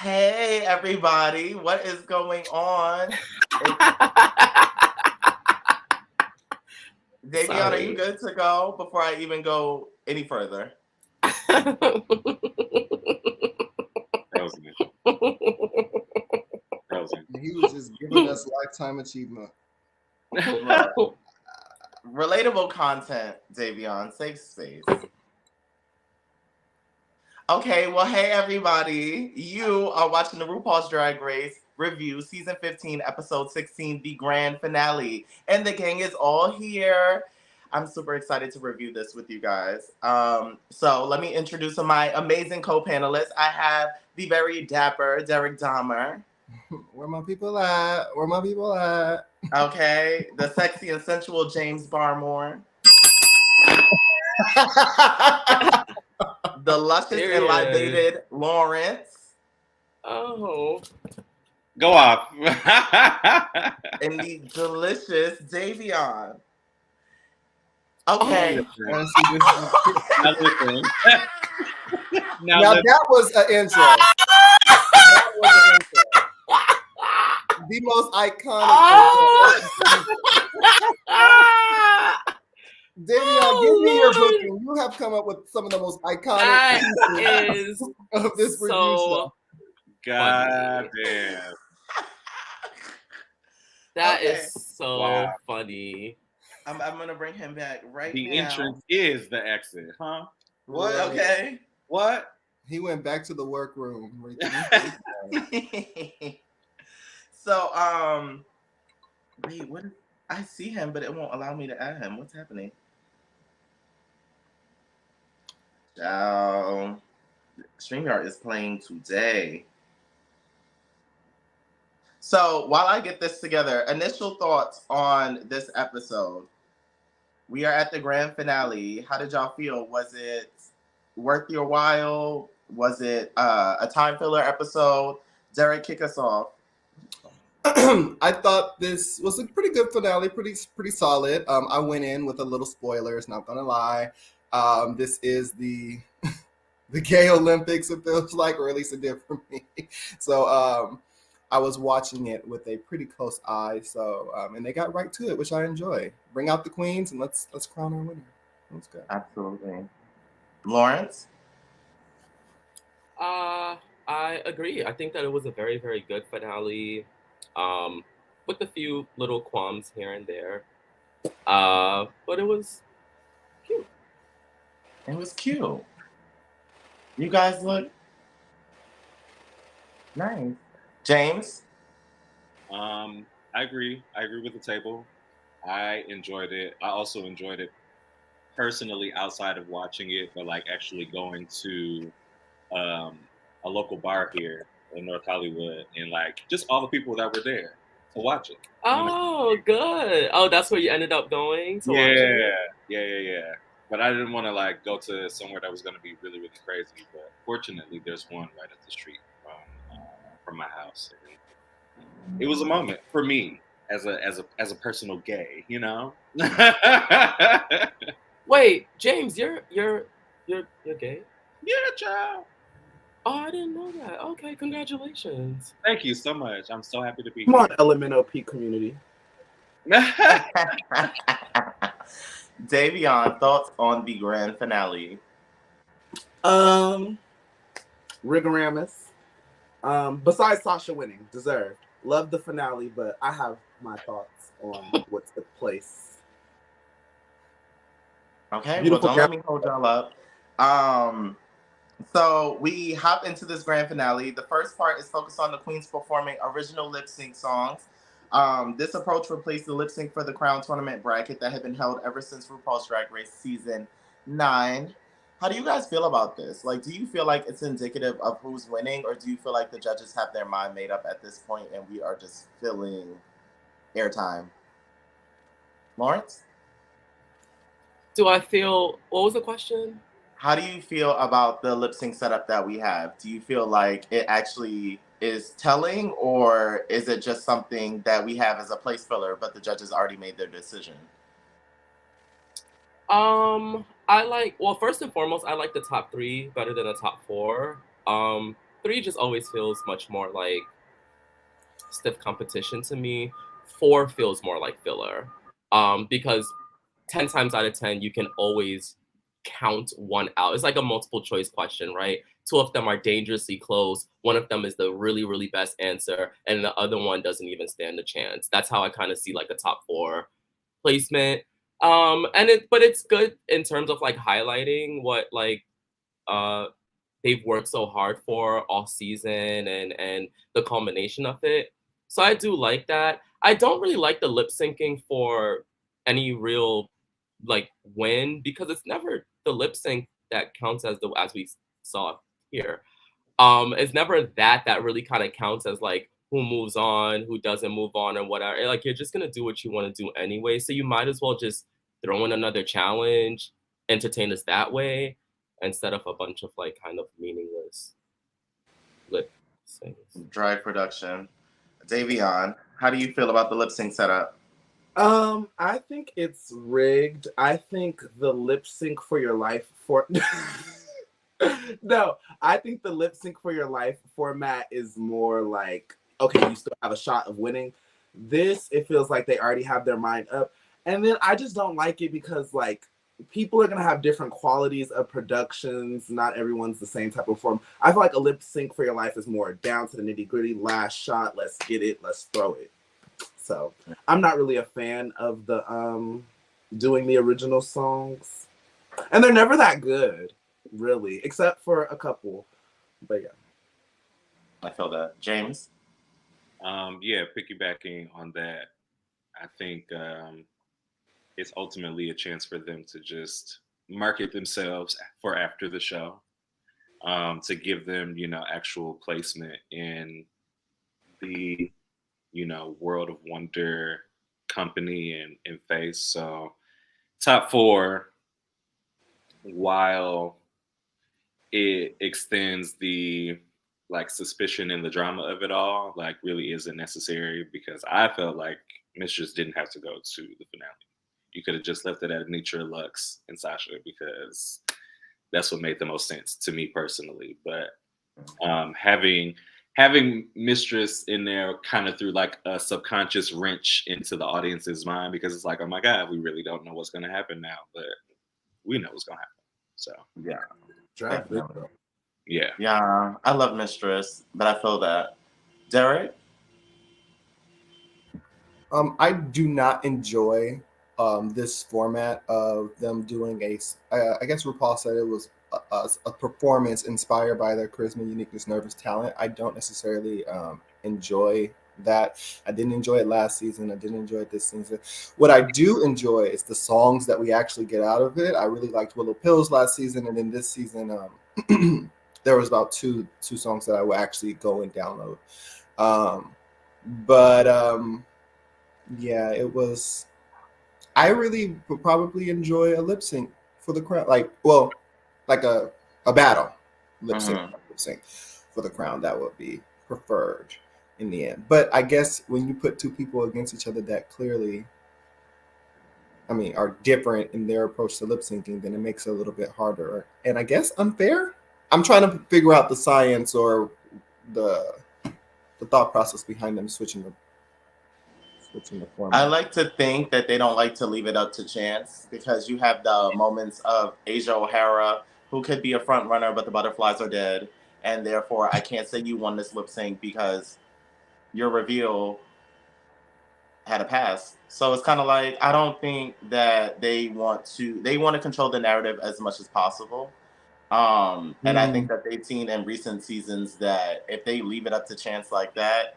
Hey, everybody. What is going on? Davion, are you good to go before I even go any further? That was He was just giving us lifetime achievement. Relatable content, Davion. Safe space. Okay, well, hey, everybody. You are watching the Rupaul's Drag Race review, season 15, episode 16, the grand finale. And the gang is all here. I'm super excited to review this with you guys. So let me introduce my amazing co-panelists. I have the very dapper Derek Dahmer. Where my people at? Where my people at? Okay, the sexy and sensual James Barmore. The luscious and libated Lawrence. Oh. Go off. And the delicious Davion. Okay. Now that was an intro. That was an intro. The most iconic. Davion, give me your booking. You have come up with some of the most iconic pieces of this review show. God damn. That is so funny. I'm going to bring him back right now. The entrance is the exit, huh? What? Okay. What? He went back to the workroom. So, wait, what? I see him, but it won't allow me to add him. What's happening? Ciao. StreamYard is playing today. So while I get this together, initial thoughts on this episode. We are at the grand finale. How did y'all feel? Was it worth your while? Was it a time filler episode? Derek, kick us off. I thought this was a pretty good finale, pretty solid. I went in with a little spoilers, not gonna lie. This is the gay Olympics, it feels like, or at least it did for me. So I was watching it with a pretty close eye. So and they got right to it, which I enjoy. Bring out the queens and let's crown our winner. Let's go. Absolutely. Lawrence? I agree. I think that it was a very, very good finale. With a few little qualms here and there. But it was cute. It was cute. You guys look nice. James? I agree. I agree with the table. I enjoyed it. I also enjoyed it personally outside of watching it, but like actually going to a local bar here in North Hollywood and like just all the people that were there to watch it. Oh, good. Oh, that's where you ended up going to watch it? Yeah. But I didn't want to like go to somewhere that was going to be really, really crazy. But fortunately, there's one right up the street from my house. And it was a moment for me as a personal gay, you know. Wait, James, you're gay? Yeah, child. Oh, I didn't know that. Okay, congratulations. Thank you so much. I'm so happy to be here. Come on, LMNOP community. Davion, thoughts on the grand finale? Rigoramus. Besides Sasha winning, deserved. Love the finale, but I have my thoughts on what took place. Okay, beautiful. Well, don't let me hold y'all up. So we hop into this grand finale. The first part is focused on the queens performing original lip sync songs. This approach replaced the lip sync for the crown tournament bracket that had been held ever since RuPaul's Drag Race season 9. How do you guys feel about this? Like, do you feel like it's indicative of who's winning, or do you feel like the judges have their mind made up at this point and we are just filling airtime? Lawrence? Do I feel, what was the question? How do you feel about the lip sync setup that we have? Do you feel like it actually is telling, or is it just something that we have as a place filler, but the judges already made their decision? I like, well, first and foremost, I like the top 3 better than the top 4. The 3 just always feels much more like stiff competition to me. 4 feels more like filler. Because 10 times out of 10, you can always count one out. It's like a multiple choice question, right? 2 of them are dangerously close. One of them is the really, really best answer, and the other one doesn't even stand a chance. That's how I kind of see like a top 4 placement. But it's good in terms of like highlighting what like uh they've worked so hard for all season and the culmination of it. So I do like that. I don't really like the lip syncing for any real like win because it's never the lip sync that counts as we saw here. It's never that really kind of counts as like who moves on, who doesn't move on, or whatever. Like you're just gonna do what you want to do anyway, so you might as well just throw in another challenge, entertain us that way, instead of a bunch of like kind of meaningless lip syncs. Dry production. Davion, how do you feel about the lip sync setup? I think it's rigged. I think the lip sync for your life for no, I think the lip sync for your life format is more like, okay, you still have a shot of winning. This, it feels like they already have their mind up. And then I just don't like it because like people are gonna have different qualities of productions. Not everyone's the same type of form. I feel like a lip sync for your life is more down to the nitty gritty, last shot, let's get it, let's throw it. So I'm not really a fan of the doing the original songs. And they're never that good, really, except for a couple. But yeah. I feel that. James? Yeah, piggybacking on that, I think it's ultimately a chance for them to just market themselves for after the show, to give them, actual placement in the, World of Wonder company and face. So top 4, while it extends the like suspicion and the drama of it all, like really isn't necessary because I felt like Mistress didn't have to go to the finale. You could have just left it at Anitra, Lux, and Sasha because that's what made the most sense to me personally. But having Mistress in there kind of threw like a subconscious wrench into the audience's mind because it's like, oh my God, we really don't know what's going to happen now, but we know what's going to happen. So Yeah. Draft it, though. yeah. Yeah, I love Mistress, but I feel that. Derek? I do not enjoy this format of them doing I guess RuPaul said it was a performance inspired by their charisma, uniqueness, nervous talent. I don't necessarily enjoy that. I didn't enjoy it last season. I didn't enjoy it this season. What I do enjoy is the songs that we actually get out of it. I really liked Willow Pills last season, and then this season, there was about two songs that I would actually go and download. But yeah, it was. I really would probably enjoy a lip sync for the crown, like a battle lip sync for the crown. That would be preferred in the end. But I guess when you put 2 people against each other that clearly, are different in their approach to lip syncing, then it makes it a little bit harder and I guess unfair. I'm trying to figure out the science or the thought process behind them switching the format. I like to think that they don't like to leave it up to chance because you have the moments of Asia O'Hara, who could be a front runner, but the butterflies are dead. And therefore, I can't say you won this lip sync because your reveal had a pass. So it's kind of like, I don't think that they want to control the narrative as much as possible. And I think that they've seen in recent seasons that if they leave it up to chance like that,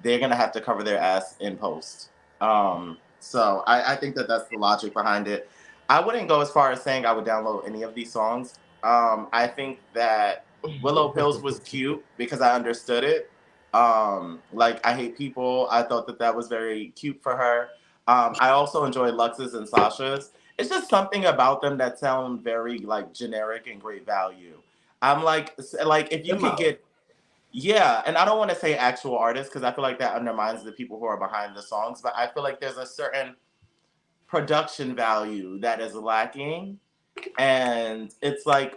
they're gonna have to cover their ass in post. So I think that that's the logic behind it. I wouldn't go as far as saying I would download any of these songs. I think that Willow Pills was cute because I understood it. Like I Hate People, I thought that that was very cute for her. I also enjoyed Lux's and Sasha's. It's just something about them that sound very like generic and great value. I'm like if you could get yeah, and I don't want to say actual artists because I feel like that undermines the people who are behind the songs, but I feel like there's a certain production value that is lacking. And it's like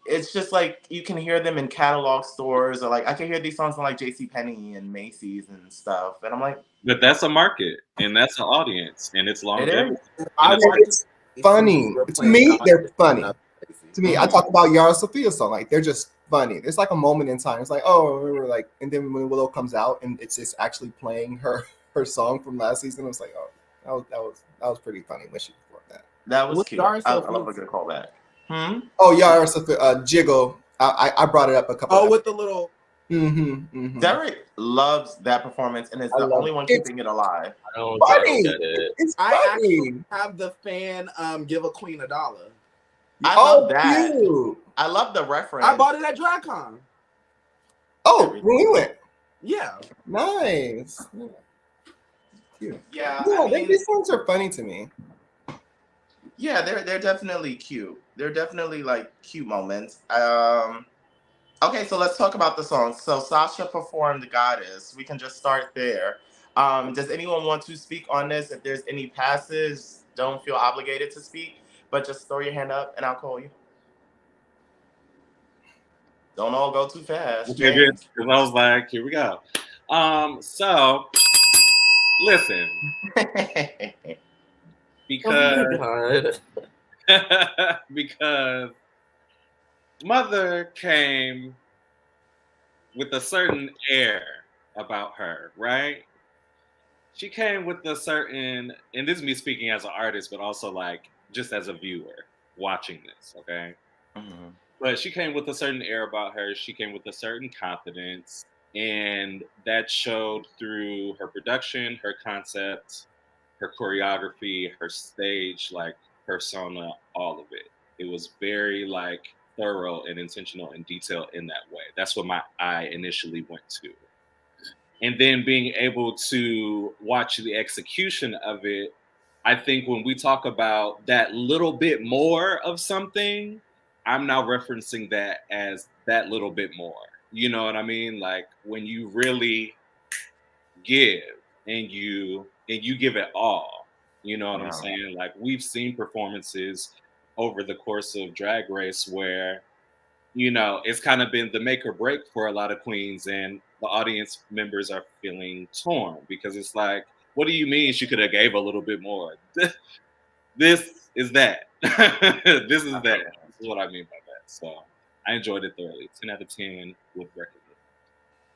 it's just like you can hear them in catalog stores, or like I can hear these songs on like J.C. Penney and Macy's and stuff, and I'm like, But that's a market, and that's an audience, and it's it longevity. is. I And it's, wanted It's to funny. were To playing me, they're concerts, funny. not crazy. To me, I talk about Yara Sophia's song. Like, they're just funny. There's like a moment in time. It's like, oh, I remember, like, and then when Willow comes out and it's just actually playing her song from last season, I was like, oh, that was pretty funny when she performed that. That was With cute. Yara I love a Sophia. good callback. Oh, Yara Sophia, Jiggle. I brought it up a couple. Oh, with the little. Derek loves that performance and is I the love only one it. keeping it alive. I don't Funny. get it. It's I funny. actually have the fan give a queen $1. I love that. Cute. I love the reference. I bought it at DragCon. Oh, when we went. Yeah. Nice. Cute. Yeah, Yeah, I mean, these songs are funny to me. yeah, they're definitely cute. They're definitely like cute moments. Okay, so let's talk about the songs. So Sasha performed Goddess. We can just start there. Does anyone want to speak on this? If there's any passes, don't feel obligated to speak, but just throw your hand up and I'll call you. Don't all go too fast. okay, good. Because I was like, here we go. So listen, because Oh my God. because Mother came with a certain air about her, right? She came with a certain, and this is me speaking as an artist, but also like just as a viewer watching this, okay? But she came with a certain air about her. She came with a certain confidence, and that showed through her production, her concept, her choreography, her stage, like persona, all of it. It was very like thorough and intentional and detailed in that way. That's what my eye initially went to. And then being able to watch the execution of it, I think when we talk about that little bit more of something, I'm now referencing that as that little bit more. You know what I mean? Like when you really give and you give it all. You know what I'm Yeah. saying? Like we've seen performances over the course of Drag Race where it's kind of been the make or break for a lot of queens, and the audience members are feeling torn because it's like, what do you mean she could have gave a little bit more? This is that. This is that. This is what I mean by that. So I enjoyed it thoroughly. 10 out of 10 with record.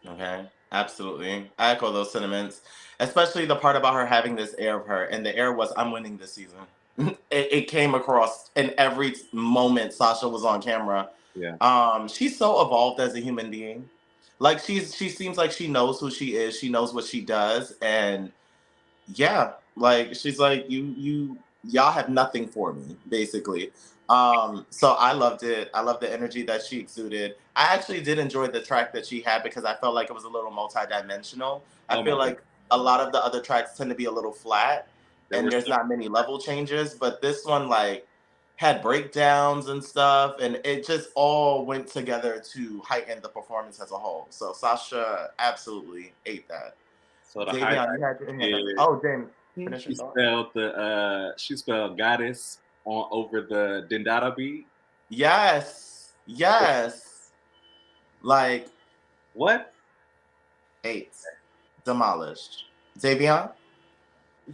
Okay, absolutely. I echo those sentiments, especially the part about her having this air of her, and the air was, I'm winning this season. It came across in every moment Sasha was on camera. Yeah. She's so evolved as a human being. Like she seems like she knows who she is. She knows what she does, and yeah, like she's like y'all have nothing for me, basically. So I loved it. I love the energy that she exuded. I actually did enjoy the track that she had because I felt like it was a little multi-dimensional. I Oh feel my like a lot of the other tracks tend to be a little flat There and were there's some, not many level changes, but this one like had breakdowns and stuff, and it just all went together to heighten the performance as a whole. So Sasha absolutely ate that. so the Davion, highlight you had your hand up. is Oh, James, finish your she thought. spelled goddess on over the Dendata beat. Yes, yes. Like What? 8, demolished. Davion.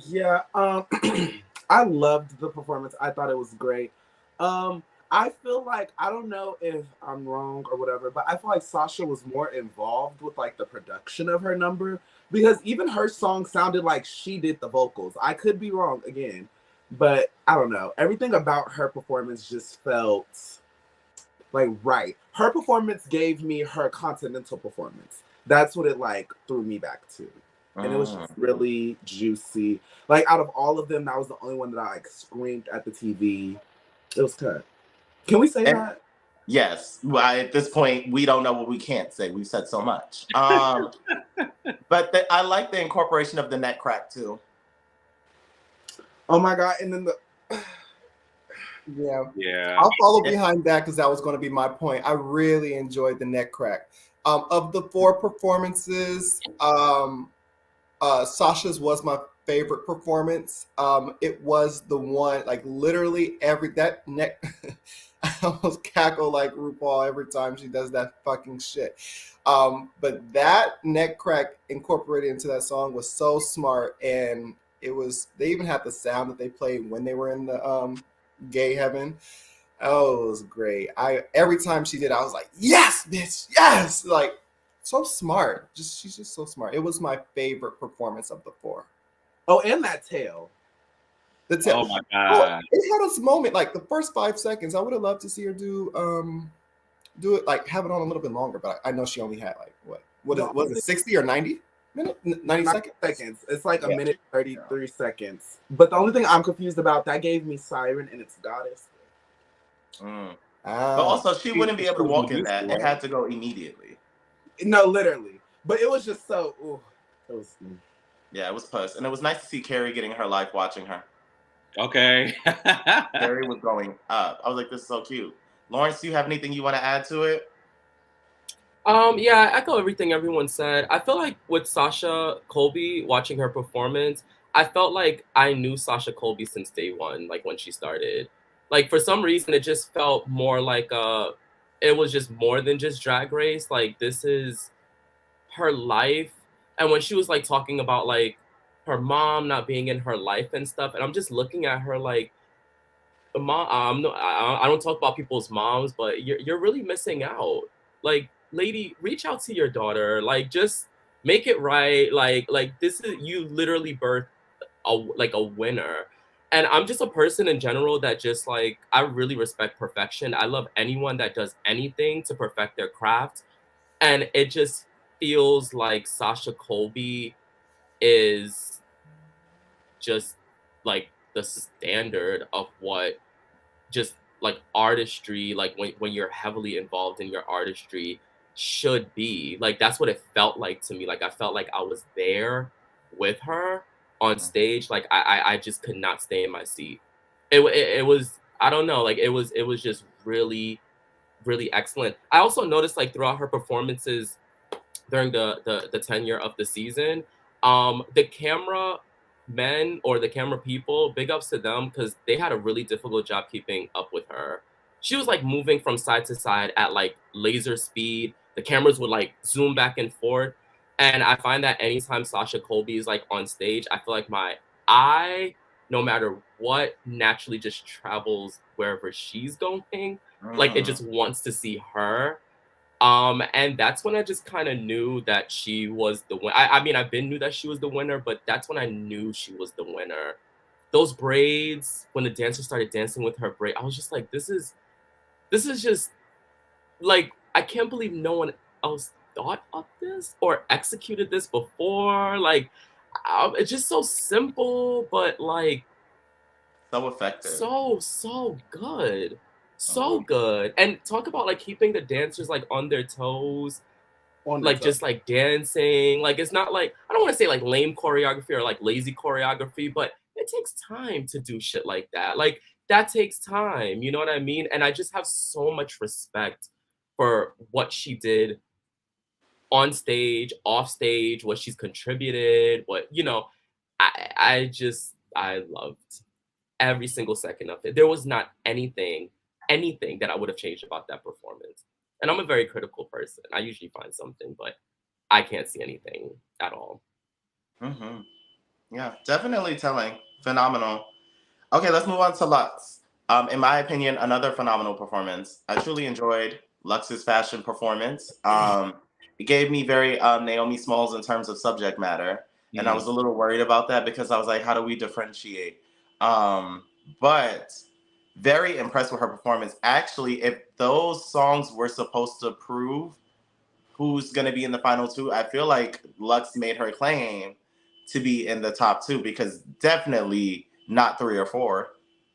Yeah. I loved the performance. I thought it was great. I feel like, I don't know if I'm wrong or whatever, but I feel like Sasha was more involved with like the production of her number, because even her song sounded like she did the vocals. I could be wrong again, but I don't know. Everything about her performance just felt like right. Her performance gave me her continental performance. That's what it like threw me back to. And it was just really juicy. Like out of all of them, that was the only one that I like screamed at the TV. It was cut. Can we say that? Yes. Well, at this point, we don't know what we can't say. We've said so much. But I like the incorporation of the neck crack too. Oh my God. And then Yeah. I'll follow behind that because that was going to be my point. I really enjoyed the neck crack. Of the 4 performances, Sasha's was my favorite performance. It was the one, like literally that neck. I almost cackle like RuPaul every time she does that fucking shit. But that neck crack incorporated into that song was so smart, and they even had the sound that they played when they were in the gay heaven. Oh, it was great. Every time she did, I was like, yes, bitch, yes. Like, so smart. She's just so smart. It was my favorite performance of the 4. Oh, and that tail. The tail. Oh my god. It had this moment, like the first 5 seconds. I would have loved to see her do it, like have it on a little bit longer, but I know she only had like was it 60 or 90 minutes? 90 seconds? It's like a minute 33 seconds. But the only thing I'm confused about, that gave me Siren and its goddess. But also, she wouldn't be able to walk in that. It had to go immediately. No, literally. But it was just so. Ooh, it was. Yeah, it was puss, and it was nice to see Carrie getting her life watching her. Okay. Carrie was going up. I was like, this is so cute. Lawrence, do you have anything you want to add to it? Yeah, I echo everything everyone said. I feel like with Sasha Colby, watching her performance, I felt like I knew Sasha Colby since day one, like when she started. Like for some reason, it just felt more like it was just more than just Drag Race. Like this is her life. And when she was like talking about like her mom not being in her life and stuff, and I'm just looking at her like, mom, no, I don't talk about people's moms, but you're really missing out. Like, lady, reach out to your daughter. Like, just make it right. Like this is, you literally birthed a winner. And I'm just a person in general that just like, I really respect perfection. I love anyone that does anything to perfect their craft. And it just feels like Sasha Colby is just like the standard of what just like artistry, like when you're heavily involved in your artistry should be. Like that's what it felt like to me. Like I felt like I was there with her on stage. Like I just could not stay in my seat. It was, I don't know, like it was just really really excellent. I also noticed like throughout her performances during the tenure of the season, the camera men or the camera people, big ups to them because they had a really difficult job keeping up with her. She was like moving from side to side at like laser speed. The cameras would like zoom back and forth. And I find that anytime Sasha Colby is like on stage, I feel like my eye, no matter what, naturally just travels wherever she's going. Like it just wants to see her. And that's when I just kind of knew that she was the winner. I mean, I've been knew that she was the winner, but that's when I knew she was the winner. Those braids, when the dancer started dancing with her braid, I was just like, this is just like, I can't believe no one else thought of this or executed this before. Like, it's just so simple, but like so effective, so good. So good. And talk about like keeping the dancers like on their toes, just like dancing. Like it's not like, I don't want to say like lame choreography or like lazy choreography, but it takes time to do shit like that. Like that takes time, you know what I mean? And I just have so much respect for what she did on stage, off stage, what she's contributed, what, you know, I loved every single second of it. There was not anything that I would have changed about that performance. And I'm a very critical person. I usually find something, but I can't see anything at all. Yeah, definitely telling. Phenomenal. Okay, let's move on to Lux. In my opinion, another phenomenal performance. I truly enjoyed Lux's fashion performance. It gave me very Naomi Smalls in terms of subject matter. And I was a little worried about that because I was like, how do we differentiate? But very impressed with her performance. Actually, if those songs were supposed to prove who's going to be in the final 2, I feel like Lux made her claim to be in the top 2 because definitely not 3 or 4.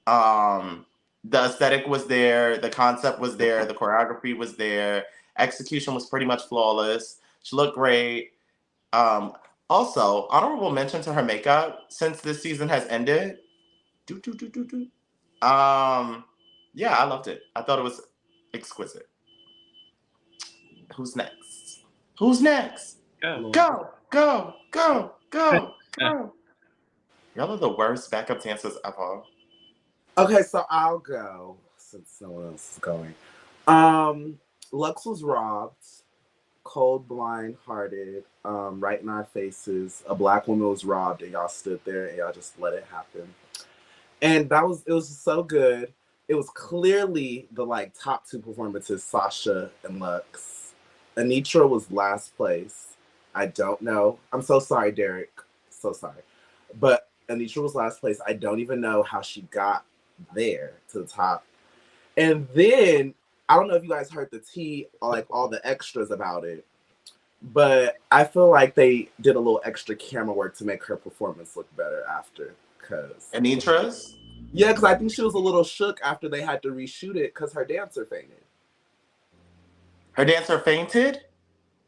The aesthetic was there, the concept was there, the choreography was there, execution was pretty much flawless. She looked great. Also, honorable mention to her makeup since this season has ended. Yeah, I loved it. I thought it was exquisite. Who's next? Who's next? Go. Y'all are the worst backup dancers ever. Okay, so I'll go. since no one else is going. Lux was robbed, cold, blind hearted, right in our faces. A black woman was robbed, and y'all stood there and y'all just let it happen. And it was so good. It was clearly the like top two performances, Sasha and Lux. Anitra was last place. I don't know. I'm so sorry, Derek. So sorry. But Anitra was last place. I don't even know how she got there to the top. And then I don't know if you guys heard the tea or like all the extras about it, but I feel like they did a little extra camera work to make her performance look better after. Anitra's? Yeah, because I think she was a little shook after they had to reshoot it because her dancer fainted. Her dancer fainted?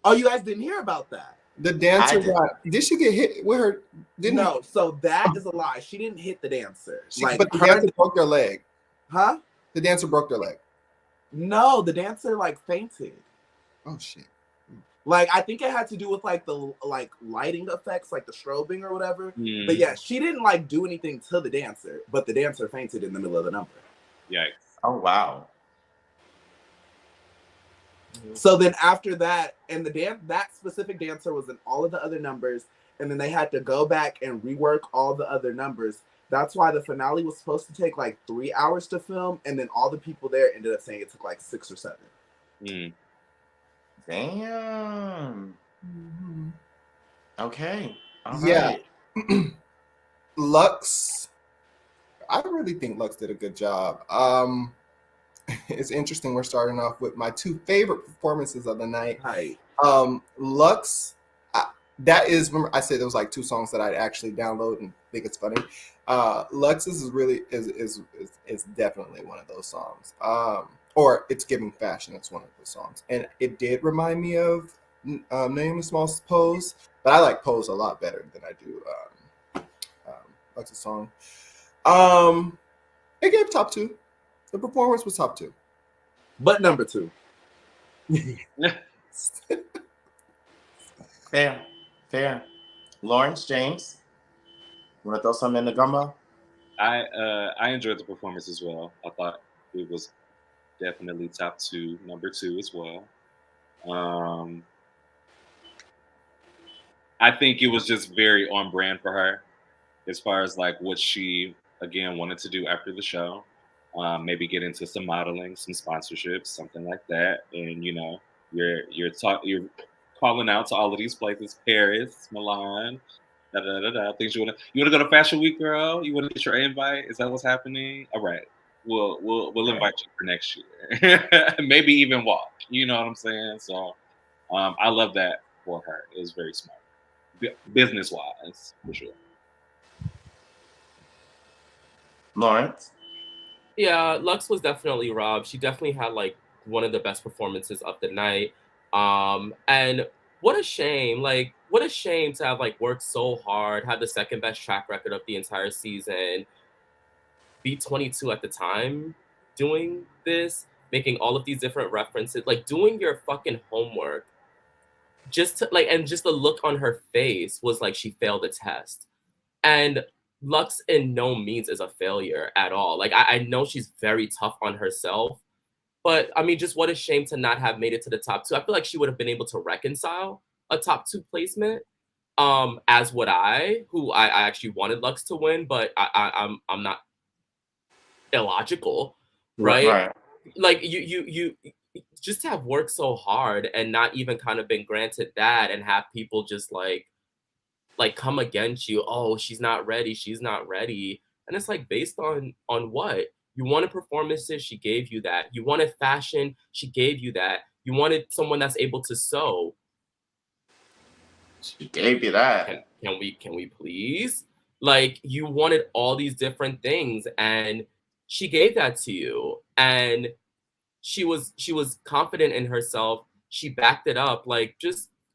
Oh, you guys didn't hear about that? The dancer did she get hit with her? No, so that is a lie. She didn't hit the dancer. But the dancer broke their leg. Huh? The dancer broke their leg. No, the dancer like fainted. Oh shit. Like I think it had to do with like the like lighting effects, like the strobing or whatever. Mm. But yeah, she didn't like do anything to the dancer, but the dancer fainted in the middle of the number. Yikes. Oh wow. So then after that, and that specific dancer was in all of the other numbers, and then they had to go back and rework all the other numbers. That's why the finale was supposed to take like 3 hours to film, and then all the people there ended up saying it took like 6 or 7. Mm. Damn. Mm-hmm. Okay. All yeah. right. Lux, I really think Lux did a good job. It's interesting. We're starting off with my two favorite performances of the night. Right. Lux, that is, remember I said there was like 2 songs that I'd actually download and think it's funny. Lux's is really is definitely one of those songs. Or It's Giving Fashion. It's one of those songs, and it did remind me of Naomi Smalls' Pose, but I like Pose a lot better than I do Lux's song. It gave top 2. The performance was top 2. But number 2. Fair. Lawrence, James, you want to throw something in the gumbo? I enjoyed the performance as well. I thought it was definitely top 2, number 2 as well. I think it was just very on brand for her as far as like what she again wanted to do after the show. Maybe get into some modeling, some sponsorships, something like that. And you know, you're calling out to all of these places: Paris, Milan, things you want to go to Fashion Week, girl. You want to get your invite? Is that what's happening? All right, we'll invite you for next year. Maybe even walk. You know what I'm saying? So I love that for her. It was very smart, business wise, for sure. Lawrence. Yeah, Lux was definitely robbed. She definitely had like one of the best performances of the night. And what a shame! Like, what a shame to have like worked so hard, have the second best track record of the entire season, be 22 at the time, doing this, making all of these different references, like doing your fucking homework. Just to like, and just the look on her face was like she failed the test. And Lux in no means is a failure at all. Like I know she's very tough on herself, but I mean, just what a shame to not have made it to the top 2. I feel like she would have been able to reconcile a top 2 placement. As would I, who I actually wanted Lux to win, but I'm not illogical, right? Like you just to have worked so hard and not even kind of been granted that, and have people just like come against you. Oh, she's not ready, and it's like, based on what? You wanted performances, she gave you that. You wanted fashion, she gave you that. You wanted someone that's able to sew, she gave you that. Can we please? Like, you wanted all these different things, and she gave that to you. And she was confident in herself. She backed it up. Like,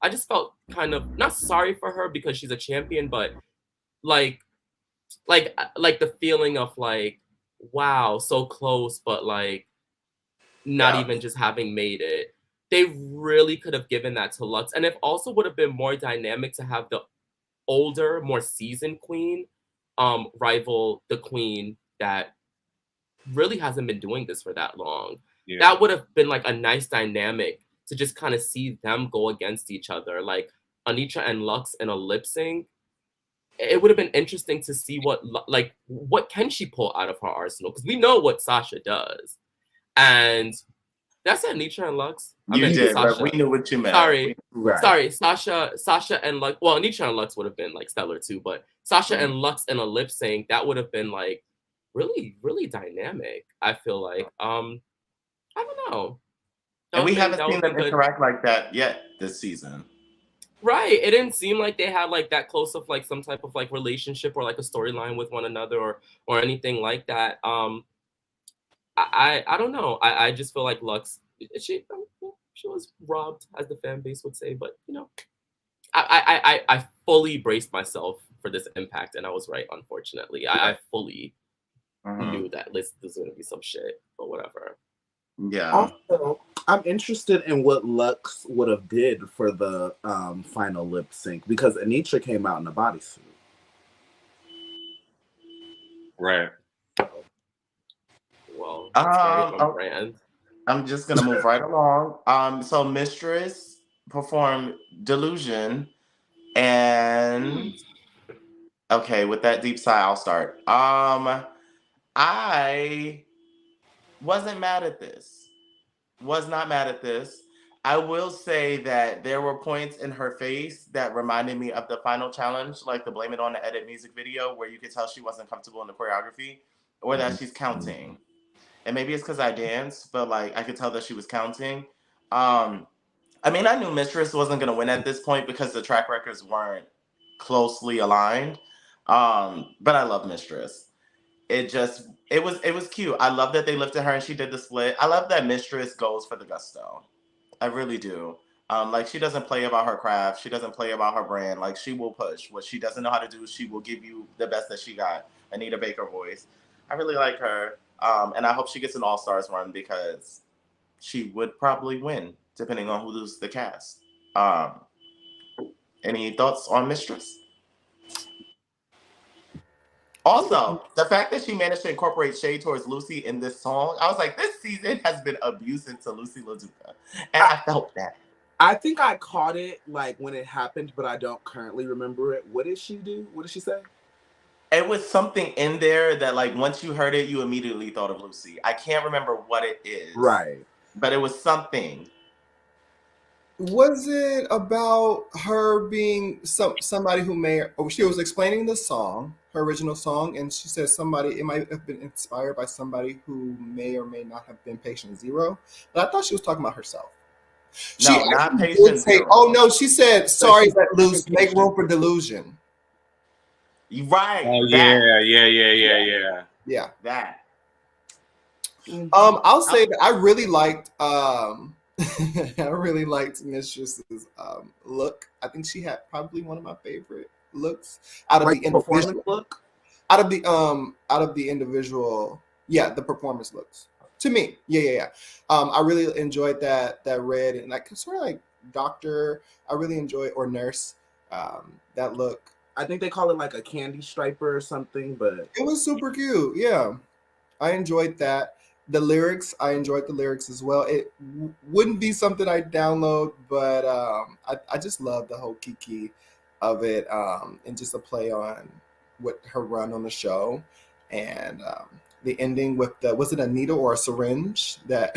I just felt kind of not sorry for her because she's a champion, but like the feeling of like, wow, so close, but like not even just having made it. They really could have given that to Lux, and it also would have been more dynamic to have the older, more seasoned queen rival the queen that really hasn't been doing this for that long. Yeah. That would have been like a nice dynamic to just kind of see them go against each other, like Anitra and Lux in a lip sync. It would have been interesting to see what can she pull out of her arsenal, because we know what Sasha does. And that's Anitra and Lux. I You meant did, Sasha. but we knew what you meant. Sorry, Sasha and Lux. Well, Anitra and Lux would have been like stellar too, but Sasha and Lux in a lip sync, that would have been like really, really dynamic. I feel like. I don't know. And we haven't seen them interact like that yet this season. Right. It didn't seem like they had like that close of like some type of like relationship or like a storyline with one another or anything like that. I don't know. I just feel like Lux, she was robbed, as the fan base would say, but you know, I fully braced myself for this impact, and I was right. Unfortunately, I fully knew that this is gonna be some shit, but whatever. Yeah. Also, I'm interested in what Lux would have did for the final lip sync, because Anitra came out in a bodysuit. Right. Well, that's very on brand. I'm just gonna move right along. So Mistress performed Delusion, and okay, with that deep sigh, I'll start. I wasn't mad at this. Was not mad at this. I will say that there were points in her face that reminded me of the final challenge, like the Blame It on the Edit music video, where you could tell she wasn't comfortable in the choreography, or that she's counting. And maybe it's because I danced, but like I could tell that she was counting. I mean, I knew Mistress wasn't going to win at this point because the track records weren't closely aligned. But I love Mistress. It was cute. I love that they lifted her and she did the split. I love that Mistress goes for the gusto. I really do. Like, she doesn't play about her craft. She doesn't play about her brand. Like, she will push. What she doesn't know how to do, she will give you the best that she got. Anita Baker voice. I really like her. And I hope she gets an All-Stars run, because she would probably win, depending on who's the cast. Any thoughts on Mistress? Also, the fact that she managed to incorporate shade towards Lucy in this song, I was like, this season has been abusive to Lucy LaDuca. And I felt that. I think I caught it like when it happened, but I don't currently remember it. What did she do? What did she say? It was something in there that, like, once you heard it, you immediately thought of Lucy. I can't remember what it is. Right. But it was something. Was it about her being somebody who she was explaining the song, her original song, and she said it might have been inspired by somebody who may or may not have been patient zero. But I thought she was talking about herself. No, not patient zero. Oh no, she said, sorry, let loose, make room for delusion. You right. Oh that. Yeah. That. I'll say that I really liked I really liked Mistress's look. I think she had probably one of my favorite looks out of the performance look. Out of the individual, the performance looks. To me, yeah. I really enjoyed that red and like sort of like doctor. I really enjoyed, or nurse, that look. I think they call it like a candy striper or something, but it was super cute. Yeah, I enjoyed that. The lyrics, I enjoyed the lyrics as well. It wouldn't be something I'd download, but I just love the whole Kiki of it, and just a play on what her run on the show, and the ending with was it a needle or a syringe that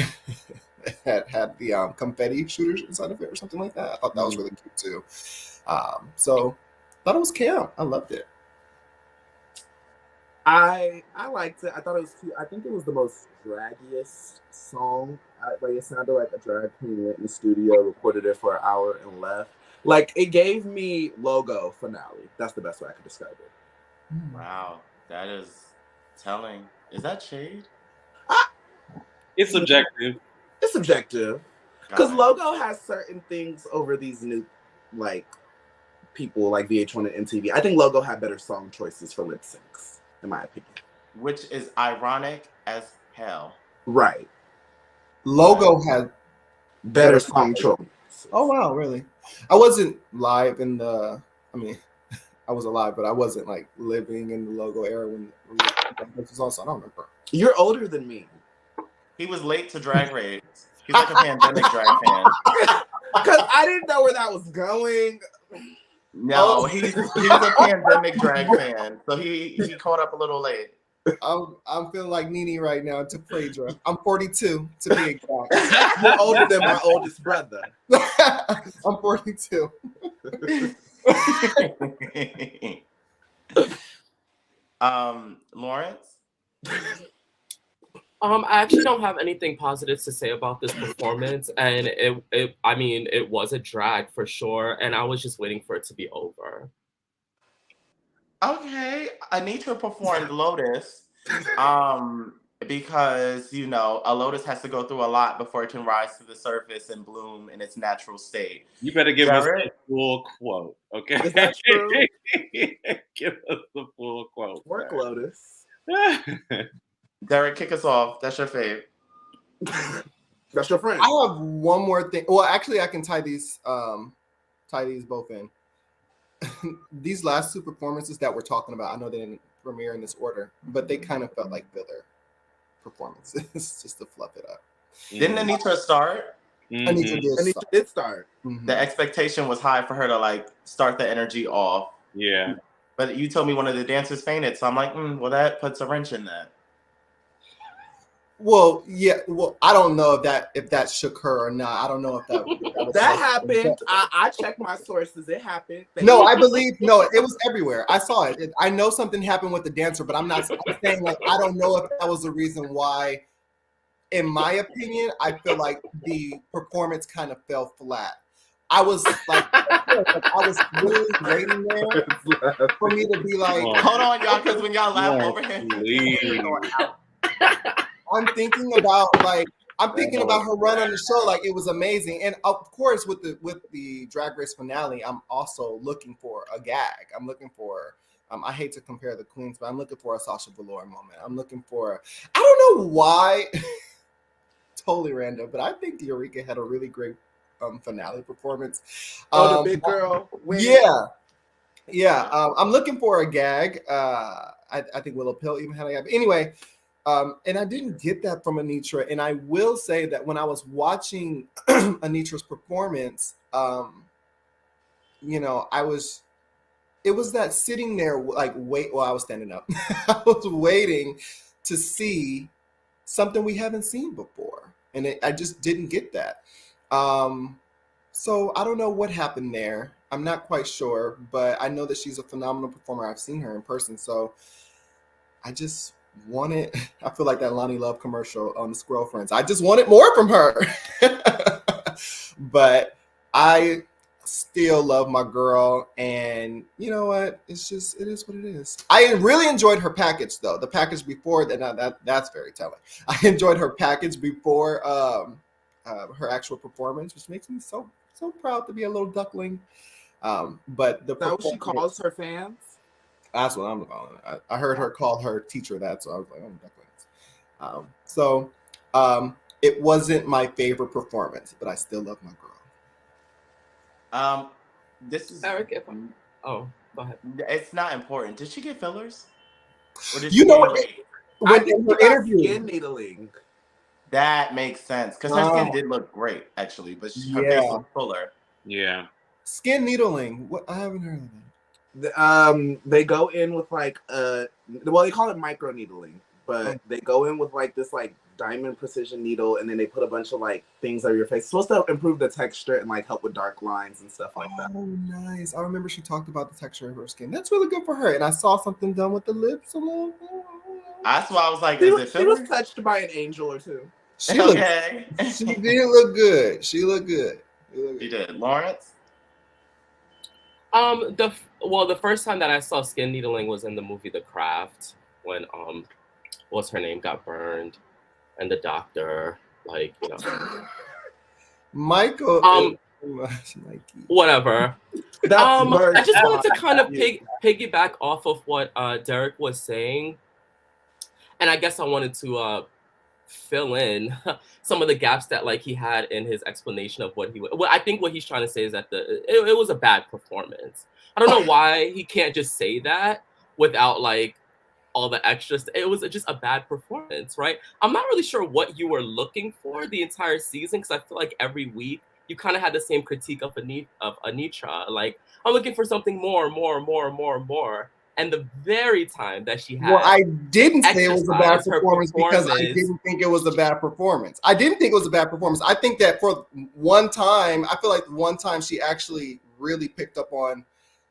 had the confetti shooters inside of it or something like that. I thought that was really cute too. So thought it was camp. I loved it. I liked it. I thought it was cute. I think it was the most draggiest song. Like, it sounded like a drag queen went in the studio, recorded it for an hour, and left. Like, it gave me Logo finale. That's the best way I could describe it. Wow, that is telling. Is that shade? It's subjective. It's subjective. Because Logo has certain things over these new, like, people like VH1 and MTV. I think Logo had better song choices for lip syncs, in my opinion. Which is ironic as hell. Right. Logo had better song choices. Oh wow, really? I wasn't live in the. I mean, I was alive, but I wasn't like living in the logo era when this was on, so I don't remember. You're older than me. He was late to Drag Race. He's like a pandemic drag fan. Because I didn't know where that was going. No, he was a pandemic drag fan, so he caught up a little late. I'm feeling like Nene right now to Phaedra. I'm 42 to be exact. You're older than my oldest brother. I'm 42. Lawrence? I actually don't have anything positive to say about this performance, and it was a drag for sure, and I was just waiting for it to be over. Okay, Anitra performed Lotus, because a lotus has to go through a lot before it can rise to the surface and bloom in its natural state. You better give us Jared? the full quote, okay? Is that true? Give us the full quote. Work Lotus. Derek, kick us off. That's your fave. That's your friend. I have one more thing. Well, actually, I can tie these both in. These last two performances that we're talking about, I know they didn't premiere in this order, but they kind of felt like filler performances just to fluff it up. Didn't Anitra start? Anitra did start. Mm-hmm. The expectation was high for her to like start the energy off. Yeah. But you told me one of the dancers fainted, so I'm like, well, that puts a wrench in that. Well, yeah. Well, I don't know if that shook her or not. I don't know if that was that happened. I checked my sources. It happened. It was everywhere. I saw it. I know something happened with the dancer, but I'm saying like I don't know if that was the reason why. In my opinion, I feel like the performance kind of fell flat. I was like, I was really waiting there for me to be like, hold on, y'all, because when y'all laugh over him, I'm thinking about her run on the show, like it was amazing. And of course, with the Drag Race finale, I'm also looking for a gag. I'm looking for, I hate to compare the queens, but I'm looking for a Sasha Velour moment. I'm looking for, I don't know why, totally random, but I think Eureka had a really great finale performance. The big girl. Yeah. I'm looking for a gag. I think Willow Pill even had a gag. Anyway. And I didn't get that from Anitra. And I will say that when I was watching Anitra's performance, it was that sitting there, like, I was standing up. I was waiting to see something we haven't seen before. And I just didn't get that. So I don't know what happened there. I'm not quite sure, but I know that she's a phenomenal performer. I've seen her in person. So I just I feel like that Lonnie Love commercial on the Squirrel Friends. I just wanted more from her. But I still love my girl. And you know what? It is what it is. I really enjoyed her package though. The package before that's very telling. I enjoyed her package before her actual performance, which makes me so proud to be a little duckling. But that what she calls her fans? That's what I'm calling it. I heard her call her teacher that, so I was like, oh, ducklings. It wasn't my favorite performance, but I still love my girl. This is Eric. Go ahead. It's not important. Did she get fillers? Or did when in her interview, skin needling. That makes sense because her skin did look great, actually, but her face was fuller. Yeah. Skin needling. What? I haven't heard of that. They go in with like they call it micro needling, but they go in with like this like diamond precision needle, and then they put a bunch of like things over your face. It's supposed to improve the texture and like help with dark lines and stuff like that. Oh, nice! I remember she talked about the texture of her skin. That's really good for her. And I saw something done with the lips a little bit. That's why I was like, she was touched by an angel or two. She did look good. She looked good. She did. Lawrence? The first time that I saw skin needling was in the movie The Craft, when what's her name got burned, and the doctor, like, Michael. Whatever. I just wanted to kind of piggyback off of what Derek was saying, and I guess I wanted to fill in some of the gaps that like he had in his explanation of what he was. Well, I think what he's trying to say is that it was a bad performance. I don't know why he can't just say that without like all the extras. It was just a bad performance, right? I'm not really sure what you were looking for the entire season, because I feel like every week you kind of had the same critique of Anitra. Like, I'm looking for something more. And the very time that she had, well, I didn't say it was a bad her performance because I didn't think it was a bad performance. I didn't think it was a bad performance. I think that for one time, I feel like one time she actually really picked up on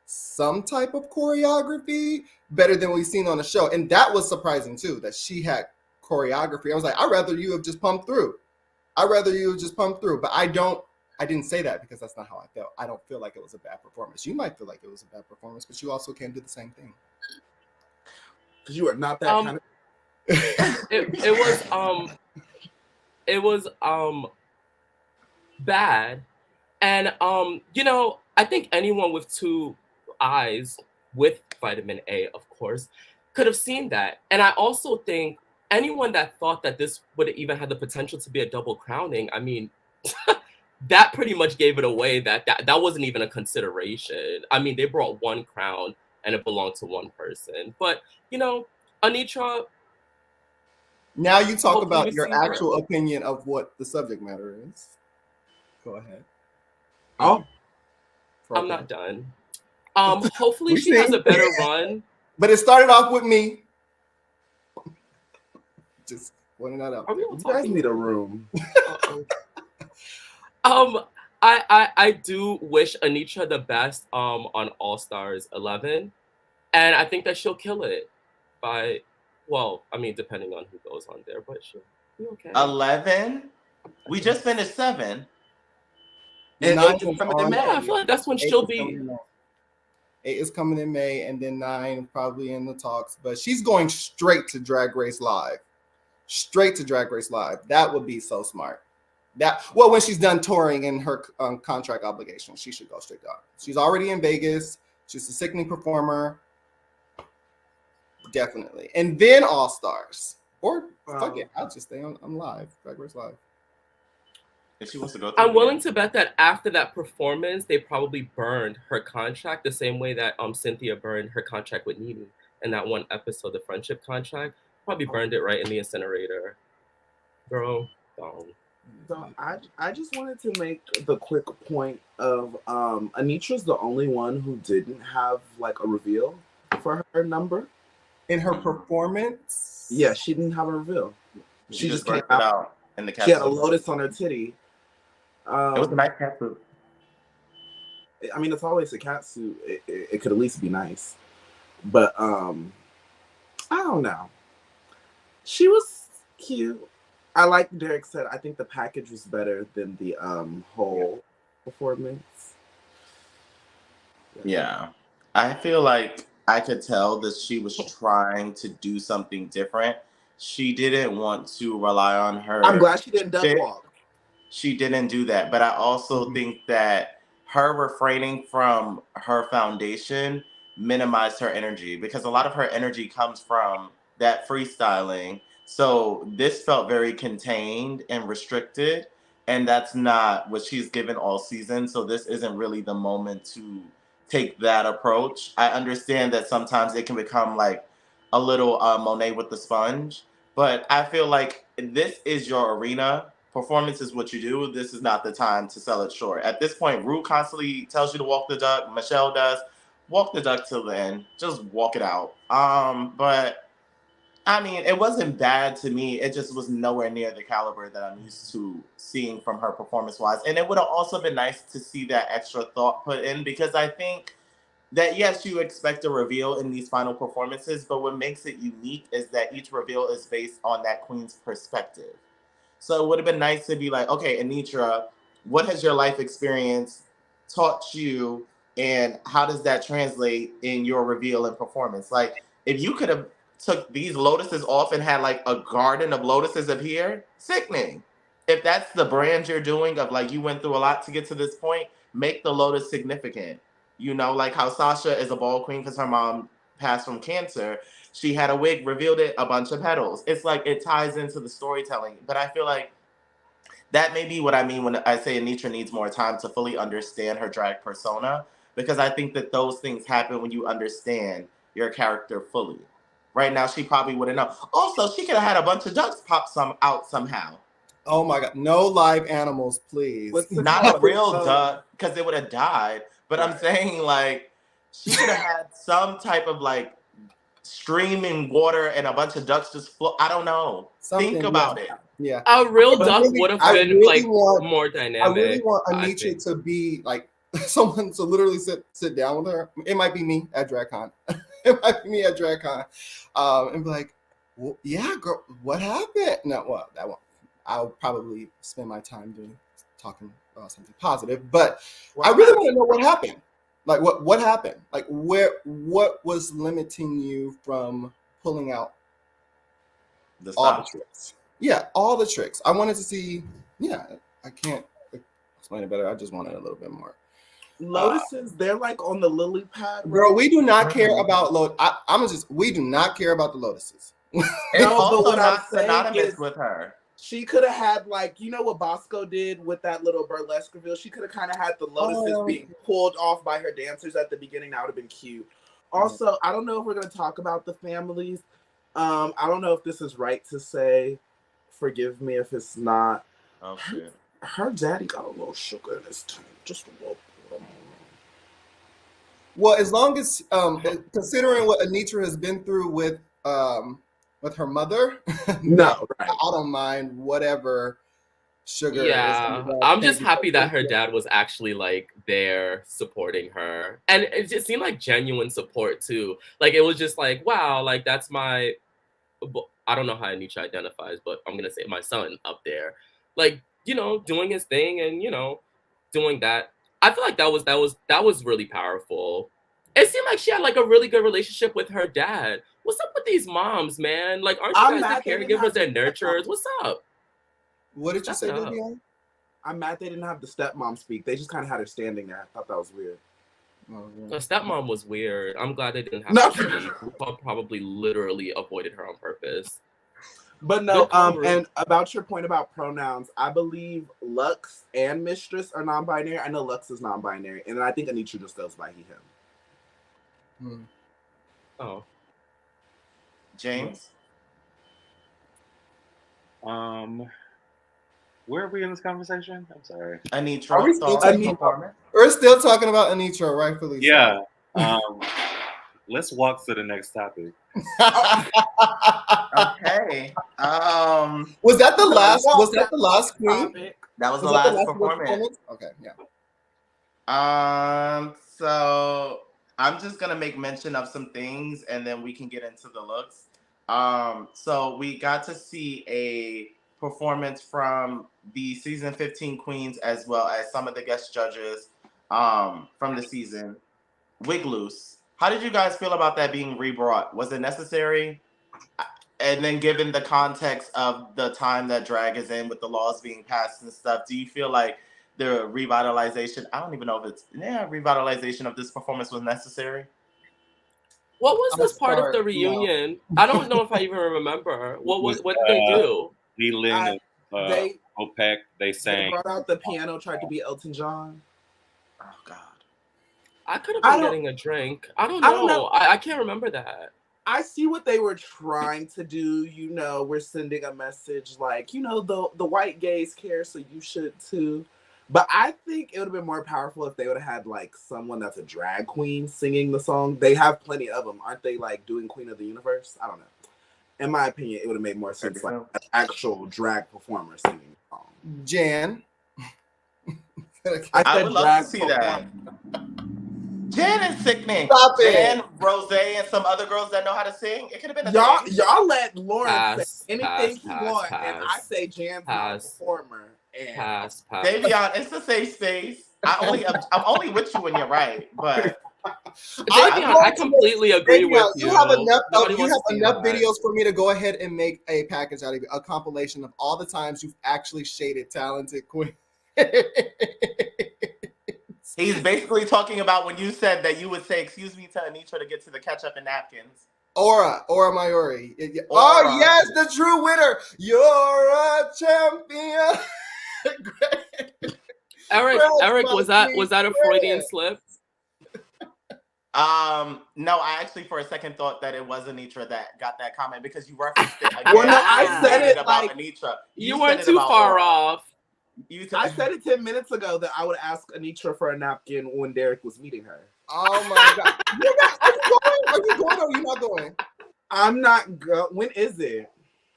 some type of choreography better than we've seen on the show. And that was surprising too, that she had choreography. I was like, I'd rather you have just pumped through. But I didn't say that because that's not how I felt. I don't feel like it was a bad performance. You might feel like it was a bad performance, but you also can't do the same thing. Because you are not that kind of. It was bad, and you know, I think anyone with two eyes with vitamin A, of course, could have seen that. And I also think anyone that thought that this would even have the potential to be a double crowning, I mean, that pretty much gave it away that wasn't even a consideration. I mean, they brought one crown and it belonged to one person. But, you know, Anitra... Now you talk about your actual opinion of what the subject matter is. Go ahead. Oh. I'm not done. Hopefully she has a better run. But it started off with me. Just pointing that out. You guys need a room. I do wish Anitra the best on All Stars 11, and I think that she'll kill it by, well, I mean, depending on who goes on there, but she'll be okay. 11? We just finished 7. And 9 is coming in May. I feel like that's when she'll be. 8 is coming in May, and then 9 probably in the talks. But she's going straight to Drag Race Live. That would be so smart. When she's done touring in her contract obligation, she should go straight down. She's already in Vegas. She's a sickening performer. Definitely. And then All Stars. Or fuck it, I'll just stay on live. Drag Race Live. If she wants to go I'm willing to bet that after that performance, they probably burned her contract the same way that Cynthia burned her contract with Nene in that one episode, the friendship contract. Probably burned it right in the incinerator. Girl, don't. So I just wanted to make the quick point of Anitra's the only one who didn't have like a reveal for her number. In her performance? Yeah, she didn't have a reveal. She just came out in the catsuit. She had a lotus on her titty. It was a nice catsuit. I mean, it's always a catsuit. It could at least be nice. But I don't know. She was cute. I like Derek said, I think the package was better than the whole performance. Yeah. I feel like I could tell that she was trying to do something different. She didn't want to rely on her. I'm glad she didn't duck walk. She didn't do that. But I also think that her refraining from her foundation minimized her energy, because a lot of her energy comes from that freestyling. So this felt very contained and restricted, and that's not what she's given all season. So this isn't really the moment to take that approach. I understand that sometimes it can become like a little Monet with the sponge, but I feel like this is your arena. Performance is what you do. This is not the time to sell it short. At this point, Rue constantly tells you to walk the duck. Michelle does. Walk the duck till the end. Just walk it out. But I mean, it wasn't bad to me. It just was nowhere near the caliber that I'm used to seeing from her performance-wise. And it would have also been nice to see that extra thought put in, because I think that, yes, you expect a reveal in these final performances, but what makes it unique is that each reveal is based on that queen's perspective. So it would have been nice to be like, okay, Anitra, what has your life experience taught you, and how does that translate in your reveal and performance? Like, if you could have took these lotuses off and had like a garden of lotuses appear, sickening. If that's the brand you're doing of like, you went through a lot to get to this point, make the lotus significant. You know, like how Sasha is a ball queen because her mom passed from cancer, she had a wig, revealed it, a bunch of petals. It's like it ties into the storytelling. But I feel like that may be what I mean when I say Anitra needs more time to fully understand her drag persona, because I think that those things happen when you understand your character fully. Right now, she probably wouldn't know. Also, she could have had a bunch of ducks pop out somehow. Oh my God! No live animals, please. Not a real duck, because they would have died. But right. I'm saying, like, she could have had some type of like streaming water and a bunch of ducks just float. I don't know. Think about it. Yeah, a real duck would have been like more dynamic. I really want Anitra to be like someone to literally sit down with her. It might be me at DragCon. It might be me at DragCon, and be like, well, "Yeah, girl, what happened?" No, well, that won't. I'll probably spend my time talking about something positive, but I really want to know what happened. Like, what happened? Like, what was limiting you from pulling out all the tricks? Yeah, all the tricks. I wanted to see. Yeah, I can't explain it better. I just wanted a little bit more. Lotuses, they're like on the lily pad. Right? Girl, we do not care about we do not care about the lotuses. And also not synonymous with her. She could have had, like, you know what Bosco did with that little burlesque reveal? She could have kind of had the lotuses being pulled off by her dancers at the beginning. That would have been cute. Also, I don't know if we're going to talk about the families. I don't know if this is right to say. Forgive me if it's not. Oh, shit. Her daddy got a little sugar in his tongue. Just a little. Well, as long as, considering what Anitra has been through with her mother, no, right. I don't mind whatever sugar. Yeah, I'm just happy that her dad was actually like there supporting her, and it just seemed like genuine support too. Like it was just like, wow, like that's my. I don't know how Anitra identifies, but I'm gonna say my son up there, like doing his thing and doing that. I feel like that was really powerful. It seemed like she had like a really good relationship with her dad. What's up with these moms, man? Like, aren't you guys the caregivers and nurturers? What's up? What did you say, Vivian? I'm mad they didn't have the stepmom speak. They just kind of had her standing there. I thought that was weird. Oh, yeah. The stepmom was weird. I'm glad they didn't have her speak. Rupaul probably literally avoided her on purpose. But no, and about your point about pronouns, I believe Lux and Mistress are non-binary. I know Lux is non-binary, and I think Anitra just goes by he, him. Oh. James? Where are we in this conversation? I'm sorry. Anitra. We're still talking about Anitra, rightfully. Yeah. Let's walk to the next topic. Okay. Was that the last? Was that the last queen? That was the last performance. Okay. Yeah. So I'm just gonna make mention of some things, and then we can get into the looks. So we got to see a performance from the season 15 queens, as well as some of the guest judges from the season. Wig Loose. How did you guys feel about that being rebrought? Was it necessary? And then given the context of the time that drag is in with the laws being passed and stuff, do you feel like the revitalization, I don't even know if it's, revitalization of this performance was necessary? What was this part of the reunion? I don't know if I even remember. What did they do? Leland and OPEC, they sang. They brought out the piano, tried to be Elton John. Oh, God. I could have been getting a drink. I don't know. I can't remember that. I see what they were trying to do. We're sending a message like, the white gays care, so you should too. But I think it would have been more powerful if they would have had like someone that's a drag queen singing the song. They have plenty of them. Aren't they like doing Queen of the Universe? I don't know. In my opinion, it would have made more sense like an actual drag performer singing the song. Jan. I would love to see that. Jan is sickening. Stop it. Jan, Rose, and some other girls that know how to sing. It could have been y'all let Lauren say anything he wants, and I say Jan's not a performer. Pass. Davion, it's a safe space. I'm only with you when you're right, but Davion, I completely agree with you. You have enough videos for me to go ahead and make a package out of it, a compilation of all the times you've actually shaded talented queens. He's basically talking about when you said that you would say, "Excuse me" to Anitra to get to the ketchup and napkins. Aura Mayori. Aura. Oh yes, the true winner. You're a champion. Eric, was that a Freudian slip? No, I actually for a second thought that it was Anitra that got that comment because you referenced it again. Well, no, I said it about like Anitra. You weren't too far off. I said it 10 minutes ago that I would ask Anitra for a napkin when Derek was meeting her. Oh my god! Are you going? Are you going or are you not going? I'm not going. When is it?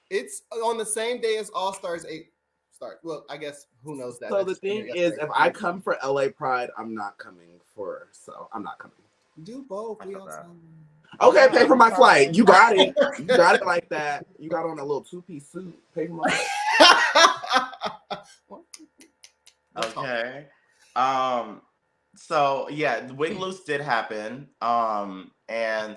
It's on the same day as All Stars 8 start. Well, I guess who knows that. So the thing is, if I come for LA Pride, I'm not coming for. So I'm not coming. Do both. Okay, pay for my flight. You got it. You got it like that. You got on a little 2-piece suit. Pay for my flight. Okay. So yeah, Wig Loose did happen. And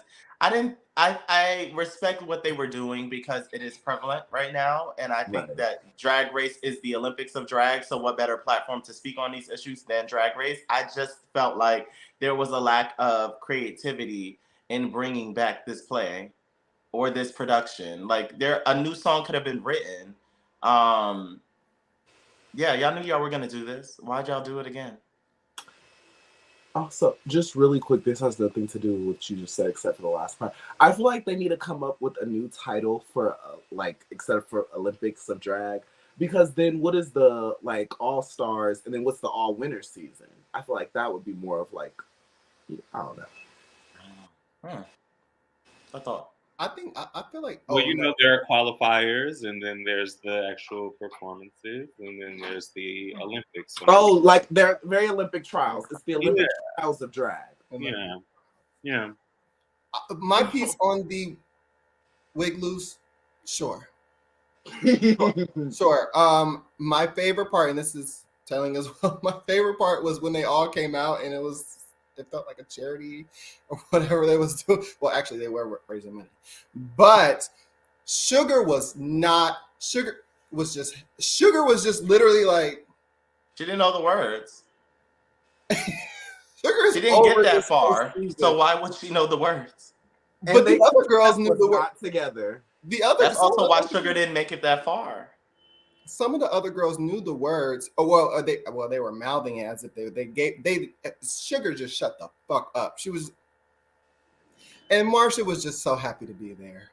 I respect what they were doing because it is prevalent right now. And I think that Drag Race is the Olympics of drag. So what better platform to speak on these issues than Drag Race? I just felt like there was a lack of creativity in bringing back this play or this production. Like a new song could have been written. Yeah, y'all knew y'all were gonna do this. Why'd y'all do it again? Also, just really quick, this has nothing to do with what you just said, except for the last part. I feel like they need to come up with a new title for, except for Olympics of Drag, because then what is the All Stars, and then what's the All Winners season? I feel like that would be more of I don't know. I think I feel like. Well, there are qualifiers, and then there's the actual performances, and then there's the Olympics. They're very Olympic trials. It's the Olympic trials of drag. Yeah. My piece on the Wig Loose, sure. My favorite part, and this is telling as well. My favorite part was when they all came out, and it felt like a charity or whatever they was doing. Well, actually, they were raising money. But Sugar was just literally like... She didn't know the words. She didn't get that far, so why would she know the words? But the other girls knew the words together. That's also why Sugar didn't make it that far. Some of the other girls knew the words. They were mouthing it as if Sugar just shut the fuck up. She was, and Marcia was just so happy to be there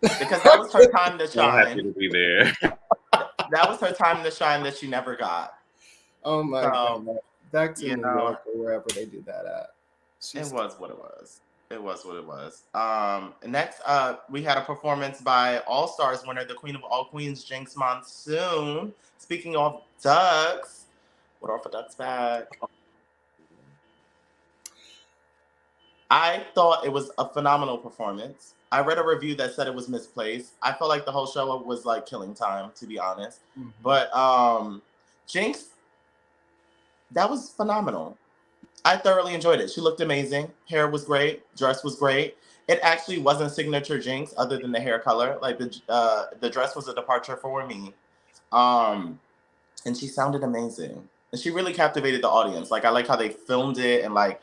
because that was her time to shine. So happy to be there. That was her time to shine that she never got. Oh my god! Back to New York or wherever they do that at. It was what it was. It was what it was. Next up, we had a performance by All Stars winner, the Queen of All Queens, Jinx Monsoon. Speaking of ducks, what are for ducks back? I thought it was a phenomenal performance. I read a review that said it was misplaced. I felt like the whole show was like killing time, to be honest. Mm-hmm. But Jinx, that was phenomenal. I thoroughly enjoyed it. She looked amazing. Hair was great. Dress was great. It actually wasn't signature Jinx other than the hair color. Like the dress was a departure for me. And she sounded amazing. And she really captivated the audience. Like I like how they filmed it and like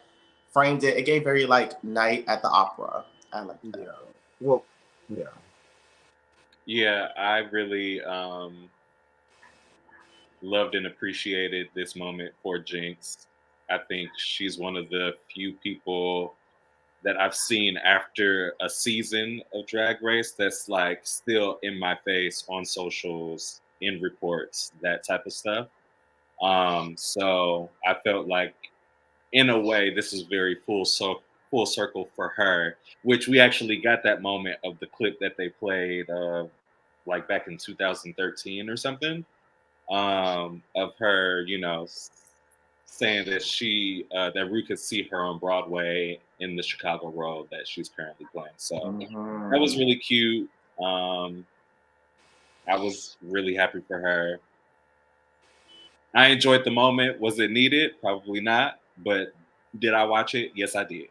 framed it. It gave very like Night at the Opera. I like that. Yeah. Well, yeah. Yeah, I really loved and appreciated this moment for Jinx. I think she's one of the few people that I've seen after a season of Drag Race that's like still in my face on socials, in reports, that type of stuff. So I felt like, in a way, this is very full circle for her, which we actually got that moment of the clip that they played like back in 2013 or something, of her, saying that that Rue could see her on Broadway in the Chicago role that she's currently playing. So that was really cute. I was really happy for her. I enjoyed the moment. Was it needed? Probably not. But did I watch it? Yes, I did.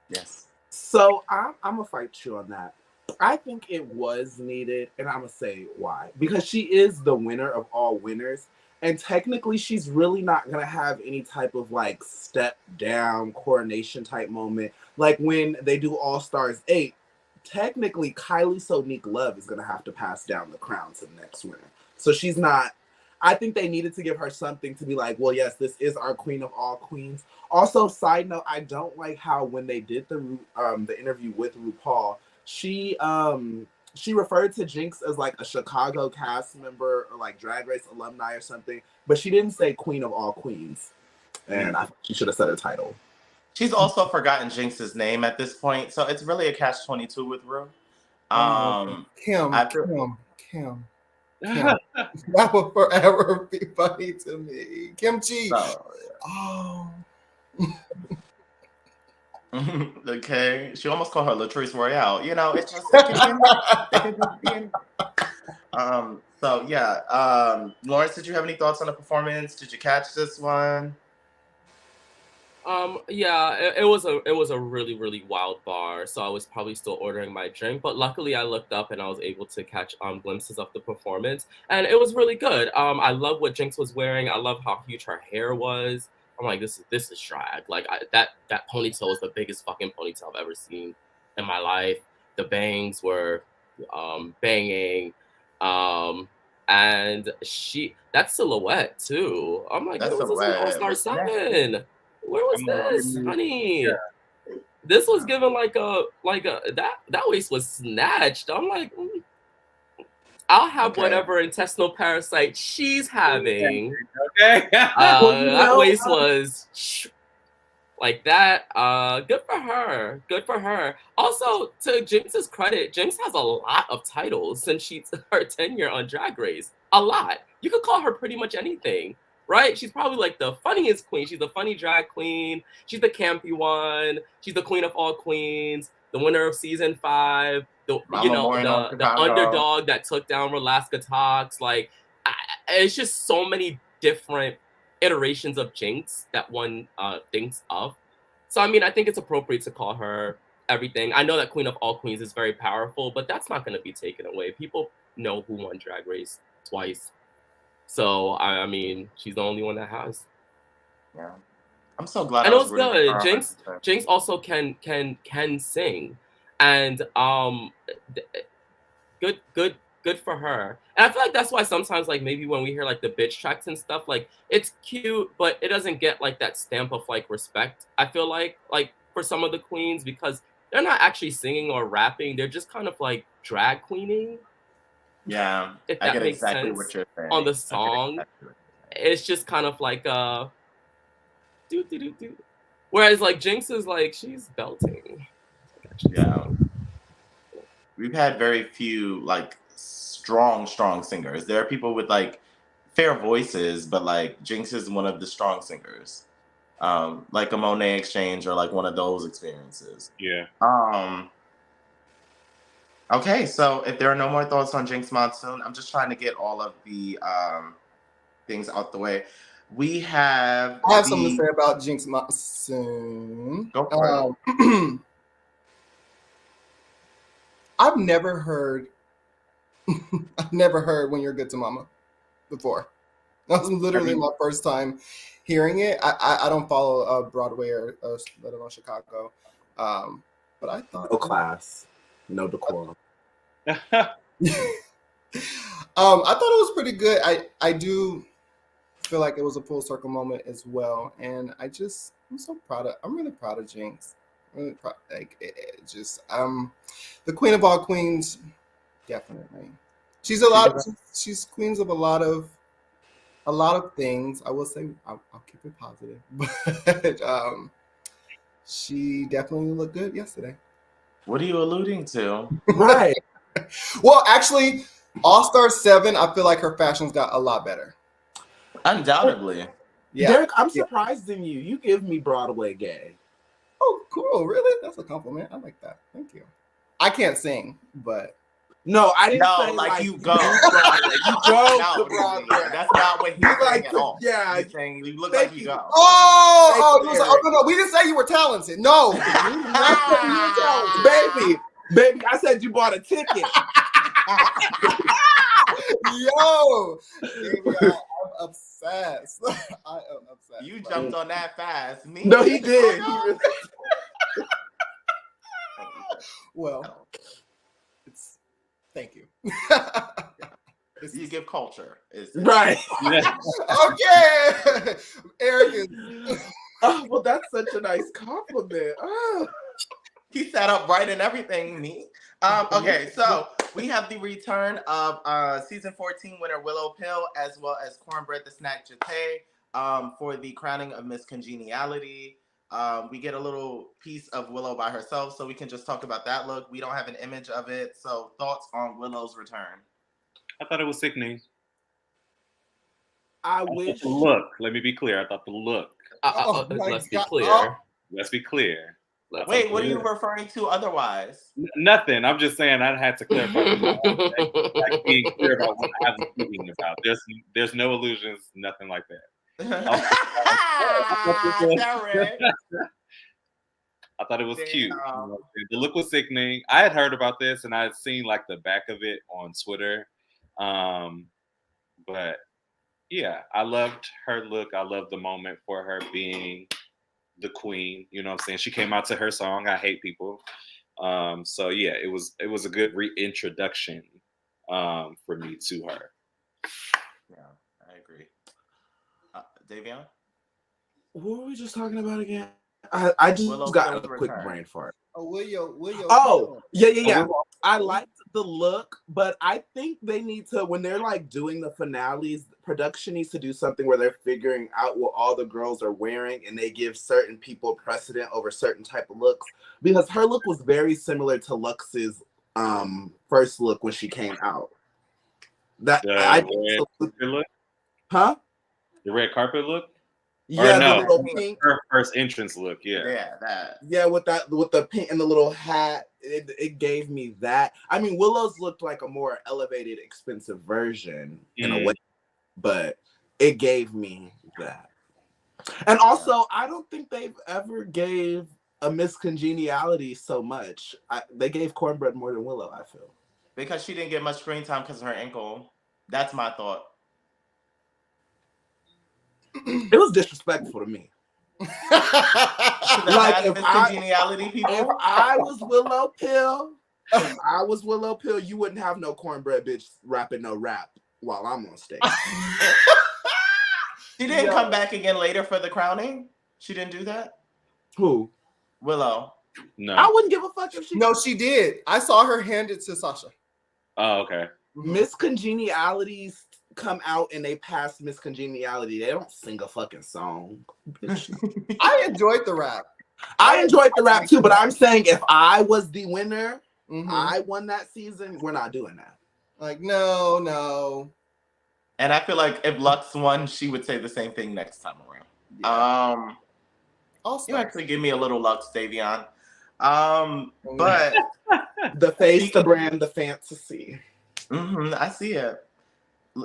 Yes. So I'm gonna fight you on that. I think it was needed, and I'm gonna say why. Because she is the winner of all winners. And technically, she's really not gonna have any type of like step down coronation type moment. Like when they do All Stars 8, technically Kylie Sonique Love is gonna have to pass down the crown to the next winner. So she's not. I think they needed to give her something to be like, well, yes, this is our queen of all queens. Also, side note, I don't like how when they did the interview with RuPaul, she referred to Jinx as like a Chicago cast member or like Drag Race alumni or something, but she didn't say queen of all queens. And I think she should have said a title. She's also forgotten Jinx's name at this point, so it's really a catch-22 with Ru. Kim. Kim. That will forever be funny to me. Kimchi. Oh. Okay, she almost called her Latrice Royale. You know, it's just so yeah. Lawrence, did you have any thoughts on the performance? Did you catch this one? Yeah, it was a really, really wild bar, so I was probably still ordering my drink, but luckily I looked up and I was able to catch glimpses of the performance, and it was really good. I love what Jinx was wearing. I love how huge her hair was. I'm like, this is drag. Like that ponytail was the biggest fucking ponytail I've ever seen in my life. The bangs were banging, and that silhouette too. I'm like, this was an All-Star 7. Where was this, honey? Yeah. This was given like a that waist was snatched. I'm like, I'll have whatever intestinal parasite she's having. Okay. That waist was like that. Good for her. Good for her. Also, to Jinx's credit, Jinx has a lot of titles since her tenure on Drag Race. A lot. You could call her pretty much anything. Right? She's probably like the funniest queen. She's the funny drag queen. She's the campy one. She's the queen of all queens. The winner of season 5. The underdog that took down Relaska Talks. Like, it's just so many different iterations of Jinx that one thinks of. So, I mean, I think it's appropriate to call her everything. I know that queen of all queens is very powerful, but that's not going to be taken away. People know who won Drag Race twice. So I mean, she's the only one that has. Yeah, I'm so glad. And it was good. Jinx also can sing, and good for her. And I feel like that's why sometimes, like maybe when we hear like the bitch tracks and stuff, like it's cute, but it doesn't get like that stamp of like respect. I feel like for some of the queens, because they're not actually singing or rapping, they're just kind of like drag queening. Yeah, if that makes exactly sense what you're saying. On the song, it's just kind of like do. Whereas like Jinx is like she's belting. Yeah, we've had very few like strong singers. There are people with like fair voices, but like Jinx is one of the strong singers, like a Monet Exchange or like one of those experiences. Yeah. Okay, so if there are no more thoughts on Jinx Monsoon, I'm just trying to get all of the things out the way. I have something to say about Jinx Monsoon. Go for it. I've never heard When You're Good to Mama before. That was literally my first time hearing it. I don't follow Broadway or let alone Chicago, but I thought no class. No decorum. I thought it was pretty good. I do feel like it was a full circle moment as well, and I'm really proud of Jinx. Really proud. Like the queen of all queens, definitely. She's she's queens of a lot of things. I will say I'll keep it positive, but she definitely looked good yesterday. What are you alluding to? Right. Well, actually, All-Star 7, I feel like her fashions got a lot better. Undoubtedly. Yeah. Derek, I'm surprised in you. You give me Broadway gay. Oh, cool. Really? That's a compliment. I like that. Thank you. I can't sing, but... No, I didn't say like you go. You go to Broadway. That's not what he's saying at all. Yeah. He's saying you look like you go. No, we didn't say you were talented. No. Baby, I said you bought a ticket. Yo. Baby, I'm obsessed. I am obsessed. You jumped on that fast. Me? No, he did. He really- Well, it's thank you. You give culture. Right. Okay. Arrogant. Oh, well, that's such a nice compliment. Oh. He sat up right and everything, me. Okay, so we have the return of season 14 winner Willow Pill, as well as Cornbread the Snack Jate, for the crowning of Miss Congeniality. We get a little piece of Willow by herself, so we can just talk about that look. We don't have an image of it, so thoughts on Willow's return? I thought it was sickening. I wish. The look. Let me be clear. I thought the look. Let's be clear. Oh. Let's be clear. Wait, what are you referring to otherwise? Nothing. I'm just saying I had to clarify. Like being clear about what I was speaking about. There's no illusions, nothing like that. I thought it was cute. The look was sickening. I had heard about this and I had seen like the back of it on Twitter. But yeah, I loved her look. I loved the moment for her being the queen. You know what I'm saying? She came out to her song, I Hate People. So yeah, it was a good reintroduction for me to her. Yeah, I agree. Davion? What were we just talking about again? I just Willow got a Pill's quick return. brain fart. Oh, Willow. Oh, yeah. I liked the look, but I think they need to, when they're like doing the finales, production needs to do something where they're figuring out what all the girls are wearing and they give certain people precedent over certain type of looks. Because her look was very similar to Lux's first look when she came out. That Look? Huh? The red carpet look? Yeah, no, the little pink. Her first entrance look, yeah. Yeah, that. Yeah, with the pink and the little hat, it gave me that. I mean, Willow's looked like a more elevated, expensive version in a way, but it gave me that. And also, I don't think they've ever gave a Miss Congeniality so much. They gave Cornbread more than Willow, I feel. Because she didn't get much screen time because of her ankle. That's my thought. It was disrespectful to me. Like if Congeniality people. If I was Willow Pill, you wouldn't have no Cornbread bitch rapping no rap while I'm on stage. She didn't come back again later for the crowning? She didn't do that? Who? Willow. No. I wouldn't give a fuck if she. No, she did. I saw her hand it to Sasha. Oh, okay. Miss Congenialities come out and they pass Miss Congeniality. They don't sing a fucking song. I enjoyed the rap. I enjoyed the rap too, but I'm saying if I was the winner, I won that season, we're not doing that. Like, no. And I feel like if Lux won, she would say the same thing next time around. Yeah. Also, you actually give me a little Lux, Davion. But the face, the brand, the fantasy. I see it.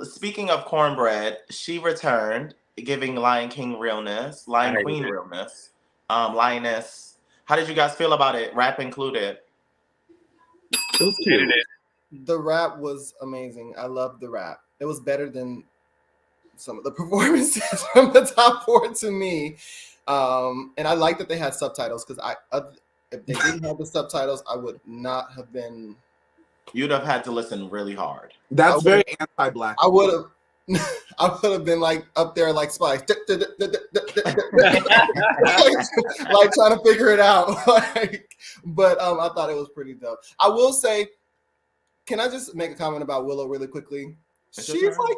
Speaking of Cornbread, she returned, giving Lion King realness, Lion Queen realness. Lioness. How did you guys feel about it? Rap included. It was cute. The rap was amazing. I loved the rap. It was better than some of the performances from the top 4 to me. And I like that they had subtitles because if they didn't have the subtitles, I would not have been. You'd have had to listen really hard. That's very anti-black. I would have been like up there like Spice, like trying to figure it out. But I thought it was pretty dope. I will say, can I just make a comment about Willow really quickly? She's like,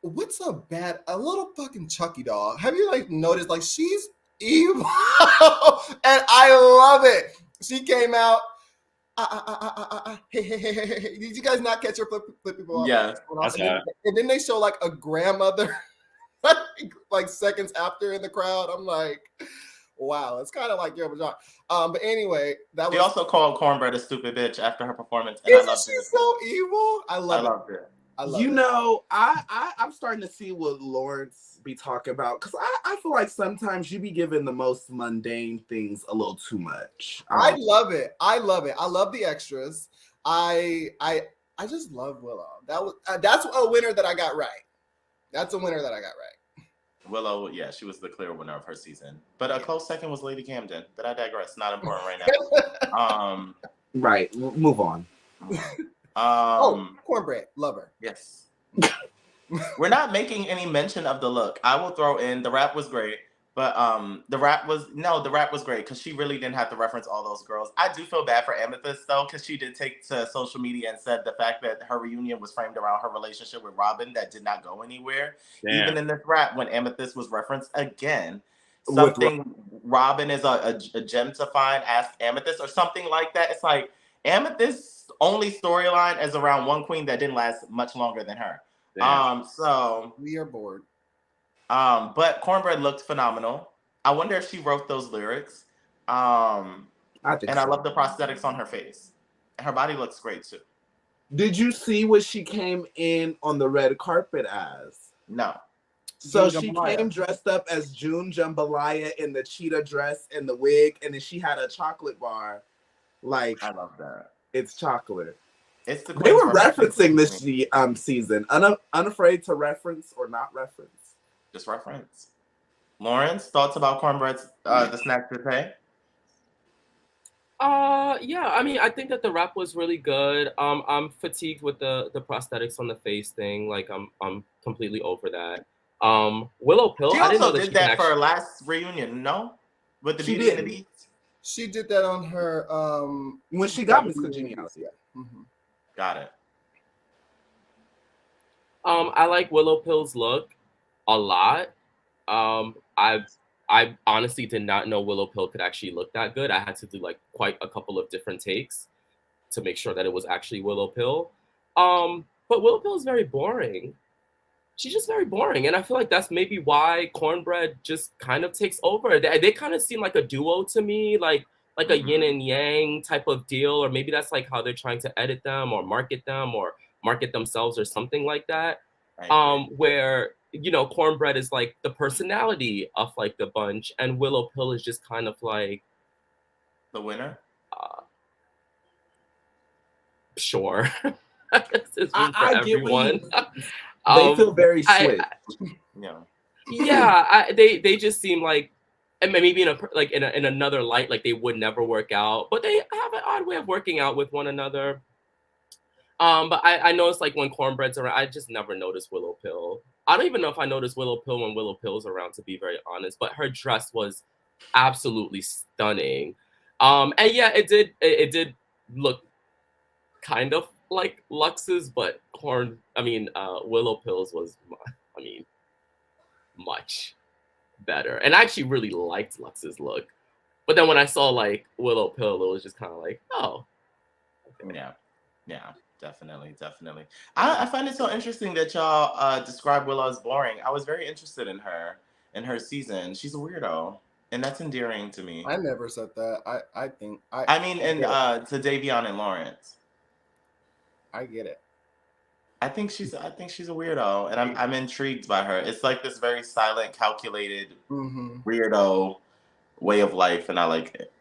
what's a little fucking Chucky doll? Have you like noticed? Like she's evil, and I love it. She came out. Hey. Did you guys not catch her flip people off? Yeah. And then they show like a grandmother like seconds after in the crowd. I'm like, wow, it's kind of like your vagina. But anyway, She also called Cornbread a stupid bitch after her performance. And isn't she so evil? I loved it. I'm starting to see what Lawrence be talking about because I feel like sometimes you be giving the most mundane things a little too much. I love it. I love the extras. I just love Willow. That's a winner that I got right. Willow, yeah, she was the clear winner of her season. But a close second was Lady Camden. But I digress. Not important right now. Right. Move on. Cornbread, lover. Yes. We're not making any mention of the look. I will throw in the rap was great, but the rap was great because she really didn't have to reference all those girls. I do feel bad for Amethyst though, because she did take to social media and said the fact that her reunion was framed around her relationship with Robin that did not go anywhere. Damn. Even in this rap, when Amethyst was referenced again, something Robin is a gem to find, ask Amethyst or something like that. It's like Amethyst's only storyline is around one queen that didn't last much longer than her. Damn. So we are bored. But Cornbread looked phenomenal. I wonder if she wrote those lyrics. I love the prosthetics on her face. And her body looks great too. Did you see what she came in on the red carpet as? No. So she came dressed up as June Jambalaya in the cheetah dress and the wig, and then she had a chocolate bar. Like, I love that. It's chocolate. It's the they were referencing this season. Unafraid to reference or not reference. Just reference. Lawrence, thoughts about Cornbread's the snack today? Yeah, I mean, I think that the rap was really good. I'm fatigued with the prosthetics on the face thing. Like, I'm completely over that. Willow Pill. She I didn't know also that did that for her last reunion, no? With the Beauty and the Beast. She did that on her when she got Miss Congeniality. Yeah. Mm-hmm. Got it. I like Willow Pill's look a lot. I honestly did not know Willow Pill could actually look that good. I had to do like quite a couple of different takes to make sure that it was actually Willow Pill. But Willow Pill is very boring. She's just very boring, and I feel like that's maybe why Cornbread just kind of takes over. They kind of seem like a duo to me, like a yin and yang type of deal, or maybe that's like how they're trying to edit them or market themselves or something like that. Where Cornbread is like the personality of like the bunch, and Willow Pill is just kind of like the winner. Sure. I everyone. They feel very switched. They just seem like, and maybe in another light, like they would never work out, but they have an odd way of working out with one another. But I noticed like when Cornbread's around, I just never noticed Willow Pill. I don't even know if I noticed Willow Pill when Willow Pill's around, to be very honest. But her dress was absolutely stunning. And yeah, it did look kind of like Lux's, but Willow Pill's was, much better. And I actually really liked Lux's look. But then when I saw like Willow Pill, it was just kind of like, oh. Okay. Yeah, definitely. I find it so interesting that y'all describe Willow as boring. I was very interested in her season. She's a weirdo. And that's endearing to me. I never said that. I think to Davion and Lawrence. I get it. I think she's a weirdo, and I'm intrigued by her. It's like this very silent, calculated weirdo way of life, and I like it.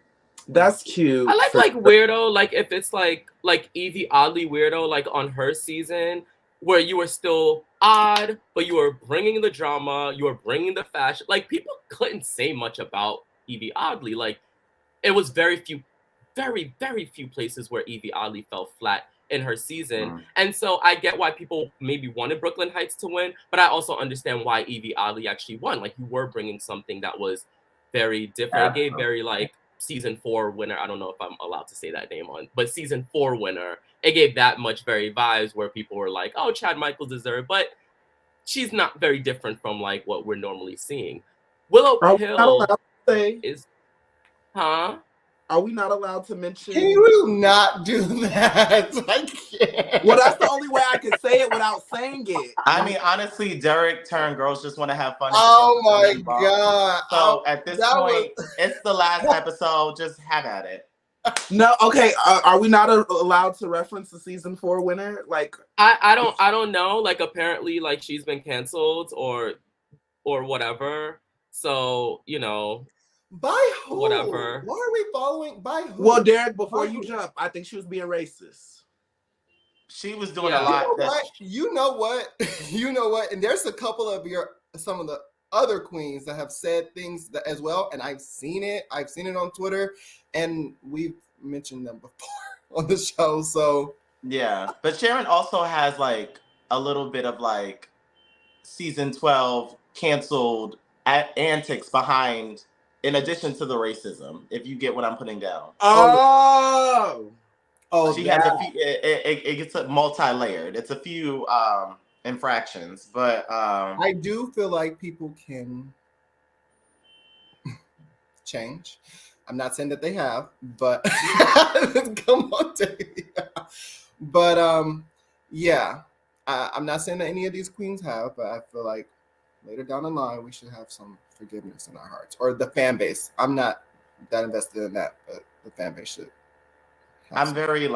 That's cute. I like weirdo, like if it's like Evie Oddly weirdo, like on her season, where you were still odd, but you were bringing the drama, you were bringing the fashion. Like people couldn't say much about Evie Oddly. Like it was very few places where Evie Oddly fell flat in her season. And so I get why people maybe wanted Brooklyn Heights to win, but I also understand why Evie Oddly actually won. Like you were bringing something that was very different. It gave very like season 4 winner. I don't know if I'm allowed to say that name but season 4 winner. It gave that much very vibes where people were like, oh, Chad Michaels deserved, but she's not very different from like what we're normally seeing. Willow Pill is, Are we not allowed to mention? Can you not do that? I can't. Well, that's the only way I can say it without saying it. I mean, honestly, Derek turned Girls Just Want to Have Fun. Oh my God. So at this point, it's the last episode. Just have at it. No, okay. Are we not allowed to reference the season 4 winner? Like, I don't know. Like, apparently, like she's been canceled or whatever. So by who? Whatever. Why are we following? By who? Well, Derek, before you jump, I think she was being racist. She was doing a lot. You know what? And there's a couple of some of the other queens that have said things that, as well, and I've seen it. I've seen it on Twitter, and we've mentioned them before on the show. So yeah, but Sharon also has like a little bit of like season 12 canceled antics behind, in addition to the racism. If you get what I'm putting down. She has a few. It gets multi-layered. It's a few infractions, but I do feel like people can change. I'm not saying that they have, but come on, Davey. But yeah, I'm not saying that any of these queens have, but I feel like later down the line we should have some forgiveness in our hearts, or the fan base. I'm not that invested in that, but the fan base should. I'm very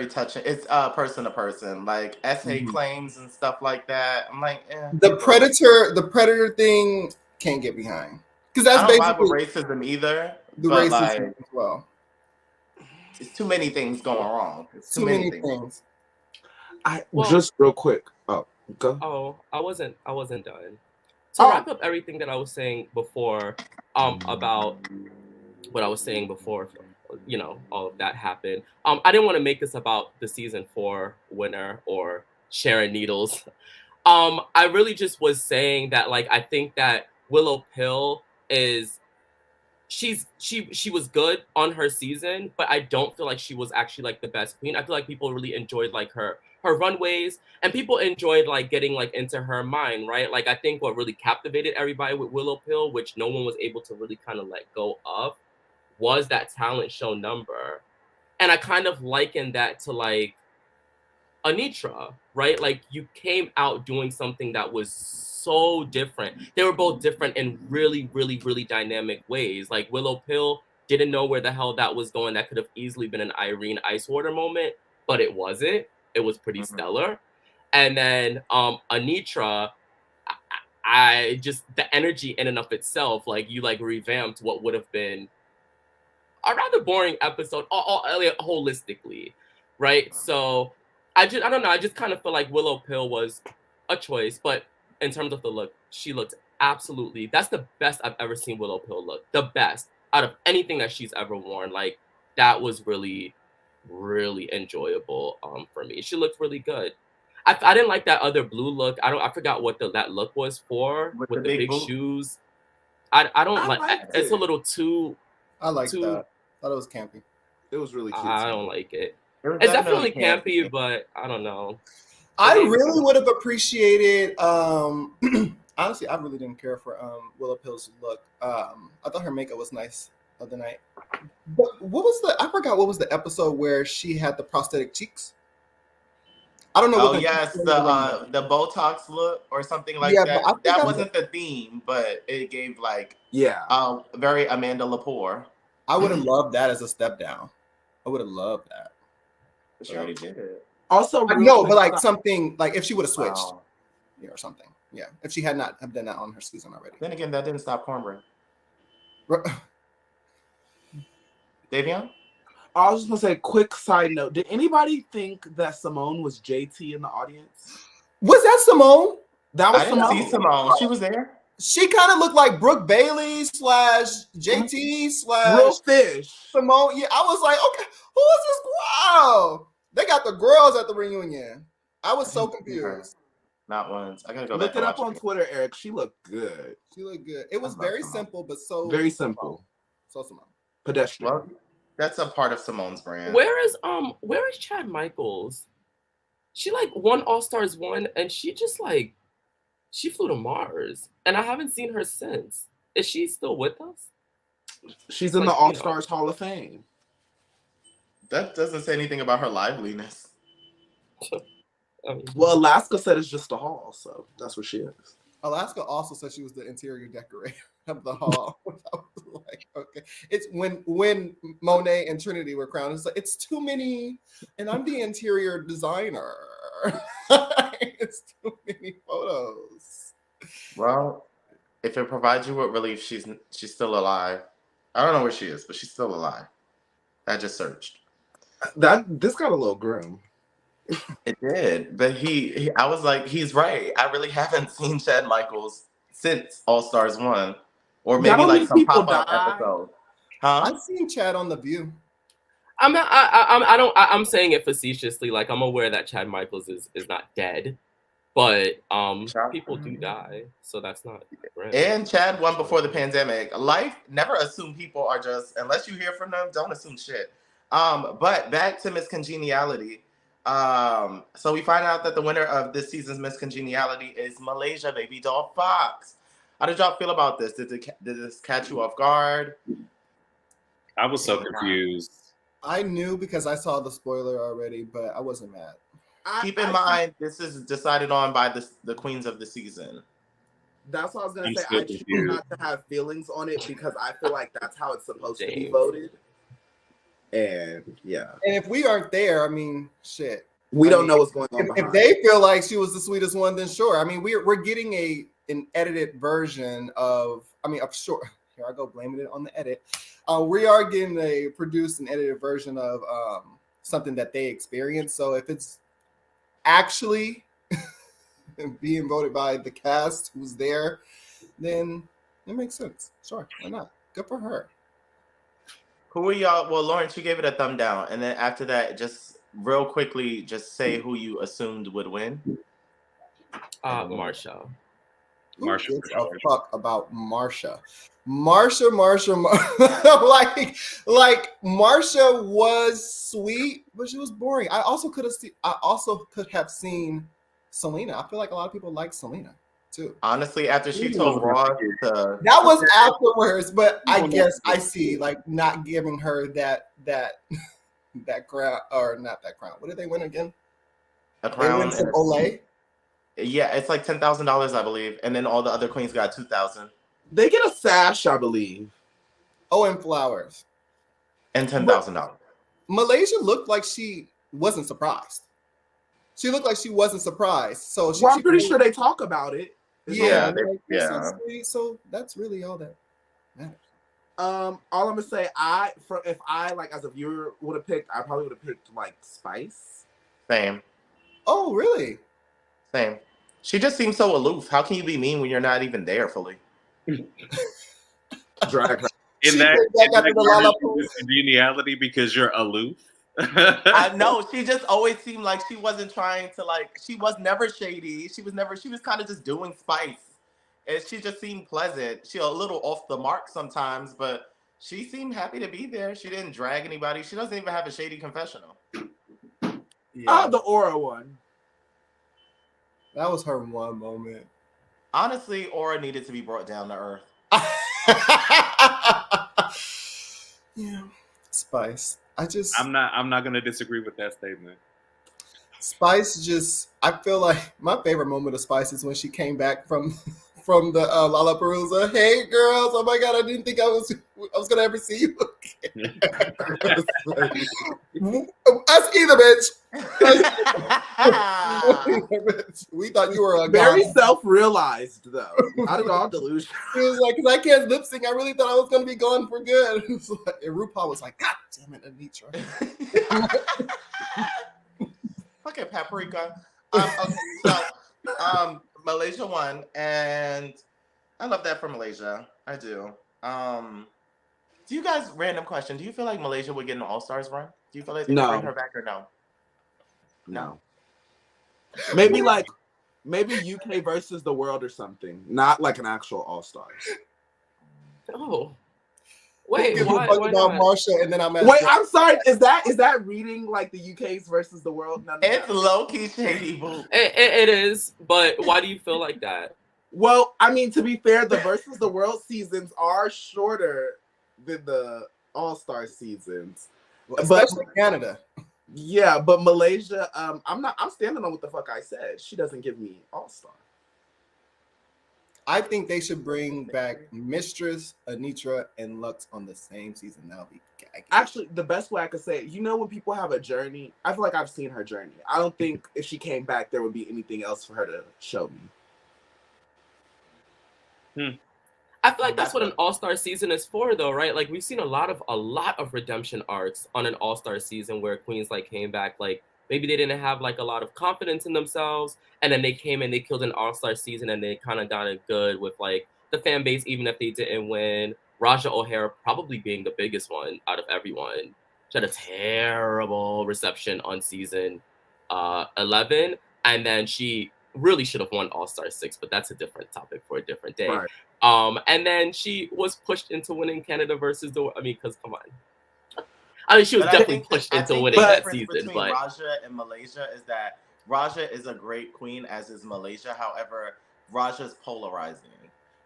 touching. It's person to person, like essay claims and stuff like that. I'm like, the predator thing can't get behind, because that's I don't vibe basically with racism either. the but racism like, as well. it's too many things going wrong. It's Too many things. Just real quick. Oh, go. Oh, I wasn't done. To wrap up everything that I was saying before, about what I was saying before, you know, all of that happened. I didn't want to make this about the season 4 winner or Sharon Needles. I really just was saying that, like, I think that Willow Pill is she was good on her season, but I don't feel like she was actually like the best queen. I feel like people really enjoyed like her runways, and people enjoyed like getting like into her mind, right? Like I think what really captivated everybody with Willow Pill, which no one was able to really kind of let go of, was that talent show number. And I kind of likened that to like Anitra, right? Like you came out doing something that was so different. They were both different in really, really, really dynamic ways. Like Willow Pill didn't know where the hell that was going. That could have easily been an Irene Ice Water moment, but it wasn't. It was pretty stellar. And then Anitra, I just, the energy in and of itself, like you like revamped what would have been a rather boring episode holistically, right? So I don't know. I just kind of feel like Willow Pill was a choice, but in terms of the look, she looked absolutely, that's the best I've ever seen Willow Pill look. The best out of anything that she's ever worn. Like that was really, really enjoyable for me. She looked really good. I didn't like that other blue look. I forgot what that look was for with the big shoes. I don't like it's a little too. I like that. Thought it was campy. It was really cute. I don't like it. It's definitely campy, but I don't know. I really would have appreciated. Honestly, I really didn't care for Willow Pill's look. I thought her makeup was nice the other night. But what was I forgot what was the episode where she had the prosthetic cheeks? I don't know. Oh yes, the Botox look or something like that. That wasn't the theme, but it gave like very Amanda Lepore. I would have loved that as a step down. I would have loved that. But she already did it. Also, no, but like something like if she would have switched, or something. Yeah, if she had not have done that on her season already. Then again, that didn't stop cornbread. Davion? I was just gonna say, quick side note. Did anybody think that Simone was JT in the audience? Was that Simone? That was Simone. See Simone. She was there. She kind of looked like Brooke Bailey / JT / Real Fish. Simone. Yeah, I was like, okay, who is this? Wow, they got the girls at the reunion. I was so confused. Not once. I gotta go look back it up on Twitter, Eric. She looked good. She looked good. It was very simple, but so very simple. So Simone. Pedestrian. Well, that's a part of Simone's brand. Where is Chad Michaels? She like won All Stars 1, and she just like she flew to Mars, and I haven't seen her since. Is she still with us? She's in the All Stars Hall of Fame. That doesn't say anything about her liveliness. Well, Alaska said it's just a hall, so that's what she is. Alaska also said she was the interior decorator of the hall. I was like, okay. It's when Monet and Trinity were crowned. It's like it's too many, and I'm the interior designer. It's too many photos. Well, if it provides you with relief, she's still alive. I don't know where she is, but she's still alive. I just searched. This got a little grim. It did, but I was like, he's right. I really haven't seen Chad Michaels since All Stars 1. Or Y'all maybe don't like think some people pop-up die? episode. Huh? I've seen Chad on The View. I'm saying it facetiously. Like, I'm aware that Chad Michaels is not dead, but people do die, so that's not random. And Chad won before the pandemic. Life, never assume people are just, unless you hear from them, don't assume shit. But back to Miss Congeniality. So we find out that the winner of this season's Miss Congeniality is Malaysia Baby Doll Fox. How did y'all feel about this? Did this catch you off guard? I was so confused. I knew because I saw the spoiler already, but I wasn't mad. Keep in mind, this is decided on by the queens of the season. That's what I was gonna I'm say. still I choose confused. not to have feelings on it because I feel like that's how it's supposed to be voted. And yeah, And if we aren't there, I mean, shit. we don't know what's going on. If they feel like she was the sweetest one, then sure. I mean, we're getting an edited version of. I mean, I'm sure. Here I go blaming it on the edit. We are getting a produced and edited version of something that they experienced. So if it's actually being voted by the cast who's there, then it makes sense. Sure, why not? Good for her. Who are y'all? Well, Lawrence, you gave it a thumb down, and then after that, just real quickly, just say who you assumed would win. Marsha. Who gives a fuck about Marsha? Marsha, like Marsha was sweet, but she was boring. I also could have seen Selena. I feel like a lot of people like Selena too. Honestly, after she told Ross to, that was afterwards, but I guess I see like not giving her that crown, or not that crown. What did they win again? A crown. They win some Olay. Yeah, it's like $10,000, I believe, and then all the other queens got $2,000. They get a sash, I believe. Oh, and flowers. And $10,000. Malaysia looked like she wasn't surprised. She looked like she wasn't surprised. So I'm pretty sure they talk about it. Yeah, so sweet. So that's really all that matters. All I'm gonna say, if I like as a viewer would have picked, I probably would have picked like Spice. Same. Oh, really? Same. She just seems so aloof. How can you be mean when you're not even there fully? Drag her. In that congeniality because you're aloof. I know. She just always seemed like she wasn't trying to she was never shady. She was kind of just doing spice. And she just seemed pleasant. She a little off the mark sometimes, but she seemed happy to be there. She didn't drag anybody. She doesn't even have a shady confessional. Yeah. The Aura one. That was her one moment. Honestly, Aura needed to be brought down to earth. Yeah. Spice. I'm not gonna disagree with that statement. Spice I feel like my favorite moment of Spice is when she came back from the Lollapalooza. Hey girls, oh my god, I didn't think I was gonna ever see you again. Us either, bitch. We thought you were a very self-realized though. Not at all delusional. It was like, because I can't lip sync, I really thought I was gonna be gone for good. And RuPaul was like, God damn it, Anitra. Fucking paprika. Okay, so Malaysia won, and I love that for Malaysia. I do. Do you guys, random question, do you feel like Malaysia would get an All-Stars run? Do you feel like they can bring her back or no? No. Maybe UK versus the world or something. Not like an actual All-Stars. Oh. Wait, why about Marsha, and then I'm wait, I'm sorry. Is that reading like the UK's versus the world? No, it's low-key shady, boo. It is, but why do you feel like that? Well, I mean, to be fair, the versus the world seasons are shorter than the All-Star seasons. Especially Canada. Yeah, but Malaysia, I'm standing on what the fuck I said. She doesn't give me All-Star. I think they should bring back Mistress, Anitra, and Lux on the same season. That'll be gagging. Actually, the best way I could say it, when people have a journey, I feel like I've seen her journey. I don't think if she came back, there would be anything else for her to show me. I feel like that's what an All-Star season is for, though, right? Like, we've seen a lot of redemption arcs on an All-Star season where queens like came back like maybe they didn't have like a lot of confidence in themselves, and then they came and they killed an all-star season, and they kind of got it good with like the fan base, even if they didn't win. Raja O'Hara probably being the biggest one out of everyone. She had a terrible reception on season 11, and then she really should have won All-Star 6, but that's a different topic for a different day. Right. And then she was pushed into winning Canada versus the. I mean, because come on. I mean, she was definitely pushed into winning that season. Between but Raja and Malaysia is that Raja is a great queen, as is Malaysia. However, Raja's polarizing,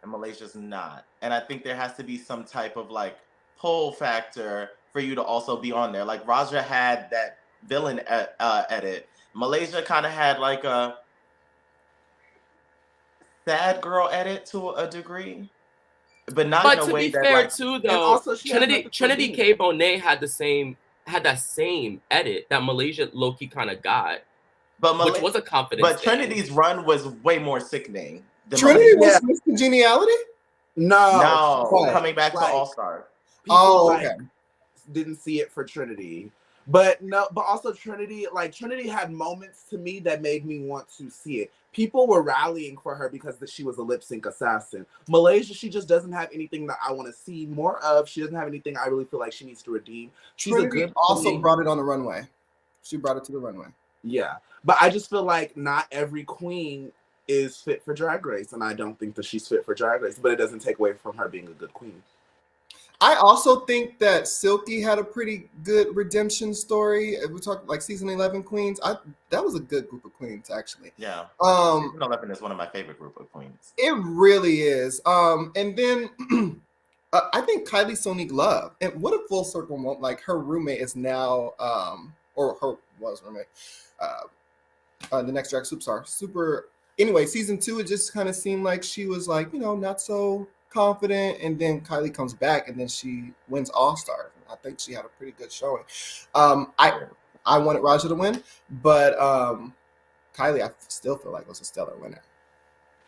and Malaysia's not. And I think there has to be some type of like pull factor for you to also be on there. Like Raja had that villain edit. Malaysia kind of had like a sad girl edit to a degree, but not in a way that, like, too, though, Trinity K. Bonet had that same edit that Malaysia low-key kind of got, which was a confidence. But Trinity's run was way more sickening. Trinity was Miss Congeniality? No, coming back to All Star. Okay. Didn't see it for Trinity. But also Trinity had moments to me that made me want to see it. People were rallying for her because she was a lip sync assassin. Malaysia, she just doesn't have anything that I want to see more of. She doesn't have anything I really feel like she needs to redeem. Trinity also brought it on the runway. She brought it to the runway. Yeah. But I just feel like not every queen is fit for Drag Race, and I don't think that she's fit for Drag Race, but it doesn't take away from her being a good queen. I also think that Silky had a pretty good redemption story. We talked like season 11 queens. That was a good group of queens, actually. Yeah. Season 11 is one of my favorite group of queens. It really is. And then I think Kylie Sonique Love, and what a full circle moment. Like her roommate is now, or her was roommate, the next Drag Superstar. Super. Anyway, season 2, it just kind of seemed like she was like, not so confident, and then Kylie comes back and then she wins All-Star. I think she had a pretty good showing. I wanted Raja to win, but Kylie, I still feel like was a stellar winner.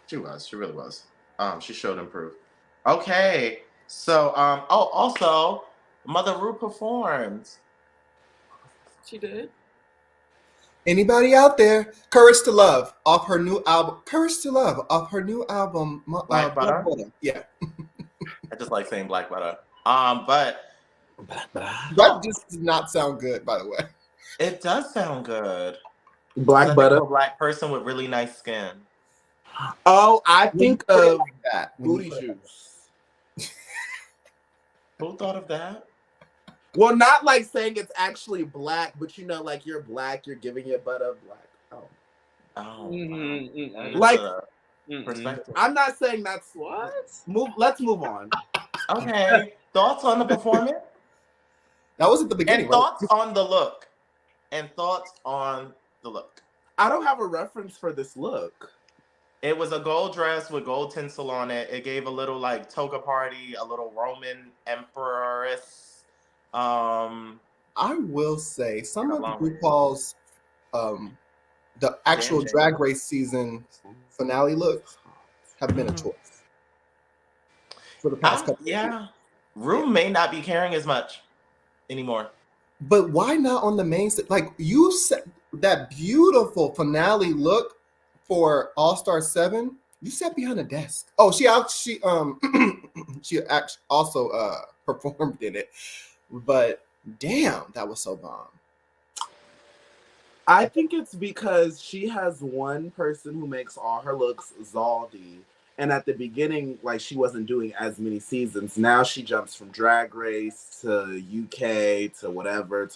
She really was. She showed improve. Okay, so also Mother Ru performed. She did. Anybody out there? Courage to Love off her new album. Courage to Love off her new album. Black Butter. Yeah. I just like saying Black Butter. But that just does not sound good, by the way. It does sound good. Black Butter. A black person with really nice skin. Oh, I think of that booty juice. Who thought of that? Well, not like saying it's actually black, but like you're black, you're giving your butt up black. Perspective. I'm not saying that's what. Let's move on. Okay. Thoughts on the performance? That was at the beginning. And thoughts on the look. I don't have a reference for this look. It was a gold dress with gold tinsel on it. It gave a little like toga party, a little Roman empress. I will say some of RuPaul's the actual Drag Race season finale looks have been a choice for the past couple of years. Ru may not be caring as much anymore. But why not on the main stage? Like you said, that beautiful finale look for All-Star 7, you sat behind a desk. Oh, she actually also performed in it. But damn, that was so bomb. I think it's because she has one person who makes all her looks, Zaldi. And at the beginning, like she wasn't doing as many seasons. Now she jumps from Drag Race to UK to whatever.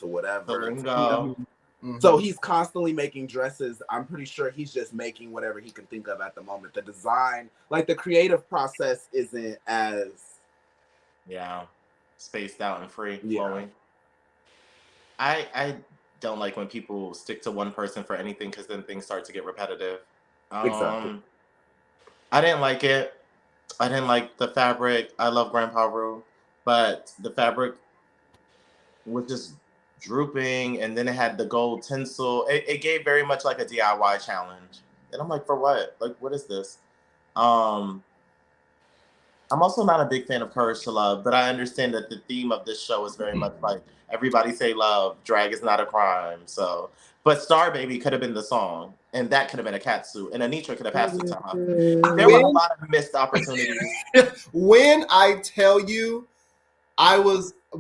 So he's constantly making dresses. I'm pretty sure he's just making whatever he can think of at the moment. The design, like the creative process isn't as spaced out and free flowing. I don't like when people stick to one person for anything because then things start to get repetitive. Exactly. I didn't like it. I didn't like the fabric. I love Grandpa Ru, but the fabric was just drooping, and then it had the gold tinsel. It gave very much like a DIY challenge, and I'm like, for what? Like, what is this? I'm also not a big fan of Courage to Love, but I understand that the theme of this show is very much like everybody say love, drag is not a crime. So But Star Baby could have been the song, and that could have been a cat suit, and Anitra could have passed the time. There were a lot of missed opportunities. When I tell you,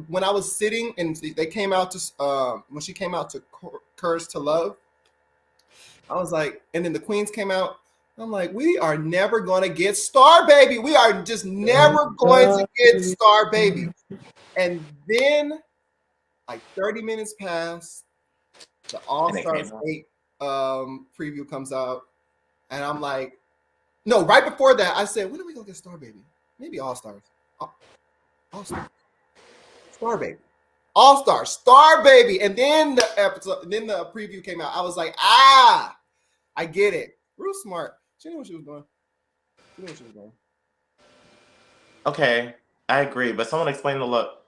when I was sitting and they came out to when she came out to Curse to Love, I was like, and then the Queens came out. I'm like, we are never going to get Star Baby. We are just never going to get Star Baby. And then, like 30 minutes pass, the All Stars 8 preview comes out, and I'm like, no, right before that, I said, when are we going to get Star Baby? Maybe All Stars. All Stars. Star Baby. All Stars. Star Baby. And then the preview came out. I was like, I get it. Real smart. She knew what she was doing. Okay, I agree, but someone explain the look.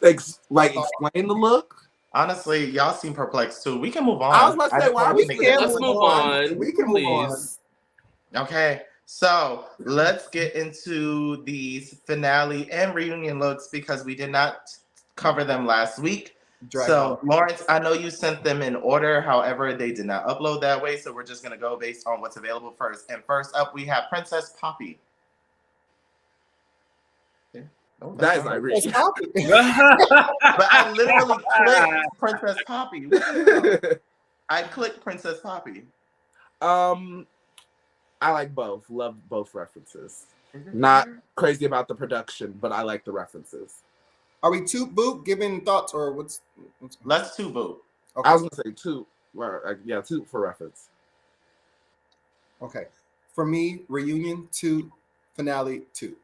Explain the look? Honestly, y'all seem perplexed too. We can move on. I was about to say, why we can't Let's move on. We can move on. Okay, so let's get into these finale and reunion looks because we did not cover them last week. So, Lawrence, I know you sent them in order. However, they did not upload that way. So we're just going to go based on what's available first. And first up, we have Princess Poppy. Yeah. Oh, that is Irish. But I literally clicked Princess Poppy. I clicked Princess Poppy. I like both. Love both references. Not crazy about the production, but I like the references. Are we toot boot giving thoughts or what's Let's toot boot. Okay. I was gonna say toot. Yeah, toot for reference. Okay. For me, reunion, toot, finale, toot.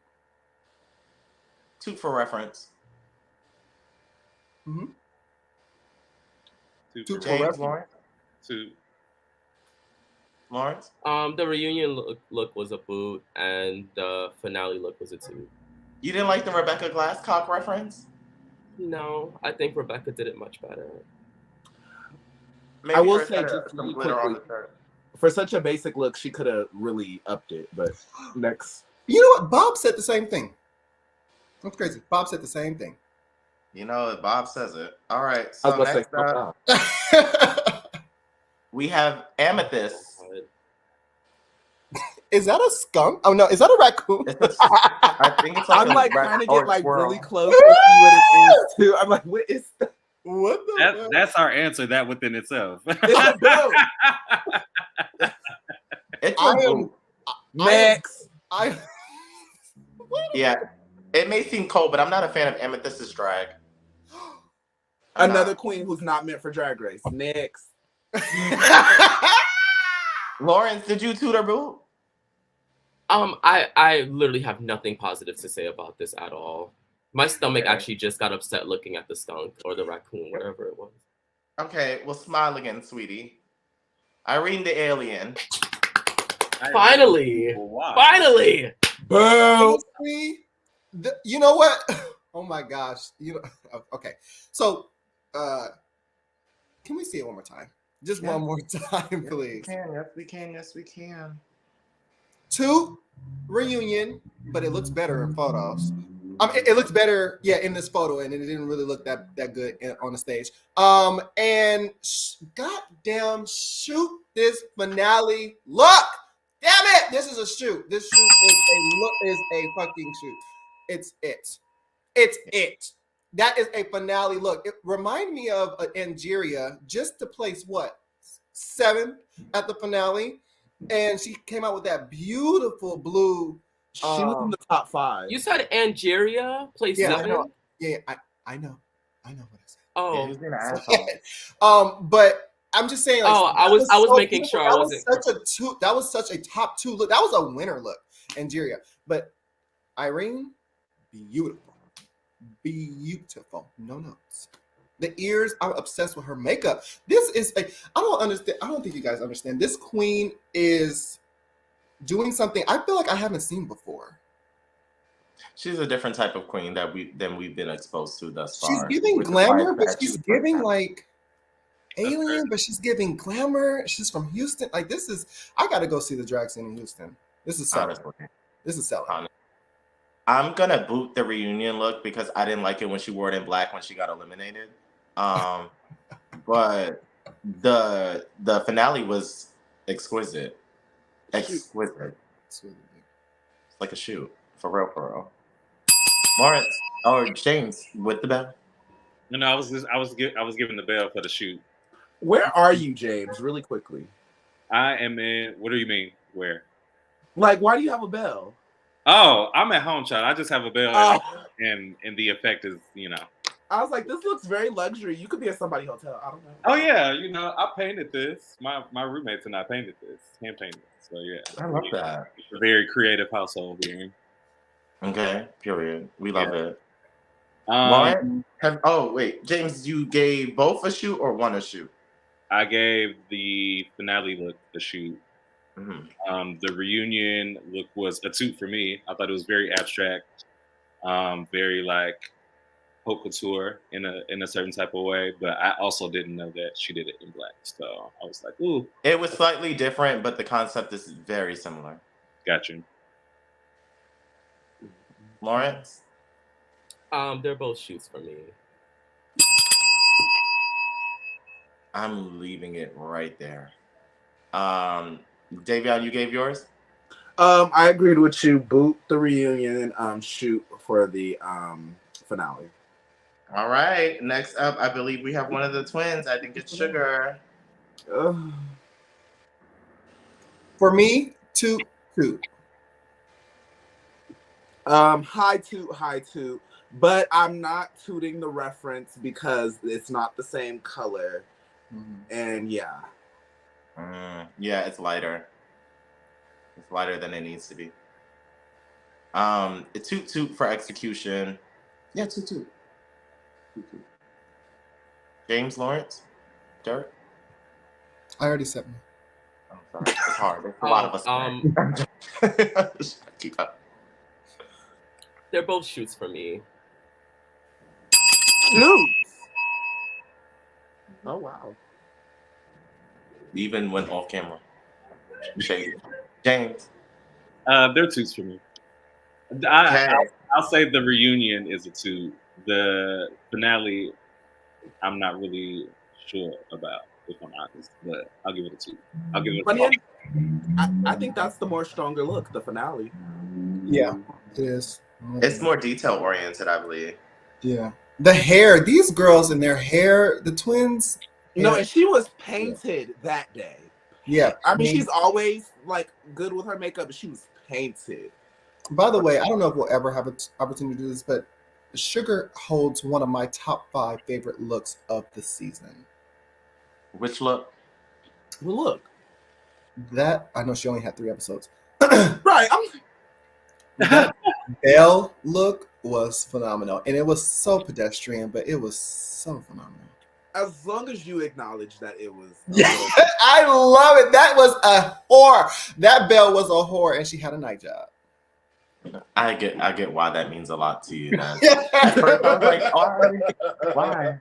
Toot for reference. Mm-hmm. Toot for reference. Lawrence? Toot. Lawrence? The reunion look was a boot, and the finale look was a toot. You didn't like the Rebecca Glasscock reference? No, I think Rebecca did it much better. Maybe I will say just some glitter on the shirt. For such a basic look, she could have really upped it. But next, you know what? Bob said the same thing. That's crazy. Bob said the same thing. You know, Bob says it. All right. So next up, we have Amethyst. Is that a skunk? Oh no, is that a raccoon? I think it's like I'm like trying to get like really close to see what it is too. I'm like, what is that? What the That's our answer. That within itself. It's a boat. It's a boat. Next. Yeah, it may seem cold, but I'm not a fan of Amethyst's drag. Another queen who's not meant for Drag Race. Next. Lawrence, did you toot or boo? I literally have nothing positive to say about this at all. My stomach actually just got upset looking at the skunk or the raccoon, whatever it was. Okay, well, smile again, sweetie. Irene the alien. Finally! Wow. Finally! Boo! You know what? Oh my gosh. Okay. So, can we see it one more time? Just one more time, please. Yes, we can. Two, reunion, but it looks better in photos. It looks better, in this photo, and it didn't really look that good on the stage. And goddamn, shoot this finale look! Damn it! This is a shoot. This shoot is a fucking shoot. It's it. That is a finale look. It reminded me of Angeria, just to place 7 at the finale, and she came out with that beautiful blue. She was in the top 5. You said Angeria placed 7? I know what I said. Oh, he's being an asshole. But I'm just saying. Like, I was making sure I wasn't. That was such a top 2 look. That was a winner look, Angeria. But Irene, beautiful. No notes. The ears, I'm obsessed with her makeup. This is I don't understand. I don't think you guys understand. This queen is doing something I feel like I haven't seen before. She's a different type of queen than we've been exposed to thus far. She's giving glamour, but she's giving like alien, but she's giving glamour. She's from Houston. Like this is, I got to go see the drag scene in Houston. This is selling. This is selling. I'm gonna boot the reunion look because I didn't like it when she wore it in black when she got eliminated. but the finale was exquisite. Exquisite. It's like a shoot. For real, for real. Lawrence or James with the bell. No, I was giving the bell for the shoot. Where are you, James? Really quickly. I am in. What do you mean? Where? Like, why do you have a bell? Oh, I'm at home, child. I just have a bell, Oh. and the effect is, I was like, this looks very luxury. You could be at somebody's hotel. I don't know. Oh yeah, I painted this. My roommates and I painted this, hand painted. So yeah, I love that. It's a very creative household here. Okay, period. We love it. Um, wait, James, you gave both a shoot or one a shoot? I gave the finale look a shoot. Mm-hmm. The reunion look was a toot for me. I thought it was very abstract, very like haute couture in a certain type of way. But I also didn't know that she did it in black, so I was like, ooh. It was slightly different, but the concept is very similar. Got you. Lawrence? They're both shoots for me. I'm leaving it right there. Davion, you gave yours? I agreed with you. Boot the reunion, shoot for the finale. All right. Next up, I believe we have one of the twins. I think it's Sugar. For me, toot. High toot. But I'm not tooting the reference because it's not the same color. And yeah. Yeah, it's lighter. It's lighter than it needs to be. Toot for execution. Yeah, toot. James, Lawrence, Dirk. I already said one. I'm sorry. It's hard. There's a lot of us. Keep up. They're both shoots for me. Shoots. Oh wow. Even when off camera. Shady. James. They're twos for me. I'll say the reunion is a two. The finale, I'm not really sure about, if I'm honest, but I'll give it a two. I'll give it a two. I think that's the more stronger look, the finale. Yeah, it is. It's more detail oriented, I believe. Yeah. The hair, these girls and their hair, the twins. No, and she was painted that day. Yeah. I mean, she's always like good with her makeup, but she was painted. By the way, I don't know if we'll ever have an opportunity to do this, but Sugar holds one of my top 5 favorite looks of the season. Which look? Well, look. That, I know she only had 3 episodes. Right. That Belle look was phenomenal. And it was so pedestrian, but it was so phenomenal. As long as you acknowledge that it was. Yeah, I love it. That was a whore. That Belle was a whore, and she had a night job. I get why that means a lot to you. Then. At first I was like, why?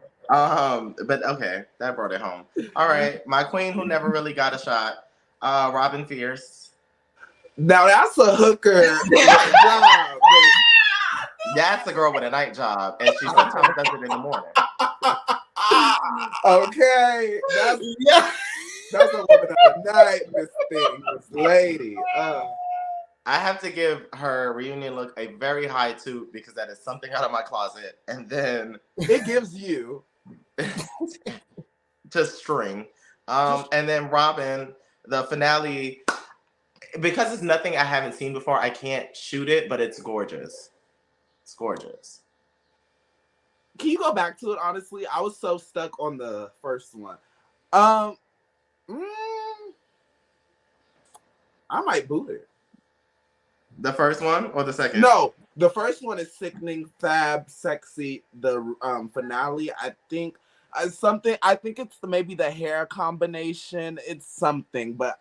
But okay, that brought it home. All right, my queen who never really got a shot, Robin Fierce. Now that's a hooker job. That's the girl with a night job, and she sometimes does it in the morning. Okay, that's a woman of the night, Miss lady. I have to give her reunion look a very high toot because that is something out of my closet, and then it gives you to string. And then Robin, the finale, because it's nothing I haven't seen before, I can't shoot it, but it's gorgeous. It's gorgeous. Can you go back to it? Honestly, I was so stuck on the first one. I might boot it. The first one or the second? No, the first one is sickening, fab, sexy. The finale, I think, something. I think it's maybe the hair combination. It's something, but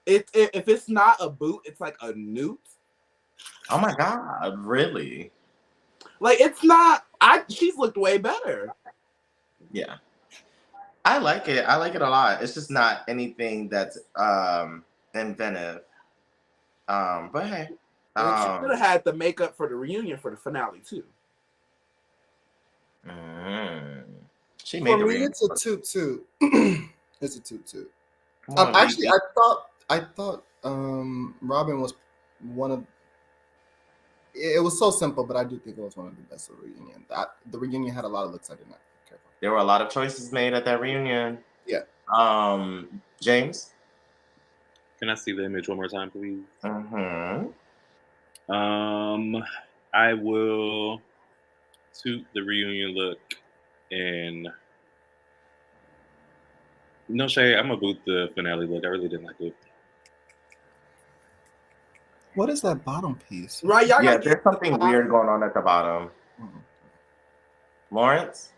if it's not a boot, it's like a newt. Oh my god! Really? Like it's not. She's looked way better. Yeah, I like it. I like it a lot. It's just not anything that's inventive. But hey, she could have had the makeup for the reunion for the finale too. She made For the me, reunion. it's a toot. It's a toot. Come on, Actually, BB. I thought Robin was one of. It was so simple, but I do think it was one of the best of the reunion. The reunion had a lot of looks I did not care for. There were a lot of choices made at that reunion. Yeah. James. Can I see the image one more time, please? Mm-hmm. I will toot the reunion look, and no shade, I'm gonna boot the finale look. I really didn't like it. What is that bottom piece? Right, y'all Yeah, gotta there's get something weird going on at the bottom. Lawrence.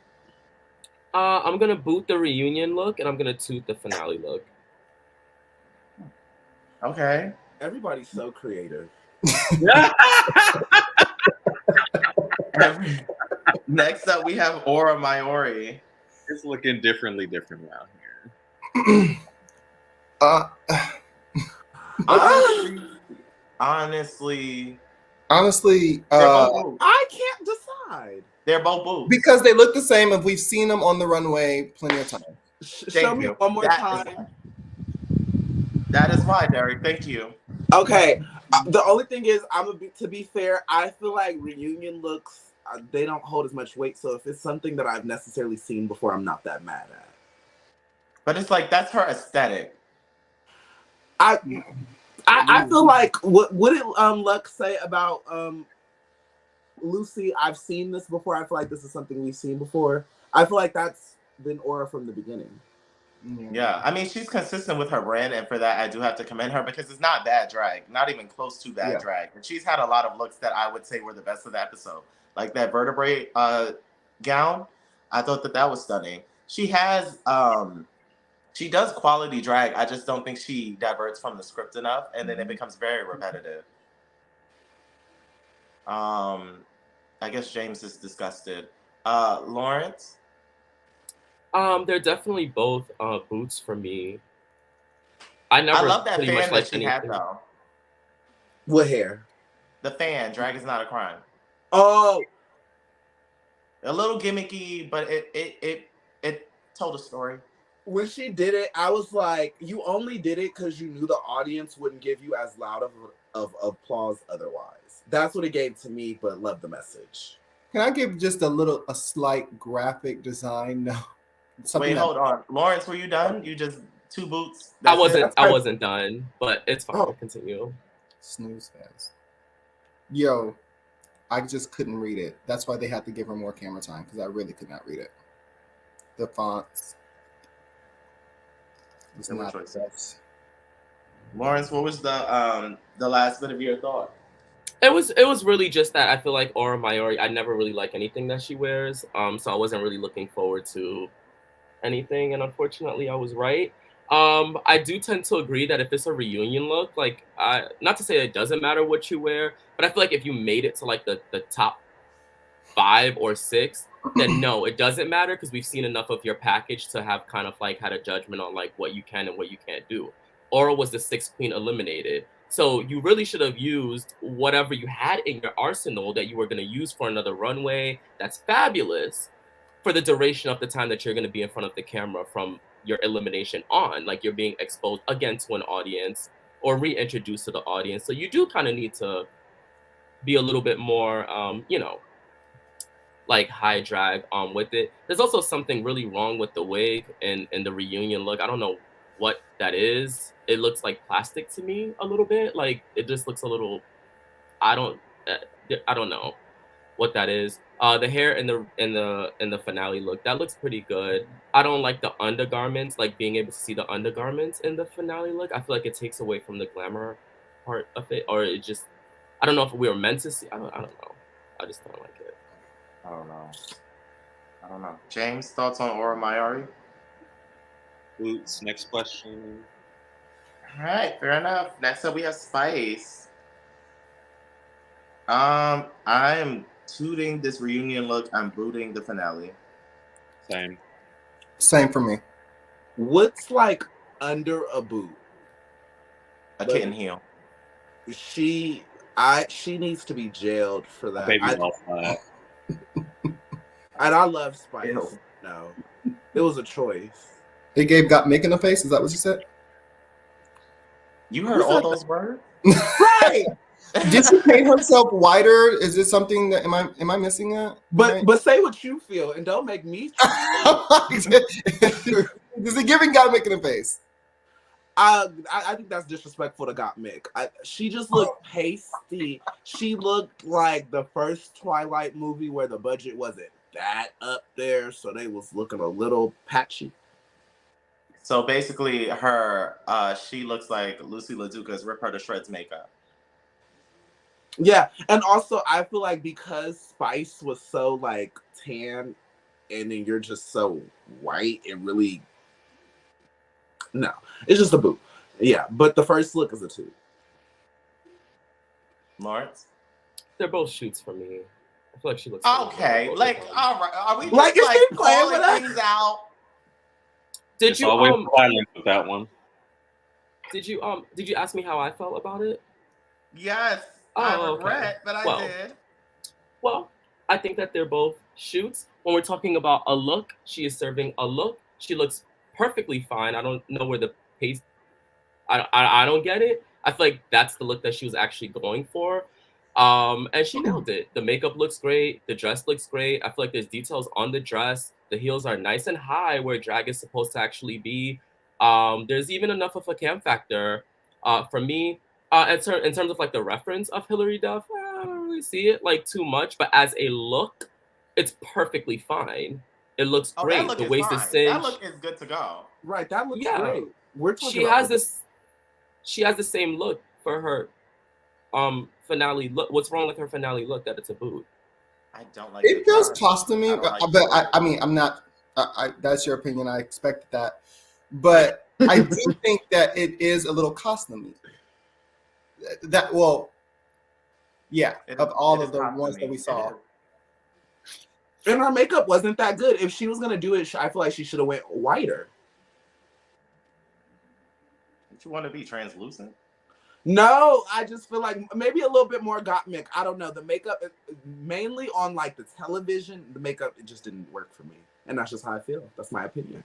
I'm gonna boot the reunion look, and I'm gonna toot the finale look. Okay. Everybody's so creative. Next up, we have Aura Mayori. It's looking different around here. Honestly, I can't decide. they're both boobs. Because they look the same if we've seen them on the runway plenty of times. Show me one more time. That is why, Derek. Thank you. Okay. The only thing is, to be fair, I feel like reunion looks, they don't hold as much weight. So if it's something that I've necessarily seen before, I'm not that mad at. But it's like, that's her aesthetic. I feel like, what did Lux say about Lucy? I've seen this before. I feel like this is something we've seen before. I feel like that's been Aura from the beginning. Yeah, I mean, she's consistent with her brand, and for that, I do have to commend her because it's not bad drag, not even close to bad drag. And she's had a lot of looks that I would say were the best of the episode, like that vertebrae gown. I thought that was stunning. She has, she does quality drag. I just don't think she diverts from the script enough, and then it becomes very repetitive. I guess James is disgusted. Lawrence. They're definitely both boots for me. I love that fan that she had though. What hair? The fan. Drag is not a crime. Oh, a little gimmicky, but it told a story. When she did it, I was like, you only did it because you knew the audience wouldn't give you as loud of applause otherwise. That's what it gave to me, but love the message. Can I give just a slight graphic design? No. Wait, hold on. Lawrence, were you done? You just two boots? I wasn't done, but it's fine. Continue. Snooze fast. Yo, I just couldn't read it. That's why they had to give her more camera time, because I really could not read it. The fonts. It's not the best. Lawrence, what was the last bit of your thought? It was really just that I feel like Aura Mayori, I never really like anything that she wears. So I wasn't really looking forward to anything, and unfortunately I was right. I do tend to agree that if it's a reunion look, like not to say it doesn't matter what you wear, but I feel like if you made it to like the top 5 or 6, then no, it doesn't matter, because we've seen enough of your package to have kind of like had a judgment on like what you can and what you can't do. Aura was the 6th queen eliminated. So you really should have used whatever you had in your arsenal that you were going to use for another runway. That's fabulous for the duration of the time that you're going to be in front of the camera from your elimination on. Like, you're being exposed again to an audience or reintroduced to the audience. So you do kind of need to be a little bit more, like high drag with it. There's also something really wrong with the wig and the reunion look. I don't know what that is. It looks like plastic to me a little bit. Like, it just looks a little, I don't know what that is. The hair in the finale look, that looks pretty good. I don't like the undergarments, like being able to see the undergarments in the finale look. I feel like it takes away from the glamour part of it, or it just, I don't know if we were meant to see. I don't know. I just don't like it. I don't know. James, thoughts on Aura Mayori? Boots. Next question. All right, fair enough. Next up, we have Spice. I am tooting this reunion look. I'm booting the finale. Same for me. What's like under a boot? A kitten heel. She needs to be jailed for that. Baby and I love Spice. Ew. No. It was a choice. They gave got making a face. Is that what you said? You heard all those words? Right. Did she paint herself whiter? Is this something that am I missing that? But say what you feel and don't make me. Is it giving God making a face? I think that's disrespectful to Gottmik. She just looked pasty. She looked like the first Twilight movie where the budget wasn't that up there, so they was looking a little patchy. So basically, she looks like Lucy LaDuca's Rip Her to Shreds makeup. Yeah, and also I feel like because Spice was so like tan, and then you're just so white, it really no, it's just a boot. Yeah, but the first look is a 2. Lawrence? They're both shoots for me. I feel like she looks okay. Like, all right, are we just like calling things out? Did It's you always violent with that one? Did you ask me how I felt about it? Yes. Oh, I regret, but I did. Well, I think that they're both shoots. When we're talking about a look, she is serving a look. She looks perfectly fine. I don't know where the pace. I don't get it. I feel like that's the look that she was actually going for. And she nailed it. The makeup looks great. The dress looks great. I feel like there's details on the dress. The heels are nice and high where drag is supposed to actually be. There's even enough of a cam factor for me. In terms of like the reference of Hilary Duff, I don't really see it like too much. But as a look, it's perfectly fine. It looks great. The waist is cinched. That look is good to go. Right, that looks great. We're talking she has this. She has the same look for her finale look. What's wrong with her finale look that it's a boot? I don't like it. Does costuming, but I mean, I'm not. That's your opinion. I expected that, but I do think that it is a little costuming. Yeah. Of all of the ones that we saw, and her makeup wasn't that good. If she was gonna do it, I feel like she should have went whiter. You want to be translucent? No, I just feel like maybe a little bit more Gottmik. I don't know. The makeup, mainly on like the television, the makeup, it just didn't work for me. And that's just how I feel. That's my opinion.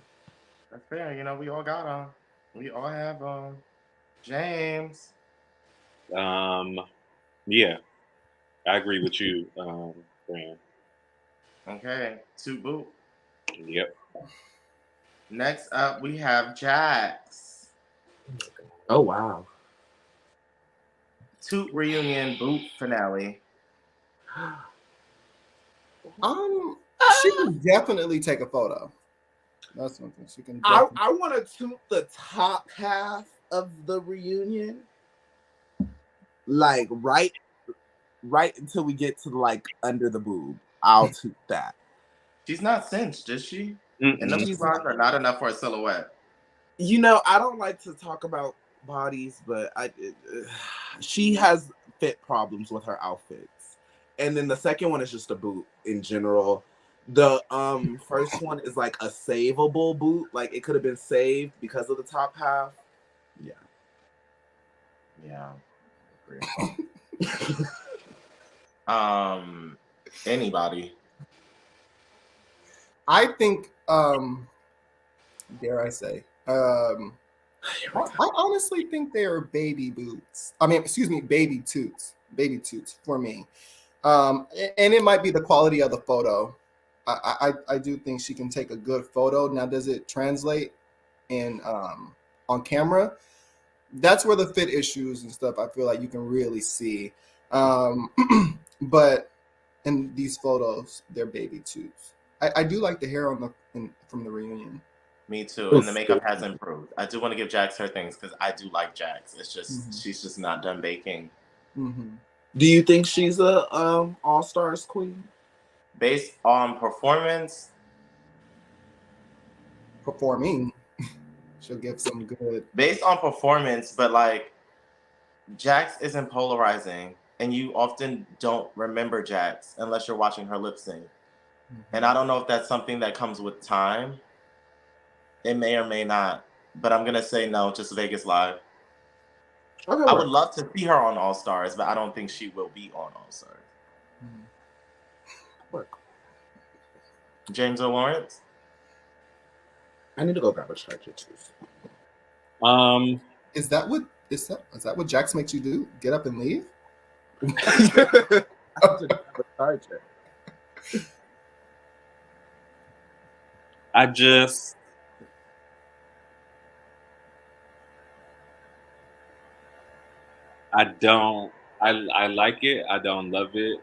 That's fair. You know, we all got we all have James. Yeah, I agree with you, Fran. Okay, 2 boot. Yep. Next up, we have Jax. Oh wow. Toot reunion boot finale. She can definitely take a photo. That's something she can. I want to toot the top half of the reunion, like right until we get to like under the boob. I'll toot that. She's not cinched, is she? And those spots are not enough for a silhouette. You know, I don't like to talk about bodies, but she has fit problems with her outfits. And then the second one is just a boot in general. The first one is like a savable boot, like it could have been saved because of the top half. Yeah. Anybody? I think dare I say I honestly think they are baby boots. I mean, excuse me, baby toots for me. And it might be the quality of the photo. I do think she can take a good photo. Now, does it translate in on camera? That's where the fit issues and stuff I feel like you can really see. But in these photos, they're baby toots. I do like the hair from the reunion. Me too. And the makeup has improved. I do want to give Jax her things because I do like Jax. It's just she's just not done baking. Mm-hmm. Do you think she's a All-Stars queen? Based on performing, she'll give some good. Based on performance, but like Jax isn't polarizing, and you often don't remember Jax unless you're watching her lip sync. And I don't know if that's something that comes with time. It may or may not, but I'm gonna say no. Just Vegas Live. Okay, I would love to see her on All Stars, but I don't think she will be on All Stars. James or Lawrence? I need to go grab a charger too. Is that what Jax makes you do? Get up and leave? I need to grab a charger. I just I like it. I don't love it.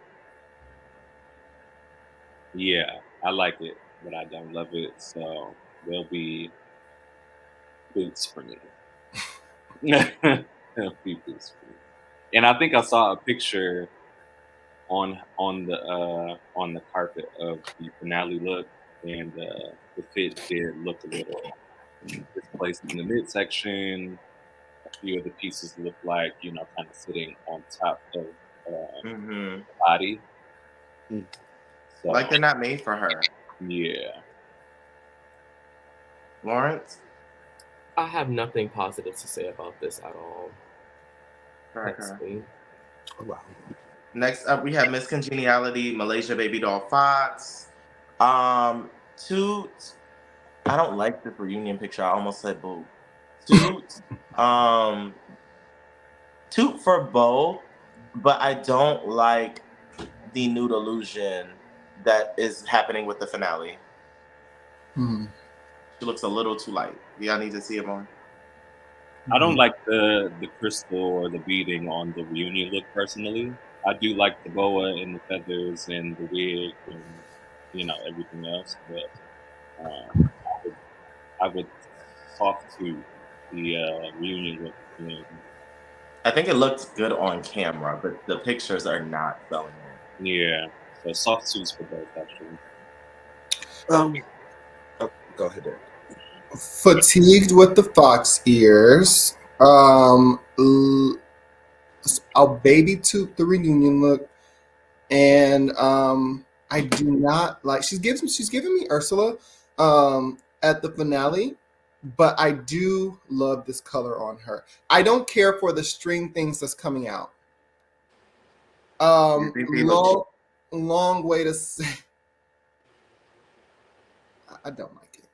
Yeah, I like it, but I don't love it. So there'll be boots for me. There'll be boots for me. And I think I saw a picture on the carpet of the finale look, and the fit did look a little displaced in the midsection. A few of the pieces look like, kind of sitting on top of the body. Mm. So, Like they're not made for her. yeah. Lawrence? I have nothing positive to say about this at all. Next, please. Oh, wow. Next up, we have Miss Congeniality, Malaysia Baby Doll Fox. Toot. I don't like this reunion picture. I almost said boo. Toot. Toot for both, but I don't like the nude illusion that is happening with the finale. She looks a little too light. Y'all need to see it more. I don't like the crystal or the beading on the reunion look personally. I do like the boa and the feathers and the wig and everything else, but I would soft to the reunion look. I think it looks good on camera, but the pictures are not selling it. Yeah, so soft suits for both actually. Go ahead, Derek. Fatigued with the fox ears. I'll baby toot the reunion look, and I do not like. She's giving me Ursula at the finale, but I do love this color on her. I don't care for the string things that's coming out. Long way to say. I don't like it.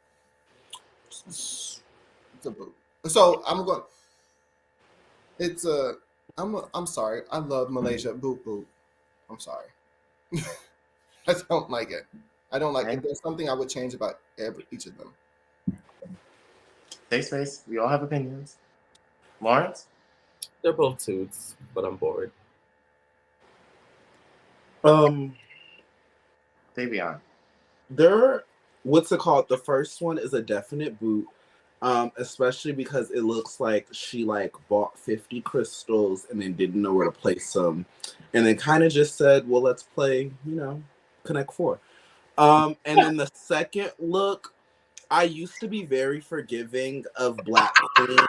It's a boo. So I'm going. It's a. I'm sorry. I love Malaysia. Boop boop. I'm sorry. I don't like it. I don't like it. There's something I would change about each of them. Safe space. We all have opinions. Lawrence? They're both toots, but I'm bored. Davion. What's it called? The first one is a definite boot. Especially because it looks like she bought 50 crystals and then didn't know where to place them, and then kind of just said, "Well, let's play, Connect Four." And then the second look, I used to be very forgiving of Black queens,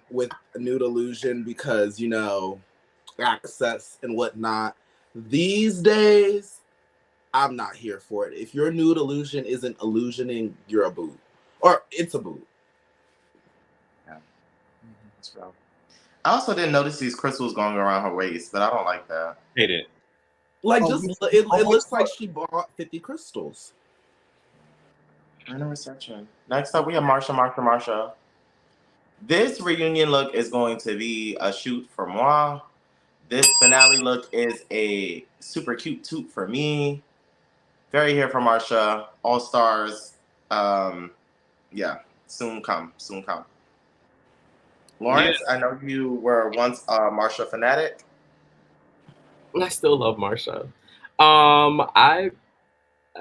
with nude illusion because access and whatnot. These days, I'm not here for it. If your nude illusion isn't illusioning, you're a boo. Or it's a boo. Yeah. That's real. I also didn't notice these crystals going around her waist, but I don't like that. Hate it. It looks like she bought 50 crystals. In a reception. Next up, we have Marsha. This reunion look is going to be a shoot for moi. This finale look is a super cute toot for me. Very here for Marsha. All stars. Yeah, soon come. Lawrence, Yes. I know you were once a Marsha fanatic. I still love Marsha. I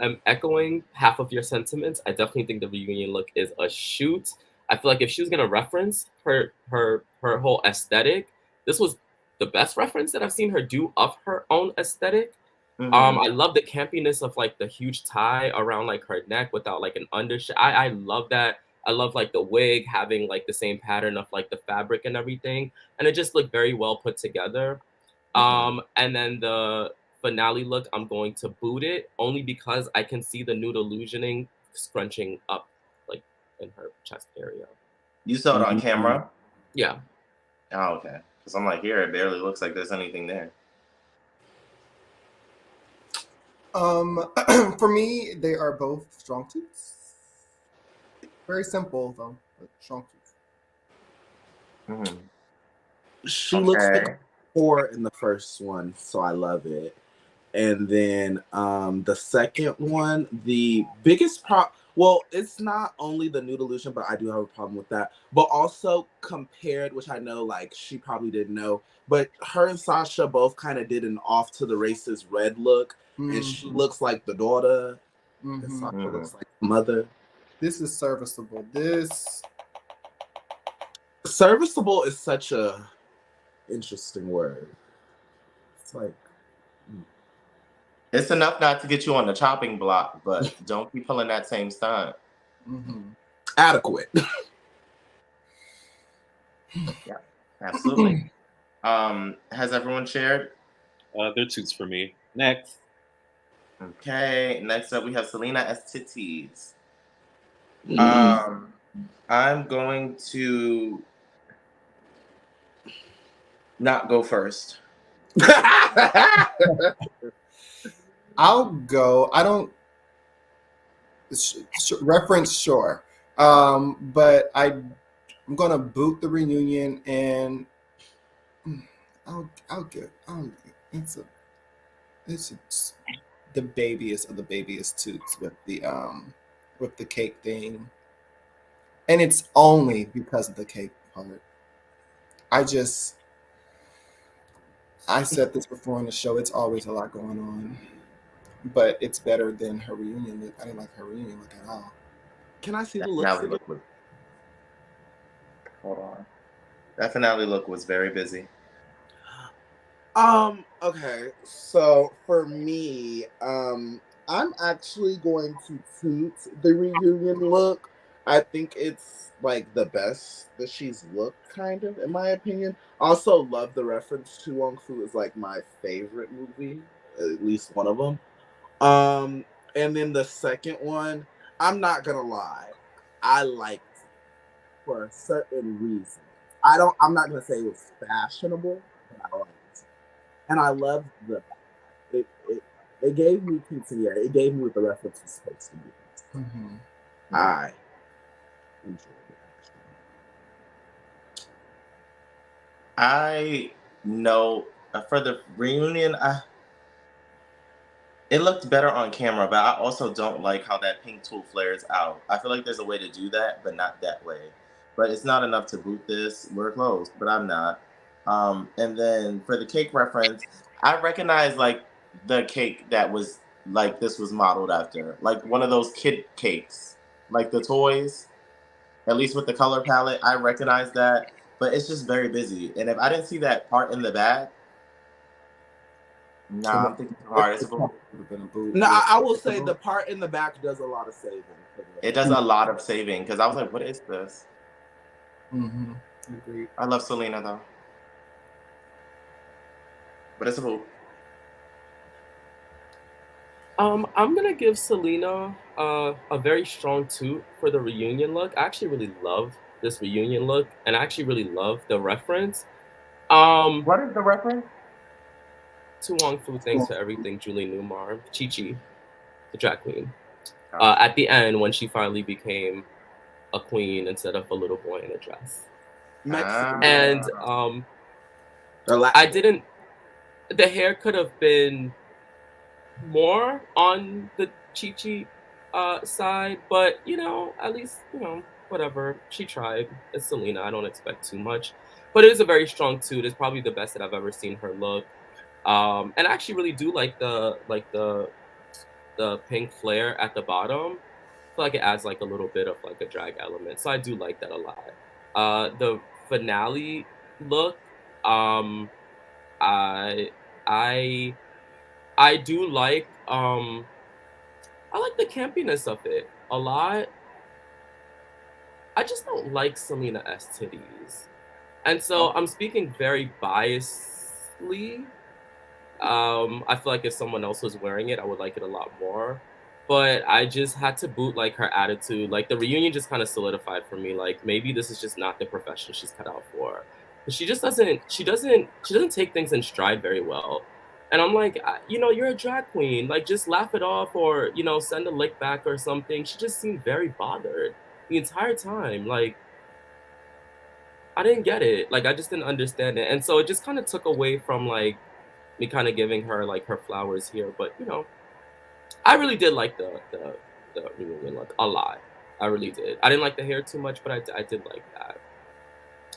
am echoing half of your sentiments. I definitely think the reunion look is a shoot. I feel like if she was gonna reference her whole aesthetic, this was the best reference that I've seen her do of her own aesthetic. I love the campiness of the huge tie around her neck without an undershirt. I love that. I love the wig having the same pattern of the fabric and everything, and it just looked very well put together. And then the finale look, I'm going to boot it only because I can see the nude illusioning scrunching up in her chest area. You saw it on camera? Yeah. Oh, okay. Because I'm here, it barely looks like there's anything there. For me, they are both strong toots. Very simple though, but strong tooth. She looks like Okay. a 4 in the first one, so I love it. And then the second one, the biggest problem, well, it's not only the nude illusion, but I do have a problem with that. But also compared, which I know like she probably didn't know, but her and Sasha both kind of did an off to the races red look, and she looks like the daughter, and Sasha looks like the mother. This is serviceable. This Serviceable is such a interesting word. It's like It's enough not to get you on the chopping block, but don't be pulling that same stunt. adequate. Yeah, absolutely. Has everyone shared? They're toots for me. Next. Okay, next up we have Selena as titties. I'm going to not go first. I'll go. I don't reference sure, but I'm gonna boot the reunion, and I'll get. It's the babyest of the babyest toots with the cake thing, and it's only because of the cake part. I said this before on the show. It's always a lot going on, but it's better than her reunion look. I didn't like her reunion look at all. Can I see the Finale looks? look. Hold on. That finale look was very busy. Okay, so for me, I'm actually going to toot the reunion look. I think it's like the best that she's looked, kind of, in my opinion. Also, love the reference to Wong Fu is like my favorite movie, at least one of them. And then the second one, I'm not gonna lie, I liked it for a certain reason. I'm not gonna say it was fashionable, but I liked it. And I loved it gave me quinceanera. It gave me what the reference was supposed to be. I enjoyed it. I know for the reunion, it looked better on camera, but I also don't like how that pink tool flares out. I feel like there's a way to do that, but not that way. But it's not enough to boot this. We're closed, but I'm not. And then for the cake reference, I recognize like the cake that was like this was modeled after, like one of those kid cakes, like the toys. At least with the color palette, I recognize that. But it's just very busy, and if I didn't see that part in the back, nah, I'm thinking too hard. It's a boot. No, I will say the part in the back does a lot of saving. It does a lot of saving because I was like, what is this? Agreed. I love Selena though. But it's a boot. I'm gonna give Selena a very strong toot for the reunion look. I actually really love this reunion look, and I actually really love the reference. What is the reference? To Wong Fu, thanks for everything, Julie Newmar, Chi-Chi, the drag queen. At the end, when she finally became a queen instead of a little boy in a dress. And I didn't. The hair could have been more on the Chi-Chi side, but at least whatever, she tried. It's Selena. I don't expect too much, but it is a very strong toot. It's probably the best that I've ever seen her look. And I actually really do like the pink flare at the bottom. I feel like it adds like a little bit of like a drag element, so I do like that a lot. The finale look, I do like I like the campiness of it a lot. I just don't like Selena S titties, and so I'm speaking very biasedly. I feel like if someone else was wearing it, I would like it a lot more. But I just had to boot like her attitude. Like the reunion just kind of solidified for me. Like maybe this is just not the profession she's cut out for. But she just doesn't. She doesn't take things in stride very well. And I'm like, you're a drag queen. Like just laugh it off, or send a lick back or something. She just seemed very bothered. the entire time. Like, I didn't get it. Like, I just didn't understand it. And so it just kind of took away from like me kind of giving her like her flowers here. But you know, I really did like the reunion look a lot. I really did. I didn't like the hair too much, but I did like that.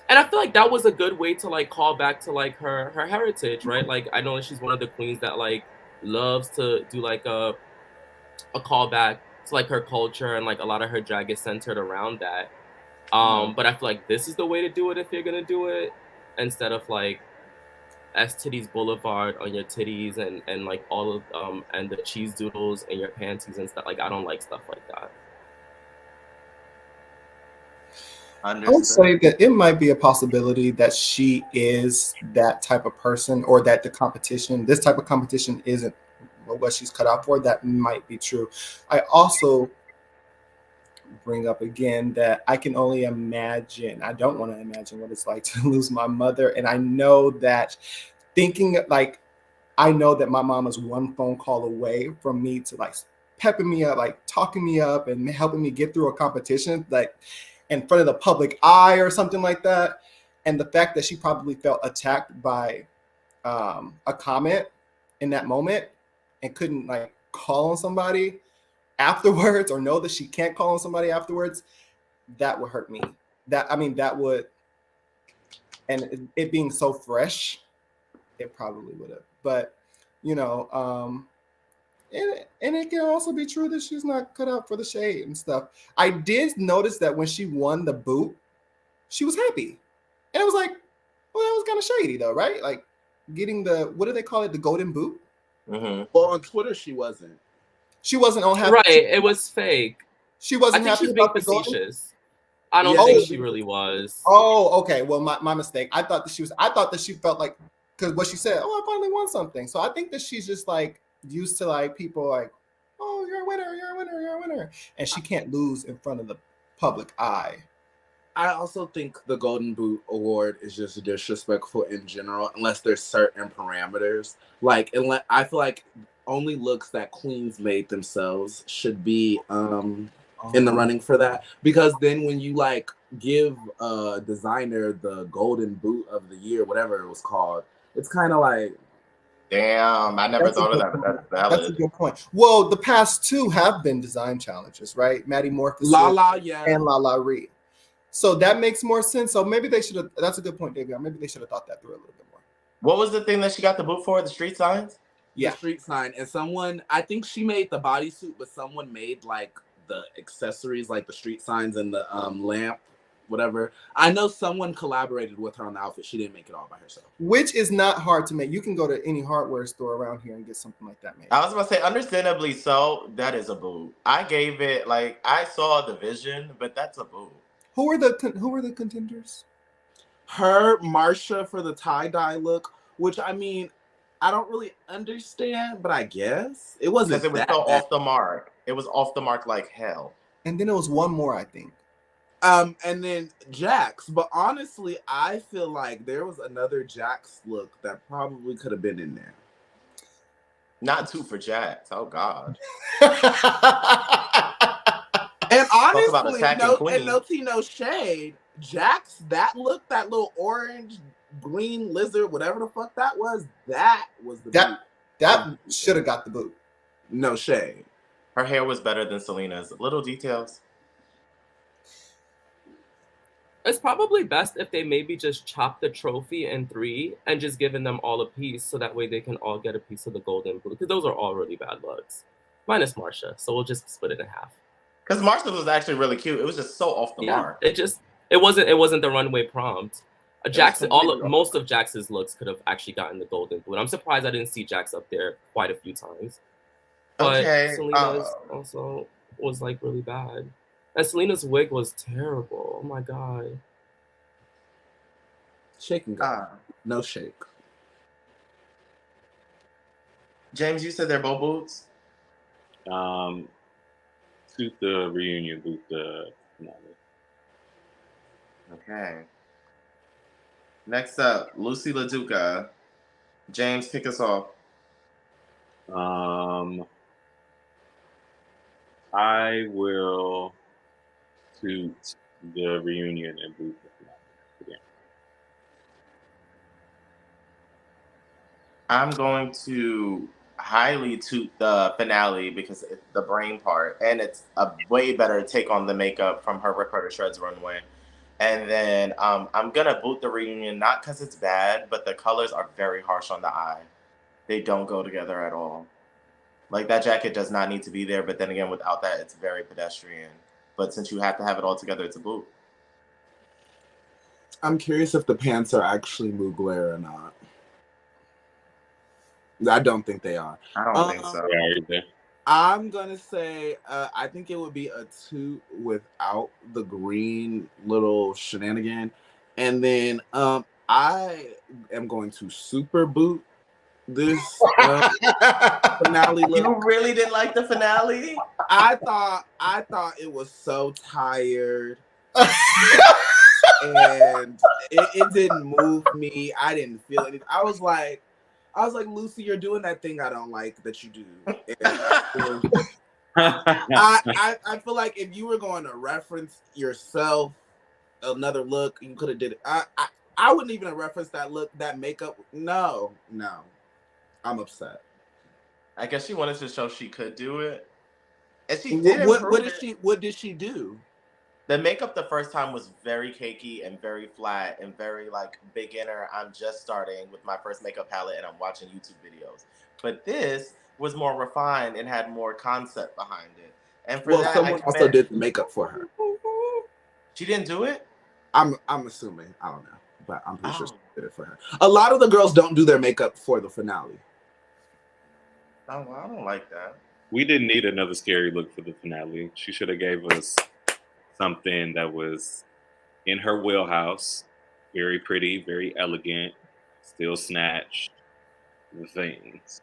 And I feel like that was a good way to like call back to like her heritage, right? Like, I know that she's one of the queens that like loves to do like a callback to like her culture, and like a lot of her drag is centered around that. But I feel like this is the way to do it if you're gonna do it, instead of like S Titties Boulevard on your titties and like all of and the cheese doodles in your panties and stuff. Like, I don't like stuff like that. I would say that it might be a possibility that she is that type of person, or that this type of competition isn't what she's cut out for. That might be true. I also bring up again that I can only imagine, I don't want to imagine what it's like to lose my mother. And I know that I know that my mom is one phone call away from me to like pepping me up, like talking me up and helping me get through a competition, like in front of the public eye or something like that. And the fact that she probably felt attacked by a comment in that moment and couldn't like call on somebody afterwards, or know that she can't call on somebody afterwards, that would hurt me. That would, and it being so fresh, it probably would have. But you know, and it can also be true that she's not cut out for the shade and stuff. I did notice that when she won the boot, she was happy, and it was like, well, that was kind of shady though, right? Like getting the, what do they call it, the golden boot? Mm-hmm. Well, on Twitter, she wasn't. She wasn't on happy. Right, it was fake. She wasn't. I think happy she was being about the golden? facetious. I don't think she really was. Oh, okay. Well, my mistake. I thought that she felt like, because what she said, oh, I finally won something. So I think that she's just like used to like people like, oh, you're a winner, you're a winner, you're a winner, and she can't lose in front of the public eye. I also think the Golden Boot Award is just disrespectful in general, unless there's certain parameters. Like, I feel like only looks that queens made themselves should be in the running for that. Because then when you like give a designer the Golden Boot of the Year, whatever it was called, it's kind of like, damn, I never thought of that, but that's valid. That's a good point. Well, the past two have been design challenges, right? Maddie Morpheus and Lala Ree. So that makes more sense. So maybe they should have, that's a good point, David. Maybe they should have thought that through a little bit more. What was the thing that she got the boot for? The street signs? Yeah. The street sign. And someone, I think she made the bodysuit, but someone made like the accessories, like the street signs and the lamp, whatever. I know someone collaborated with her on the outfit. She didn't make it all by herself. Which is not hard to make. You can go to any hardware store around here and get something like that made. I was about to say, understandably so, that is a boot. I gave it, like, I saw the vision, but that's a boot. Who were the contenders? Her, Marsha for the tie-dye look, which I mean, I don't really understand, but I guess it wasn't. Because it was so off the mark. It was off the mark like hell. And then there was one more, I think. And then Jax. But honestly, I feel like there was another Jax look that probably could have been in there. Not two for Jax. Oh God. And honestly, no tea, no shade. Jax, that look, that little orange, green lizard, whatever the fuck that was the boot. That should have got the boot. No shade. Her hair was better than Selena's. Little details. It's probably best if they maybe just chop the trophy in 3 and just giving them all a piece, so that way they can all get a piece of the golden boot, because those are all really bad looks. Minus Marsha, so we'll just split it in half. Because Marsha was actually really cute. It was just so off the mark. It wasn't the runway prompt. Most of Jax's looks could have actually gotten the golden boot. I'm surprised I didn't see Jax up there quite a few times. But Selena's also was like really bad. And Selena's wig was terrible. Oh my God. Shake and go. No shake. James, you said they're both boots? Suit the reunion boot, the finale. Okay. Next up, Lucy LaDuca. James, kick us off. I will toot the reunion and boot the finale. Again. I'm going to highly toot the finale because it's the brain part, and it's a way better take on the makeup from her Rip Her to Shreds runway. And then I'm gonna boot the reunion, not because it's bad, but the colors are very harsh on the eye. They don't go together at all. Like, that jacket does not need to be there, but then again, without that, it's very pedestrian. But since you have to have it all together, it's a boot. I'm curious if the pants are actually Mugler or not. I don't think they are. I don't think so. Yeah, either. I'm gonna say I think it would be a 2 without the green little shenanigan, and then I am going to super boot this finale look. You really didn't like the finale? I thought it was so tired, and it didn't move me. I didn't feel anything. I was like, Lucy, you're doing that thing I don't like that you do. I feel like if you were going to reference yourself, another look, you could have did it. I wouldn't even have referenced that look, that makeup. No. I'm upset. I guess she wanted to show she could do it. And she did. What did she do? The makeup the first time was very cakey and very flat and very like beginner. I'm just starting with my first makeup palette and I'm watching YouTube videos. But this was more refined and had more concept behind it. And for that, someone also did the makeup for her. She didn't do it? I'm assuming. I don't know. But I'm pretty sure she did it for her. A lot of the girls don't do their makeup for the finale. Oh, well, I don't like that. We didn't need another scary look for the finale. She should have gave us something that was in her wheelhouse, very pretty, very elegant, still snatched the things.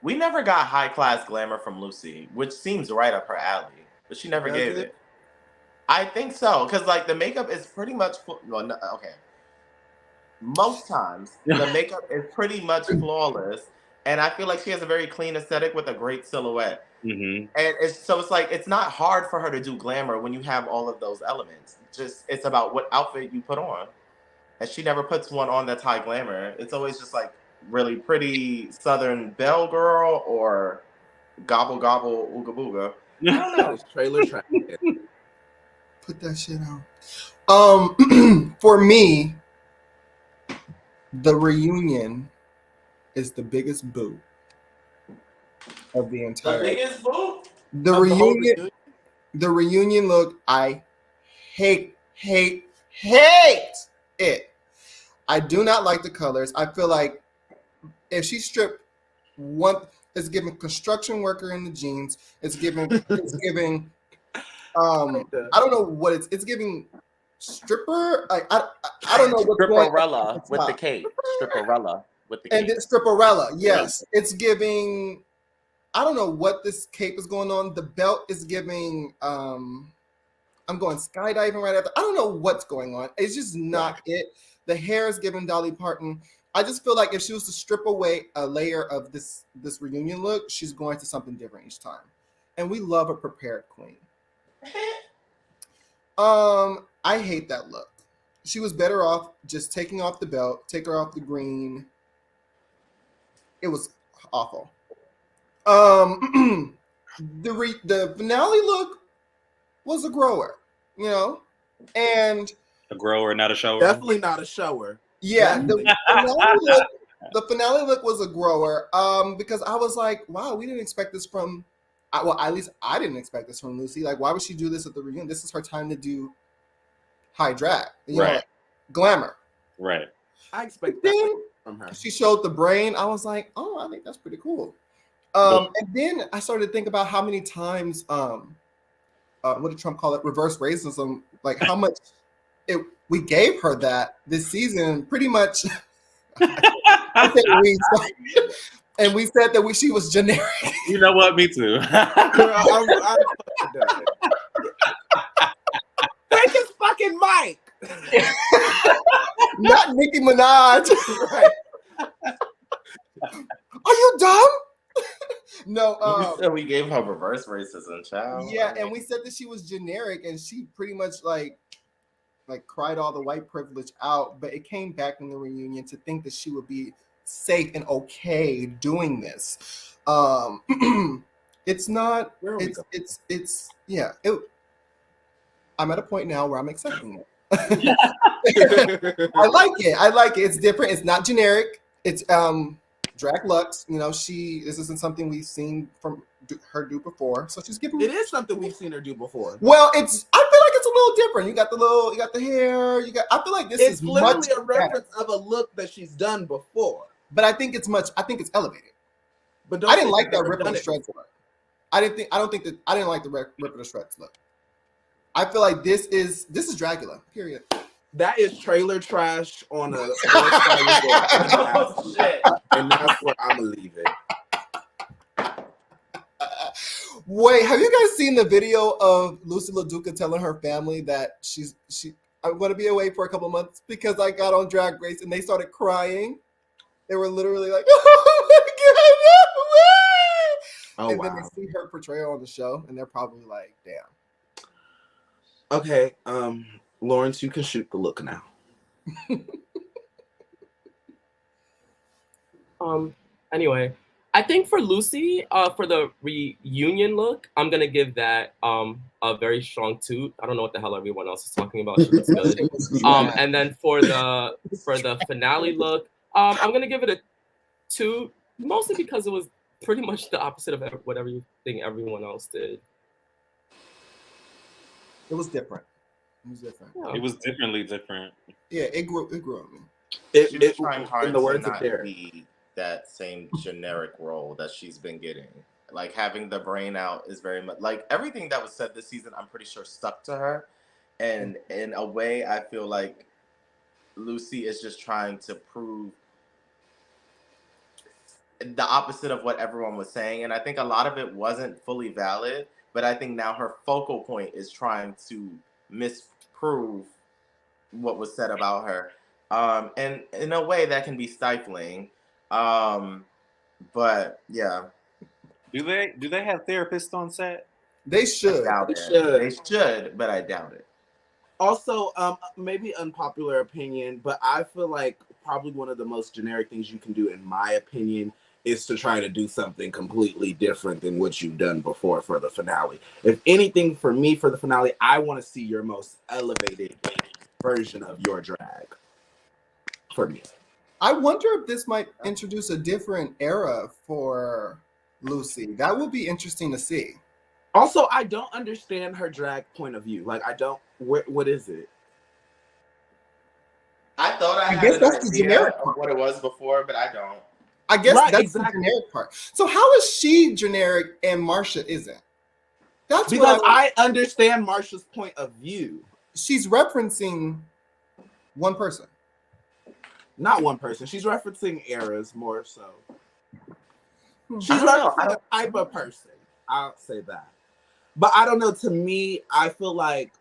We never got high class glamour from Lucy, which seems right up her alley, but she never gave it. I think so, because like the makeup is pretty much okay. Most times the makeup is pretty much flawless, and I feel like she has a very clean aesthetic with a great silhouette. Mm-hmm. And it's not hard for her to do glamour when you have all of those elements. Just it's about what outfit you put on, and she never puts one on that's high glamour. It's always just like really pretty Southern belle girl or gobble gobble ooga booga. I don't know. Trailer track. Put that shit on. For me, the reunion is the biggest boo of the entire. The biggest boo. The reunion look. I hate it. I do not like the colors. I feel like if she stripped one, it's giving construction worker in the jeans. It's giving. I don't know what it's giving. Stripper. Like I don't know what's going on. Stripperella with the cape. Stripperella with the cape. And it's Stripperella. Yes, it's giving. I don't know what this cape is going on. The belt is giving. I'm going skydiving right after. I don't know what's going on. It's just not it. The hair is giving Dolly Parton. I just feel like if she was to strip away a layer of this reunion look, she's going to something different each time. And we love a prepared queen. I hate that look. She was better off just taking off the belt, take her off the green. It was awful. The finale look was a grower, you know, and a grower, not a shower. Definitely not a shower. Yeah, the finale look was a grower. Because I was like, wow, we didn't expect this from. Well, at least I didn't expect this from Lucy. Like, why would she do this at the reunion? This is her time to do high drag, you know, glamour. Right. I expect that from her. She showed the brain. I was like, oh, I think that's pretty cool. And then I started to think about how many times, what did Trump call it? Reverse racism. Like how much we gave her that this season. Pretty much. And we said that she was generic. You know what? Me too. I'm done. Take his fucking mic. Not Nicki Minaj. Right. Are you dumb? No, So we gave her reverse racism, child. yeah, and we said that she was generic, and she pretty much like cried all the white privilege out. But it came back in the reunion to think that she would be safe and okay doing this. It's not. It's yeah. I'm at a point now where I'm accepting it. I like it. I like it. It's different. It's not generic. It's drag Lux. You know, this isn't something we've seen from her do before. So she's giving. It is something we've seen her do before. Well, I feel like it's a little different. You got the hair. I feel like this is literally a reference of a look that she's done before. But I think it's elevated. But I didn't like that Rip of the Shreds look. I didn't like the Rip of the Shreds look. I feel like this is Dracula. Period. That is trailer trash on a Oh, shit. and that's where I'm gonna leave it. Wait, have you guys seen the video of Lucy LaDuca telling her family that I'm going to be away for a couple months because I got on Drag Race, and they started crying. They were literally like, "Oh my god, no way!" And then they see her portrayal on the show, and they're probably like, "Damn." Okay, Lawrence, you can shoot the look now. Anyway, I think for Lucy, for the reunion look, I'm gonna give that a very strong toot. I don't know what the hell everyone else is talking about. She looks good. And then for the finale look, I'm gonna give it a 2, mostly because it was pretty much the opposite of what everything everyone else did. It was different. Yeah. It was definitely different. Yeah, it grew on me. She was trying hard to not be that same generic role that she's been getting. Like having the brain out is very much like everything that was said this season. I'm pretty sure stuck to her, and in a way, I feel like Lucy is just trying to prove the opposite of what everyone was saying, and I think a lot of it wasn't fully valid. But I think now her focal point is trying to misprove what was said about her, and in a way that can be stifling. But yeah. Do they have therapists on set? They should. They should, but I doubt it. Also, maybe unpopular opinion, but I feel like probably one of the most generic things you can do, in my opinion, is to try to do something completely different than what you've done before for the finale. If anything, for me, for the finale, I want to see your most elevated version of your drag. For me. I wonder if this might introduce a different era for Lucy. That would be interesting to see. Also, I don't understand her drag point of view. Like, I don't. What is it? I thought I guess had that's an the idea generic of part. what it was before, but I don't. I guess Right, that's exactly. the generic part. So how is she generic and Marsha isn't? That's because I understand Marsha's point of view. She's referencing one person. Not one person. She's referencing eras more so. She's I don't know. referencing the type of person. I'll say that. But I don't know. To me, I feel like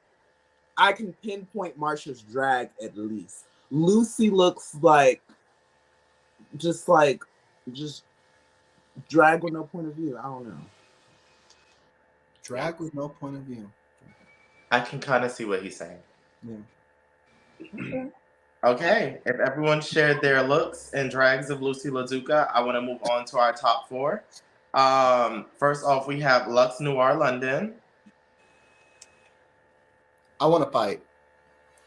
I can pinpoint Marsha's drag at least. Lucy looks like just drag with no point of view. I don't know. Drag with no point of view. I can kind of see what he's saying. Yeah. Okay, if everyone shared their looks and drags of Lucy LaDuca, I want to move on to our top 4. First off, we have Lux Noir London. I want to fight.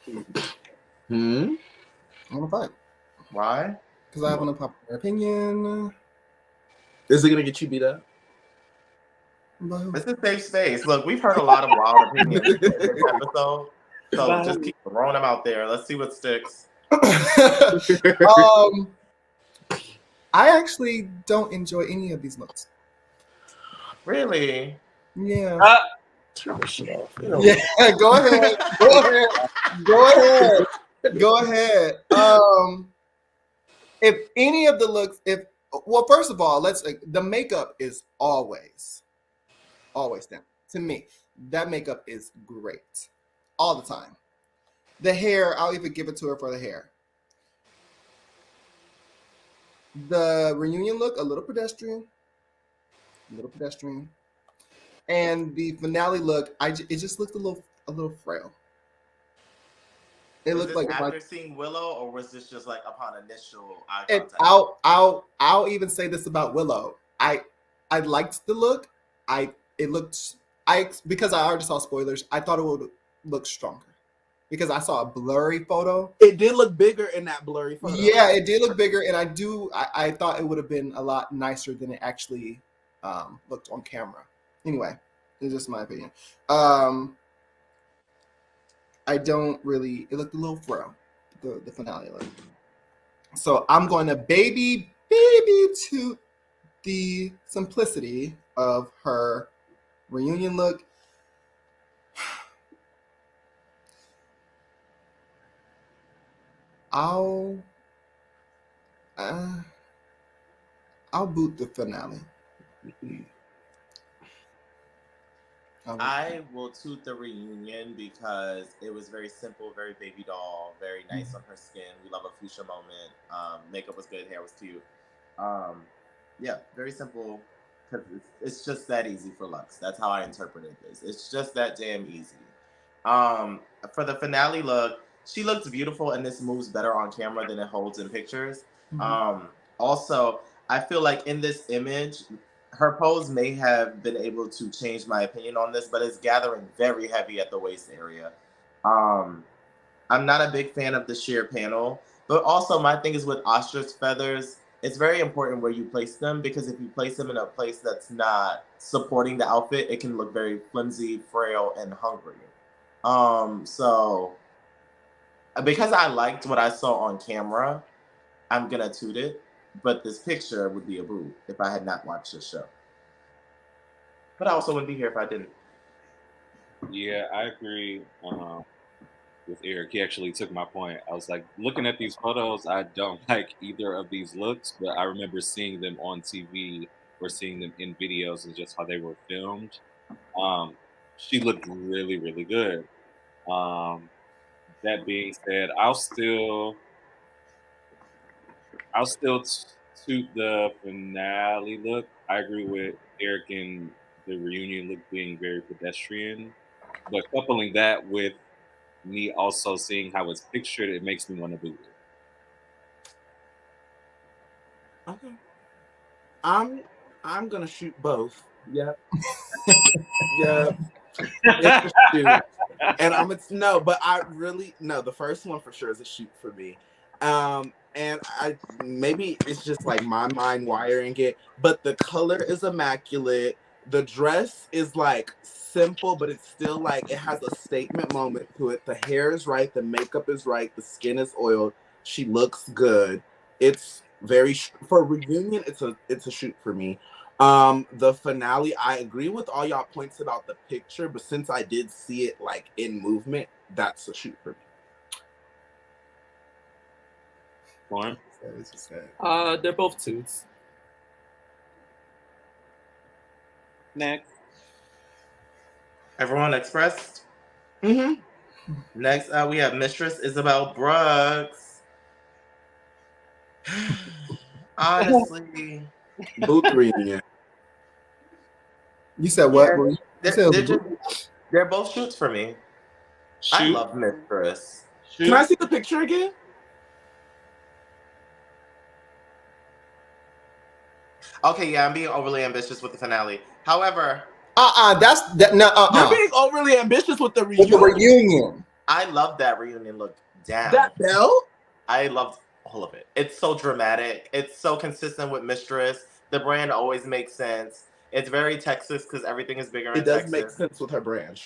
I want to fight. Why? Because I have an unpopular opinion. Is it going to get you beat up? It's a safe space. Look, we've heard a lot of wild opinions in this episode, so just keep throwing them out there. Let's see what sticks. I actually don't enjoy any of these looks. Really? Yeah. Turn this shit off. Yeah, go ahead. Go ahead. If any of the looks, first of all, the makeup is always down. To me, that makeup is great. All the time. The hair, I'll even give it to her for the hair. The reunion look, a little pedestrian. a little pedestrian. And the finale look, it just looked a little frail. It Was looked this like after seeing Willow, or was this just like upon initial eye and contact? I'll even say this about Willow. I liked the look. It looked because I already saw spoilers. I thought it would look stronger because I saw a blurry photo. It did look bigger in that blurry photo. Yeah, it did look bigger, and I thought it would have been a lot nicer than it actually looked on camera. Anyway, it's just my opinion. I don't really. It looked a little frail. The finale look. So I'm going to baby to the simplicity of her reunion look. I'll boot the finale. I will toot the reunion because it was very simple, very baby doll, very nice on her skin. We love a fuchsia moment. Makeup was good, hair was cute. Yeah, very simple. Cause it's just that easy for Lux. That's how I interpreted this. It's just that damn easy. For the finale look, she looks beautiful, and this moves better on camera than it holds in pictures. Also, I feel like in this image, her pose may have been able to change my opinion on this, but it's gathering very heavy at the waist area. I'm not a big fan of the sheer panel, but also my thing is with ostrich feathers, it's very important where you place them, because if you place them in a place that's not supporting the outfit, it can look very flimsy, frail, and hungry. So because I liked what I saw on camera, I'm gonna toot it, but this picture would be a boo if I had not watched the show. But I also wouldn't be here if I didn't. Yeah, I agree with Eric. He actually took my point. I was like, looking at these photos, I don't like either of these looks, but I remember seeing them on TV or seeing them in videos and just how they were filmed. She looked really, really good. That being said, I'll still toot the finale look. I agree with Eric in the reunion look being very pedestrian, but coupling that with me also seeing how it's pictured, it makes me want to boot it. Okay. I'm gonna shoot both. Yep. Yep. It's a shoot. And but I really no, the first one for sure is a shoot for me. And maybe it's just like my mind wiring it, but the color is immaculate. The dress is like simple, but it's still like it has a statement moment to it. The hair is right, the makeup is right, the skin is oiled. She looks good. It's very for reunion. It's a shoot for me. The finale, I agree with all y'all points about the picture, but since I did see it like in movement, that's a shoot for me. Lauren? They're both toots. Next. Everyone expressed? Next, we have Mistress Isabel Brooks. Honestly. Boot reunion. You said what? They're both shoots for me. Shoot. I love Mistress. Shoot. Can I see the picture again? Okay, yeah, I'm being overly ambitious with the finale. However, You're being overly ambitious with the reunion. I love that reunion look. Damn. That belt? I loved all of it. It's so dramatic. It's so consistent with Mistress. The brand always makes sense. It's very Texas because everything is bigger in Texas. It does make sense with her brand.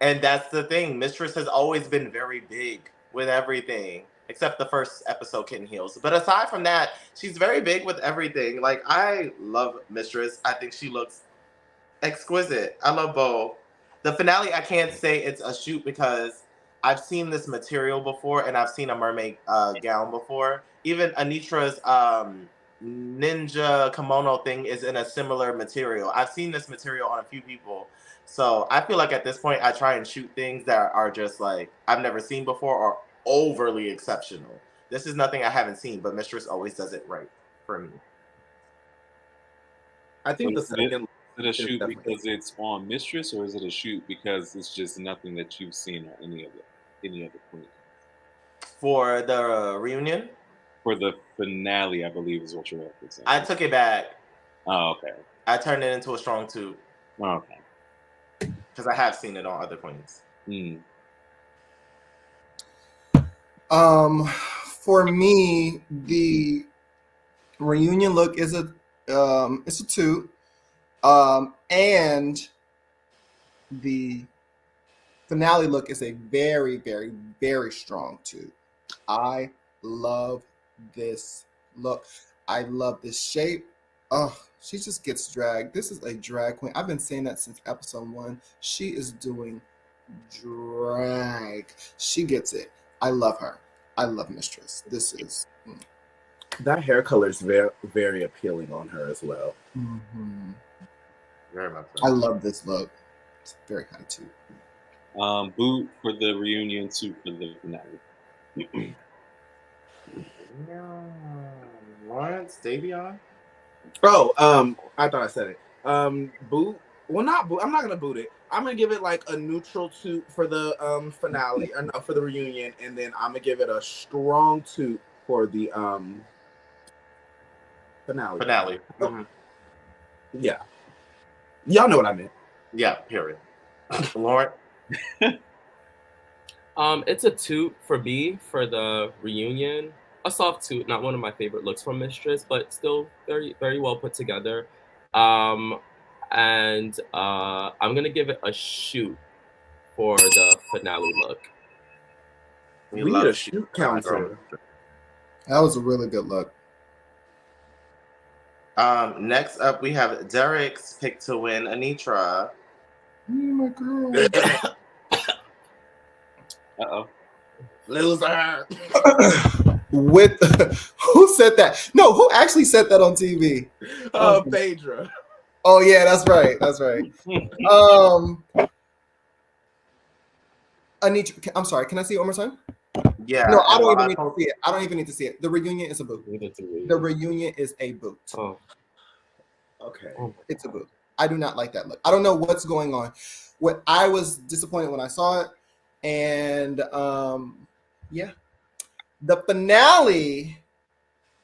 And that's the thing. Mistress has always been very big with everything, except the first episode, Kitten Heels. But aside from that, she's very big with everything. Like, I love Mistress. I think she looks exquisite. I love Bo. The finale, I can't say it's a shoot because I've seen this material before, and I've seen a mermaid gown before. Even Anitra's ninja kimono thing is in a similar material. I've seen this material on a few people. So I feel like at this point, I try and shoot things that are just like I've never seen before or overly exceptional. This is nothing I haven't seen, but Mistress always does it right for me. I think the second it a shoot because it's on Mistress, or is it a shoot because it's just nothing that you've seen on any other queen? For the reunion? For the finale, I believe is what you're referencing. I took it back. Oh, okay. I turned it into a strong 2. Oh, okay. Because I have seen it on other queens. For me, the reunion look is it's a 2. And the finale look is a very, very, very strong 2. I love this look. I love this shape. Oh, she just gets dragged. This is a drag queen. I've been saying that since episode 1. She is doing drag. She gets it. I love her. I love Mistress. This is... That hair color is very, very appealing on her as well. Mm-hmm. Very much so. I love this look. It's very high too. Boot for the reunion, 2 for the finale. Lawrence, Davion? Oh, I thought I said it. Boot. Well, not boot. I'm not gonna boot it. I'm gonna give it like a neutral 2 for the finale, or no, for the reunion, and then I'm gonna give it a strong 2 for the finale. Mm-hmm. Yeah. Y'all know what I meant. Yeah, period. Lauren? It's a 2 for me for the reunion. A soft 2, not one of my favorite looks from Mistress, but still very, very well put together. And I'm gonna give it a shoot for the finale look. We need a shoot counter. That was a really good look. Next up, we have Derek's pick to win, Anitra. My girl. Uh-oh. Loser. With who said that? No, who actually said that on TV? Phaedra. Oh yeah, that's right. That's right. Anitra, I'm sorry. Can I see it one more time? Yeah. No, I don't even need to see it. I don't even need to see it. The reunion is a boot. The The reunion is a boot. Oh. Okay. It's a boot. I do not like that look. I don't know what's going on. What I was disappointed when I saw it, and yeah, the finale.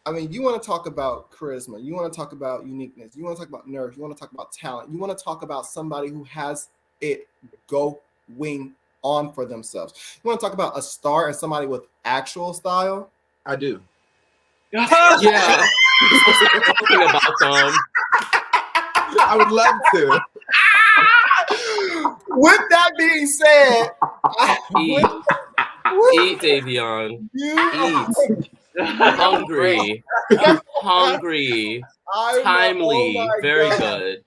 I mean, you want to talk about charisma. You want to talk about uniqueness. You want to talk about nerve. You want to talk about talent. You want to talk about somebody who has it going on for themselves. You want to talk about a star and somebody with actual style. I do. Yeah. Talking about I would love to. With that being said, eat, Davion. Eat. Hungry. Hungry. Timely. Very good.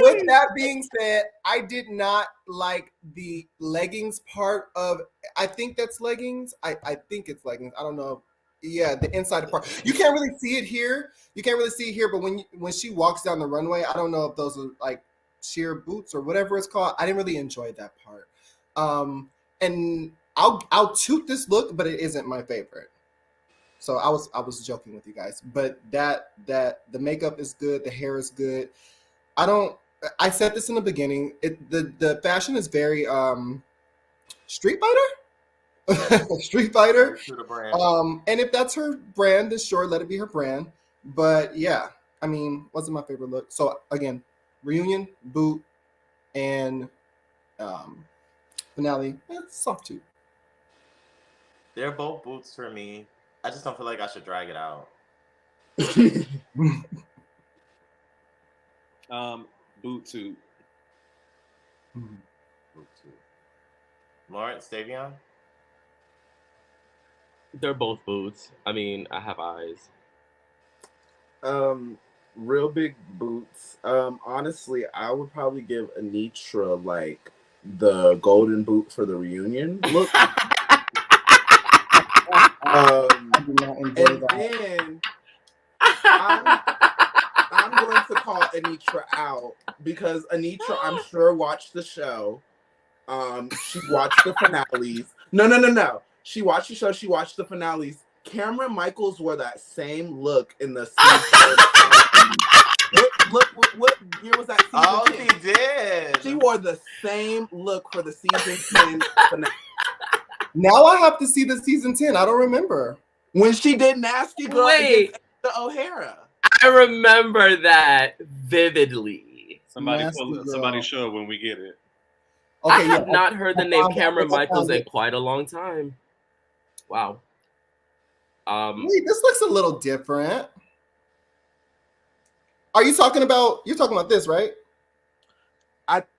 With that being said, I did not like the leggings part of. I think that's leggings. I think it's leggings. I don't know. Yeah, the inside part. You can't really see it here. But when she walks down the runway, I don't know if those are like sheer boots or whatever it's called. I didn't really enjoy that part. And I'll toot this look, but it isn't my favorite. So I was joking with you guys. But that the makeup is good, the hair is good. I said this in the beginning. The fashion is very Street Fighter. Street Fighter. And if that's her brand, then sure, let it be her brand. But yeah, I mean, wasn't my favorite look. So again, reunion, boot, and finale, soft too. They're both boots for me. I just don't feel like I should drag it out. Boot 2. Boot 2. Lawrence, Davion? They're both boots. I mean, I have eyes. Real big boots. Honestly, I would probably give Anitra like the golden boot for the reunion look. And then I'm going to call Anitra out because Anitra, I'm sure, watched the show. She watched the finales. No. She watched the show. She watched the finales. Cameron Michaels wore that same look in the same What year was that season? Oh, 10? she did. She wore the same look for the season 10 finale. Now I have to see the season 10. I don't remember. When she did Nasty Girl Wait. against the O'Hara. I remember that vividly. Somebody show when we get it. Okay, I have not heard the name Cameron Michaels in Wait, quite a long time. Wow. this looks a little different. Are you talking about? You're talking about this, right?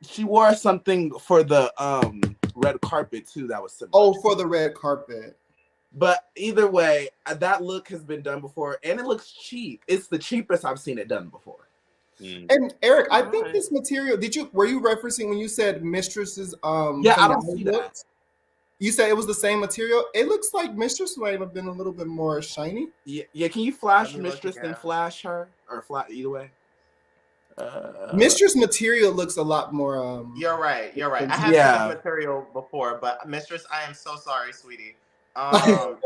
She wore something for the red carpet too. That was similar. Oh, for the red carpet. But either way, that look has been done before, and it looks cheap. It's the cheapest I've seen it done before. And Eric, I think this material. Were you referencing when you said Mistress's? Yeah, I don't see that. You said it was the same material. It looks like Mistress might have been a little bit more shiny. Yeah. Can you flash Mistress and flash her, or flash either way? Mistress material looks a lot more. You're right. I have seen this material before, but Mistress, I am so sorry, sweetie. I'm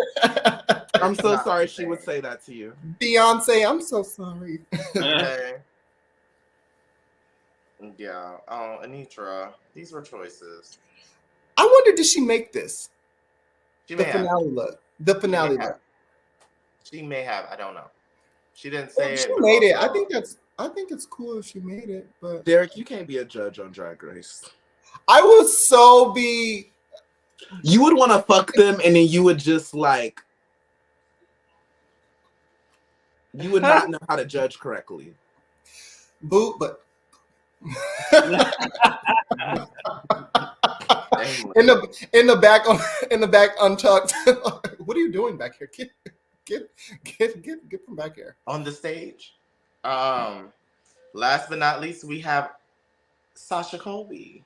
so sorry she would say that to you. Beyonce, I'm so sorry. Okay. Yeah. Anitra, these were choices. I wonder, did she make this? The finale look. The finale look. She may have. I don't know. She didn't say it. She made it. I think it's cool if she made it. But Derek, you can't be a judge on Drag Race. I would so be. You would want to fuck them, and then you would just like. You would not know how to judge correctly. Boot, but. in the back untucked. What are you doing back here? Get from back here. On the stage. Last but not least, we have Sasha Colby.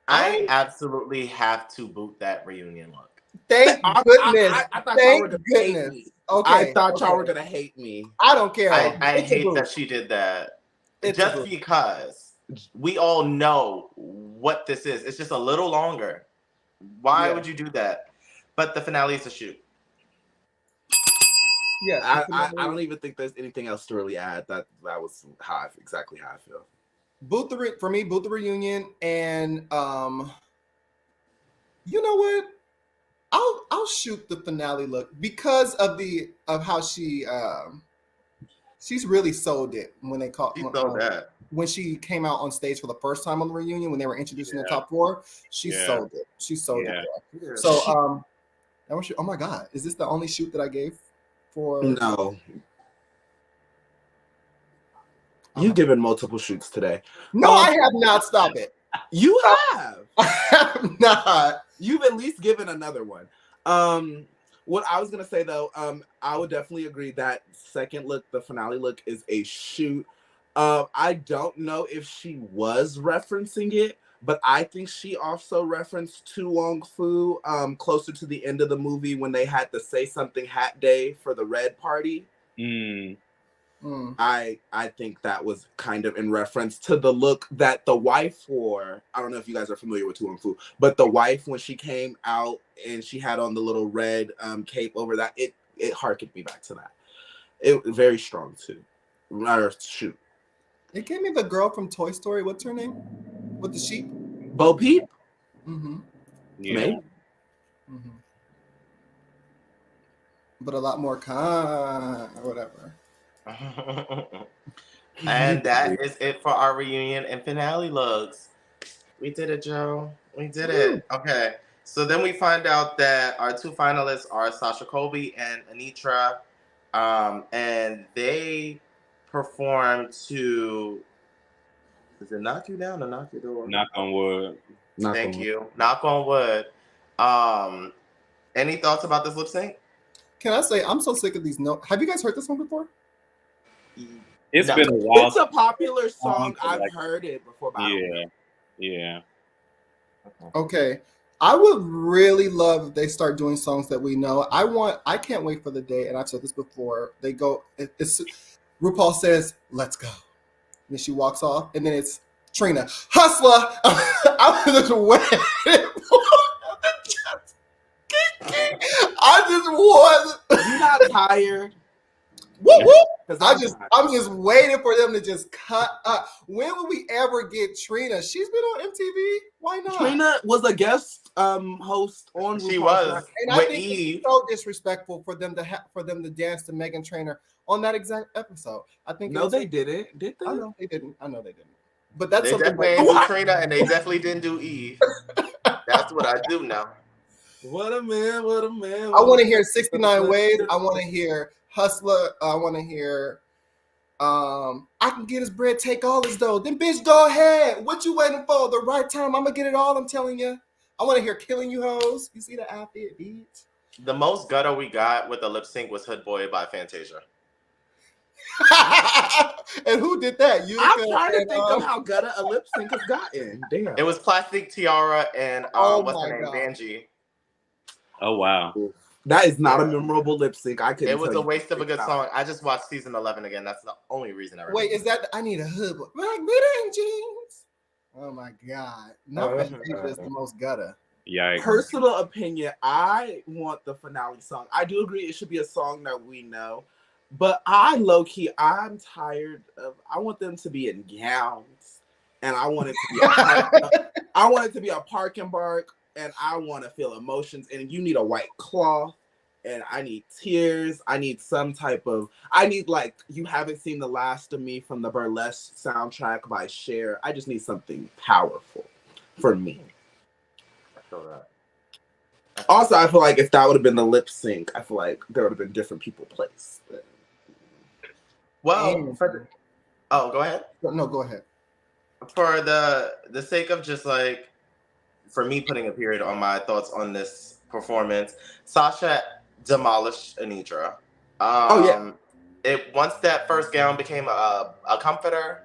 I absolutely have to boot that reunion look. Thank goodness. I thought y'all were gonna hate me. Okay. I thought y'all were gonna hate me. I don't care. I hate that she did that. Just because we all know what this is. It's just a little longer. Why would you do that? But the finale is a shoot. Yeah, I don't even think there's anything else to really add. That was exactly how I feel. Boot the reunion, and you know what? I'll shoot the finale look because of how she's really sold it when they called. When she came out on stage for the first time on the reunion, when they were introducing the top four, she sold it. She sold it. So oh my God, is this the only shoot that I gave for? No. You've given multiple shoots today. No, I have not. Stop it. You have. I have not. You've at least given another one. What I was gonna say though, I would definitely agree that second look, the finale look, is a shoot. I don't know if she was referencing it, but I think she also referenced Tu Wong Fu closer to the end of the movie when they had the Say Something Hat Day for the Red Party. I think that was kind of in reference to the look that the wife wore. I don't know if you guys are familiar with Tu Wong Fu, but the wife, when she came out and she had on the little red cape over that, it harkened me back to that. It was very strong too. Shoot. It gave me the girl from Toy Story. What's her name? With the sheep? Bo Peep? Mm-hmm. Yeah. Maybe. Mm-hmm. But a lot more or whatever. And that is it for our reunion and finale looks. We did it, Joe. We did it. Okay. So then we find out that our two finalists are Sasha Colby and Anitra. And they perform to, is it Knock You Down or Knock Your Door? Knock on wood. Thank you. Knock on wood. Any thoughts about this lip sync? Can I say I'm so sick of these notes? Have you guys heard this one before? It's been a while. It's a popular song. I've heard it before. Yeah. Okay. I would really love if they start doing songs that we know. I can't wait for the day, and I've said this before. They go, RuPaul says, "Let's go." And then she walks off, and then it's Trina, "Hustler." I was just waiting for I just want. You're not tired. Whoop whoop. 'Cause I'm just waiting for them to just cut up. When will we ever get Trina? She's been on MTV. Why not? Trina was a guest host on. She RuPaul's was. Drag- And I With think Eve. it's so disrespectful for them to dance to Meghan Trainor on that exact episode. I think No, they didn't. Did they? I know they didn't. But that's They something. definitely didn't do Trina, and they definitely didn't do Eve. That's what I do know. What a man! What a man! I want to hear 69 Ways. I want to hear Hustler. I want to hear I Can Get His Bread, Take All His Dough. Then bitch, go ahead. What you waiting for? The right time. I'm gonna get it all, I'm telling you. I want to hear Killing You Hoes. You see the outfit, bitch? The most gutter we got with the lip sync was Hood Boy by Fantasia. And who did that? I'm trying to think of how gutta a lip sync has gotten. Damn. It was Plastic Tiara and what's her name? Vanjie. Oh wow. That is not a memorable lip sync. I couldn't. It was tell a you waste of a good about. song. I just watched season 11 again. That's the only reason I remember. Wait, is that I Need a Hood Boy? Black glitter and jeans. Oh my god. No, Fantasia is the most gutter. Yikes. Personal opinion, I want the finale song. I do agree it should be a song that we know, but I'm tired of. I want them to be in gowns, and I want it to be. I want it to be a park and bark, and I want to feel emotions. And you need a white cloth, and I need tears. I need some type of. I need like You Haven't Seen the Last of Me from the Burlesque soundtrack by Cher. I just need something powerful for me. Also, I feel like if that would have been the lip sync, I feel like there would have been different people placed. Well, go ahead. No, go ahead. For the sake of just like, for me putting a period on my thoughts on this performance, Sasha demolished Anitra. Once that first gown became a comforter,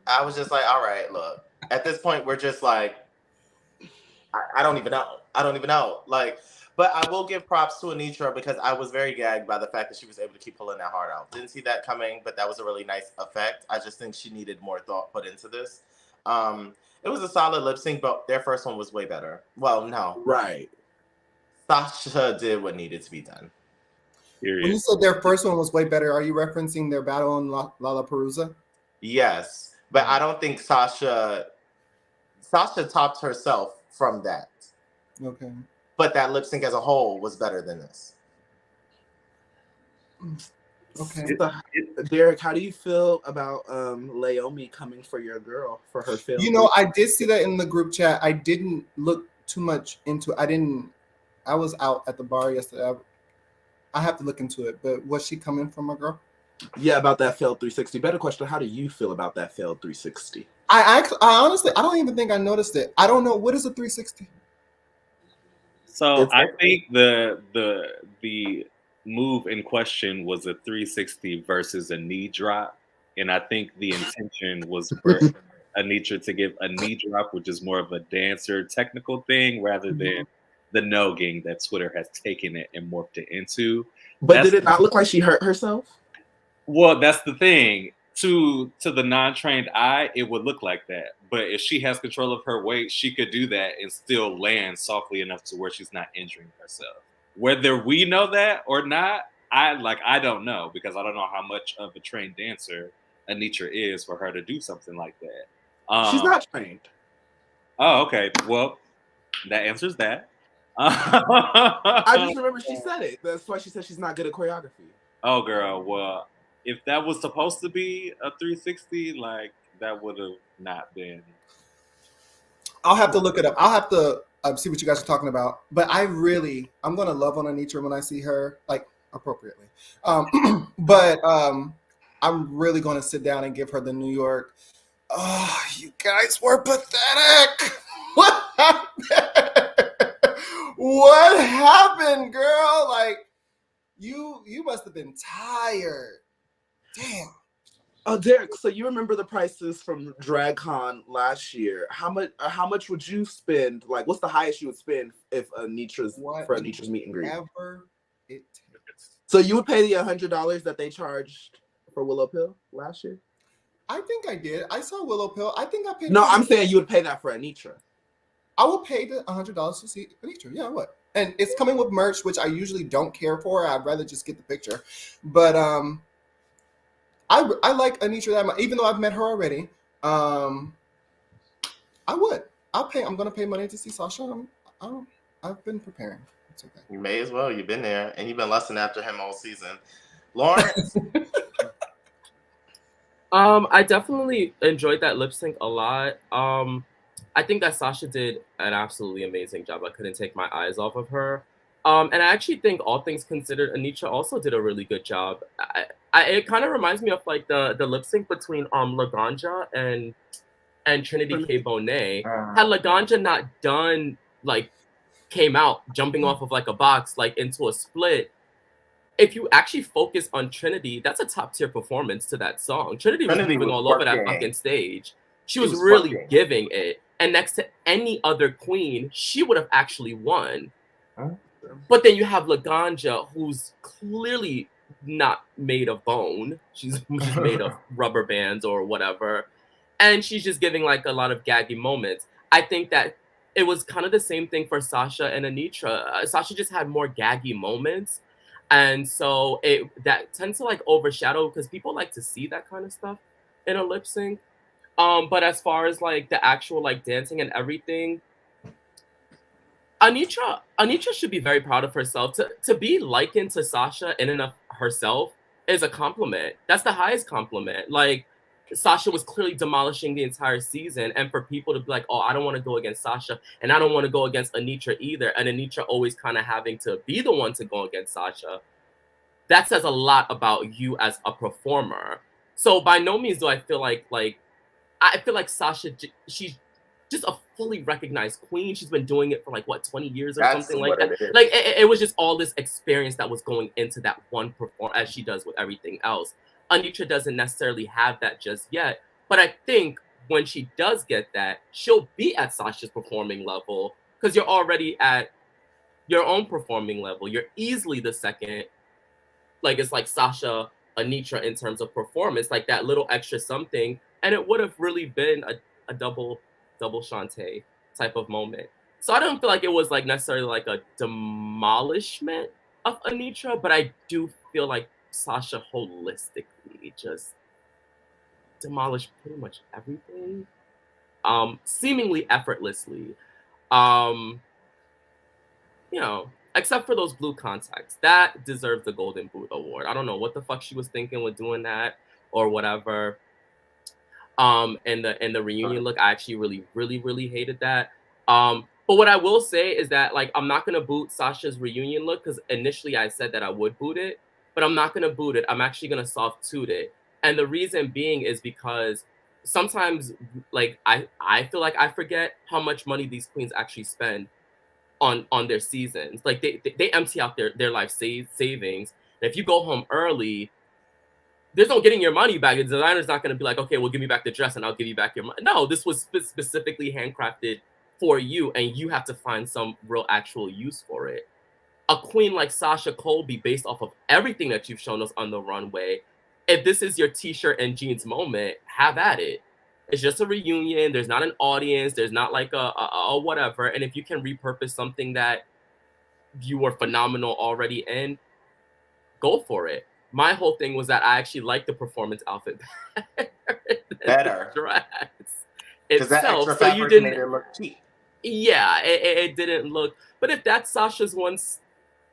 I was just like, all right, look. At this point, we're just like, I don't even know. Like, but I will give props to Anitra because I was very gagged by the fact that she was able to keep pulling that heart out. Didn't see that coming, but that was a really nice effect. I just think she needed more thought put into this. It was a solid lip sync, but their first one was way better. Well, no. Right. Sasha did what needed to be done. Period. When you said their first one was way better, are you referencing their battle on Lollapalooza? Yes, but I don't think Sasha topped herself from that. Okay. But that lip sync as a whole was better than this. Okay. Derek, how do you feel about Laomi coming for your girl for her film? You know, I did see that in the group chat. I didn't look too much into it. I was out at the bar yesterday. I have to look into it. But was she coming for my girl? Yeah, about that failed 360. Better question, how do you feel about that failed 360? I honestly, I don't even think I noticed it. I don't know. What is a 360? So I think the move in question was a 360 versus a knee drop, and I think the intention was for Anitra to give a knee drop, which is more of a dancer technical thing rather than the nogging that Twitter has taken it and morphed it into. But did it not look like she hurt herself? Well, that's the thing. To the non-trained eye, it would look like that. But if she has control of her weight, she could do that and still land softly enough to where she's not injuring herself. Whether we know that or not, I don't know, because I don't know how much of a trained dancer Anitra is for her to do something like that. She's not trained. Oh, okay. Well, that answers that. I just remember she said it. That's why she said she's not good at choreography. Oh, girl. Well, if that was supposed to be a 360, like, that would have not been. I'll have to look it up. I'll have to see what you guys are talking about. But I'm going to love on Anitra when I see her, like, appropriately. But I'm really going to sit down and give her the New York. Oh, you guys were pathetic. What happened? What happened, girl? Like, you must have been tired. Damn. Oh, Derek, so you remember the prices from DragCon last year. How much would you spend? Like, what's the highest you would spend if Anitra's meet and greet? Whatever it takes. So you would pay the $100 that they charged for Willow Pill last year? I think I did. I saw Willow Pill. I think I paid. No, I'm saying you would pay that for Anitra. I will pay the $100 to see Anitra. Yeah, what? And it's coming with merch, which I usually don't care for. I'd rather just get the picture. But I like Anitra that much, even though I've met her already. I would. I'm gonna pay money to see Sasha. I've been preparing. It's okay. You may as well. You've been there, and you've been lusting after him all season. Lawrence. I definitely enjoyed that lip sync a lot. I think that Sasha did an absolutely amazing job. I couldn't take my eyes off of her. And I actually think, all things considered, Anitra also did a really good job. It kind of reminds me of like the lip sync between Laganja and Trinity K. Bonet. Had Laganja not done like came out jumping off of like a box like into a split, if you actually focus on Trinity, that's a top tier performance to that song. Trinity was moving all over that fucking stage. She was really giving it. And next to any other queen, she would have actually won. But then you have Laganja, who's clearly not made of bone. She's made of rubber bands or whatever. And she's just giving like a lot of gaggy moments. I think that it was kind of the same thing for Sasha and Anitra. Sasha just had more gaggy moments. And so that tends to like overshadow, because people like to see that kind of stuff in a lip sync. But as far as like the actual like dancing and everything, Anitra should be very proud of herself. To be likened to Sasha in and of herself is a compliment. That's the highest compliment. Like, Sasha was clearly demolishing the entire season, and for people to be like, oh, I don't want to go against Sasha, and I don't want to go against Anitra either, and Anitra always kind of having to be the one to go against Sasha, that says a lot about you as a performer. So by no means do I feel like I feel like Sasha, she's just a fully recognized queen. She's been doing it for like, what, 20 years or something like that. Like, it was just all this experience that was going into that one performance, as she does with everything else. Anitra doesn't necessarily have that just yet, but I think when she does get that, she'll be at Sasha's performing level, because you're already at your own performing level. You're easily the second. Like, it's like Sasha, Anitra in terms of performance, like that little extra something, and it would have really been a double Shantae type of moment. So I don't feel like it was like necessarily like a demolishment of Anitra, but I do feel like Sasha holistically just demolished pretty much everything, seemingly effortlessly, except for those blue contacts. That deserved the Golden Boot Award. I don't know what the fuck she was thinking with doing that or whatever. And the reunion look, I actually really hated that. But what I will say is that, like, I'm not gonna boot Sasha's reunion look, because initially I said that I would boot it, but I'm not gonna boot it. I'm actually gonna soft toot it. And the reason being is because sometimes, like, I feel like I forget how much money these queens actually spend on their seasons. Like, they empty out their life savings. And if you go home early, there's no getting your money back. The designer's not going to be like, okay, well, give me back the dress and I'll give you back your money. No, this was specifically handcrafted for you, and you have to find some real actual use for it. A queen like Sasha Colby, based off of everything that you've shown us on the runway, if this is your t-shirt and jeans moment, have at it. It's just a reunion. There's not an audience. There's not like a whatever. And if you can repurpose something that you were phenomenal already in, go for it. My whole thing was that I actually liked the performance outfit better dress because that extra so fabric you didn't made it look cheap. Yeah, it didn't look. But if that's Sasha's one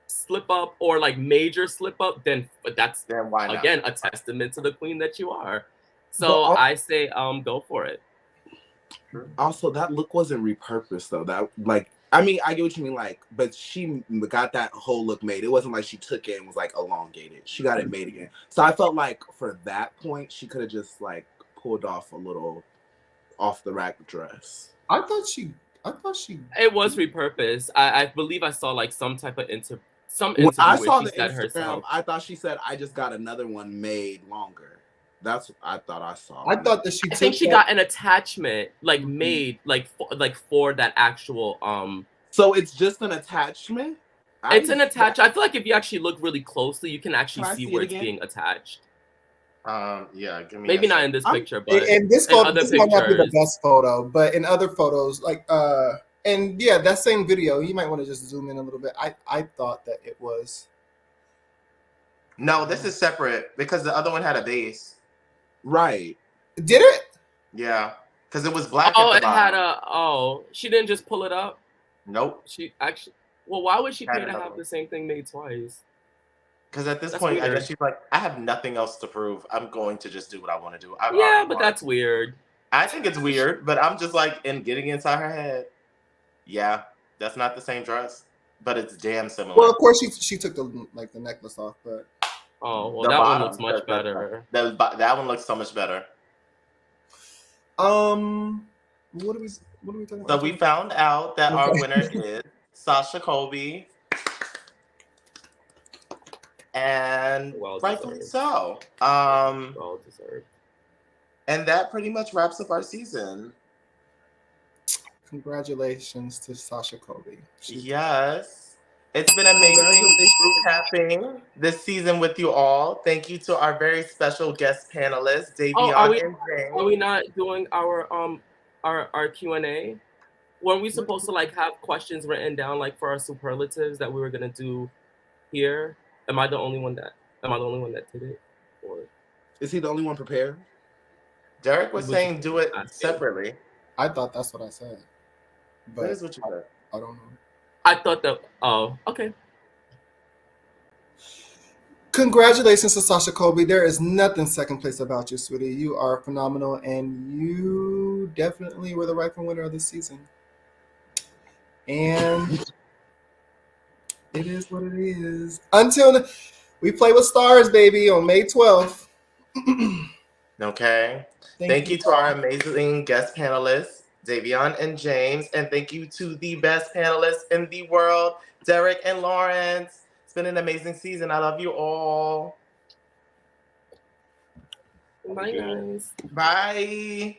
slip up or like major slip up, then that's why not? Again a testament to the queen that you are. So I say go for it. Also, that look wasn't repurposed though. That, like, I mean, I get what you mean, like, but she got that whole look made. It wasn't like she took it and was like elongated. She got it made again. So I felt like for that point, she could have just like pulled off a little off the rack dress. I thought she. It was repurposed. I believe I saw like some type of interview. When I saw she the said Instagram, herself. I thought she said, "I just got another one made longer." That's what I thought I saw. I thought that she. I think she got an attachment like made like for that actual. So it's just an attachment. It's an attachment. I feel like if you actually look really closely, you can actually see where it's being attached. Yeah, give me maybe not in this picture, but in this photo, in other this might not be the pictures. best photo, but in other photos, like and yeah, that same video, you might want to just zoom in a little bit. I thought that it was. No, this is separate because the other one had a base. Right. Did it? Yeah, because it was black Oh, at the it had bottom. she didn't just pull it up. Nope. She actually. Well, why would she Had pay to another have one. the same thing made twice? Because at this That's point, I weird. guess she's like, I have nothing else to prove. I'm going to just do what I want to do. I've Yeah, already but won. that's weird. I think it's weird, but I'm just like, in getting inside her head. Yeah, that's not the same dress, but it's damn similar. Well, of course she took the necklace off, but Oh, well, The that one bottom, looks much better. That one looks so much better. what are we talking about? So we found out that our winner is Sasha Colby, and Well rightfully deserved. so. Well deserved. And that pretty much wraps up our season. Congratulations to Sasha Colby. Yes. It's been amazing recapping this season with you all. Thank you to our very special guest panelists, Davion and James. Are we not doing our Q&A? Weren't we supposed to like have questions written down like for our superlatives that we were gonna do here? Am I the only one that did it? Or is he the only one prepared? Derek was saying do it separately. I thought that's what I said. But That is what you said. I don't know. I thought that. Oh, okay. Congratulations to Sasha Colby. There is nothing second place about you, sweetie. You are phenomenal, and you definitely were the rightful winner of this season. And it is what it is. Until we play with stars, baby, on May 12th. Okay. Thank you to our amazing guest panelists, Davion and James, and thank you to the best panelists in the world, Derek and Lawrence. It's been an amazing season. I love you all. Bye, guys. Bye.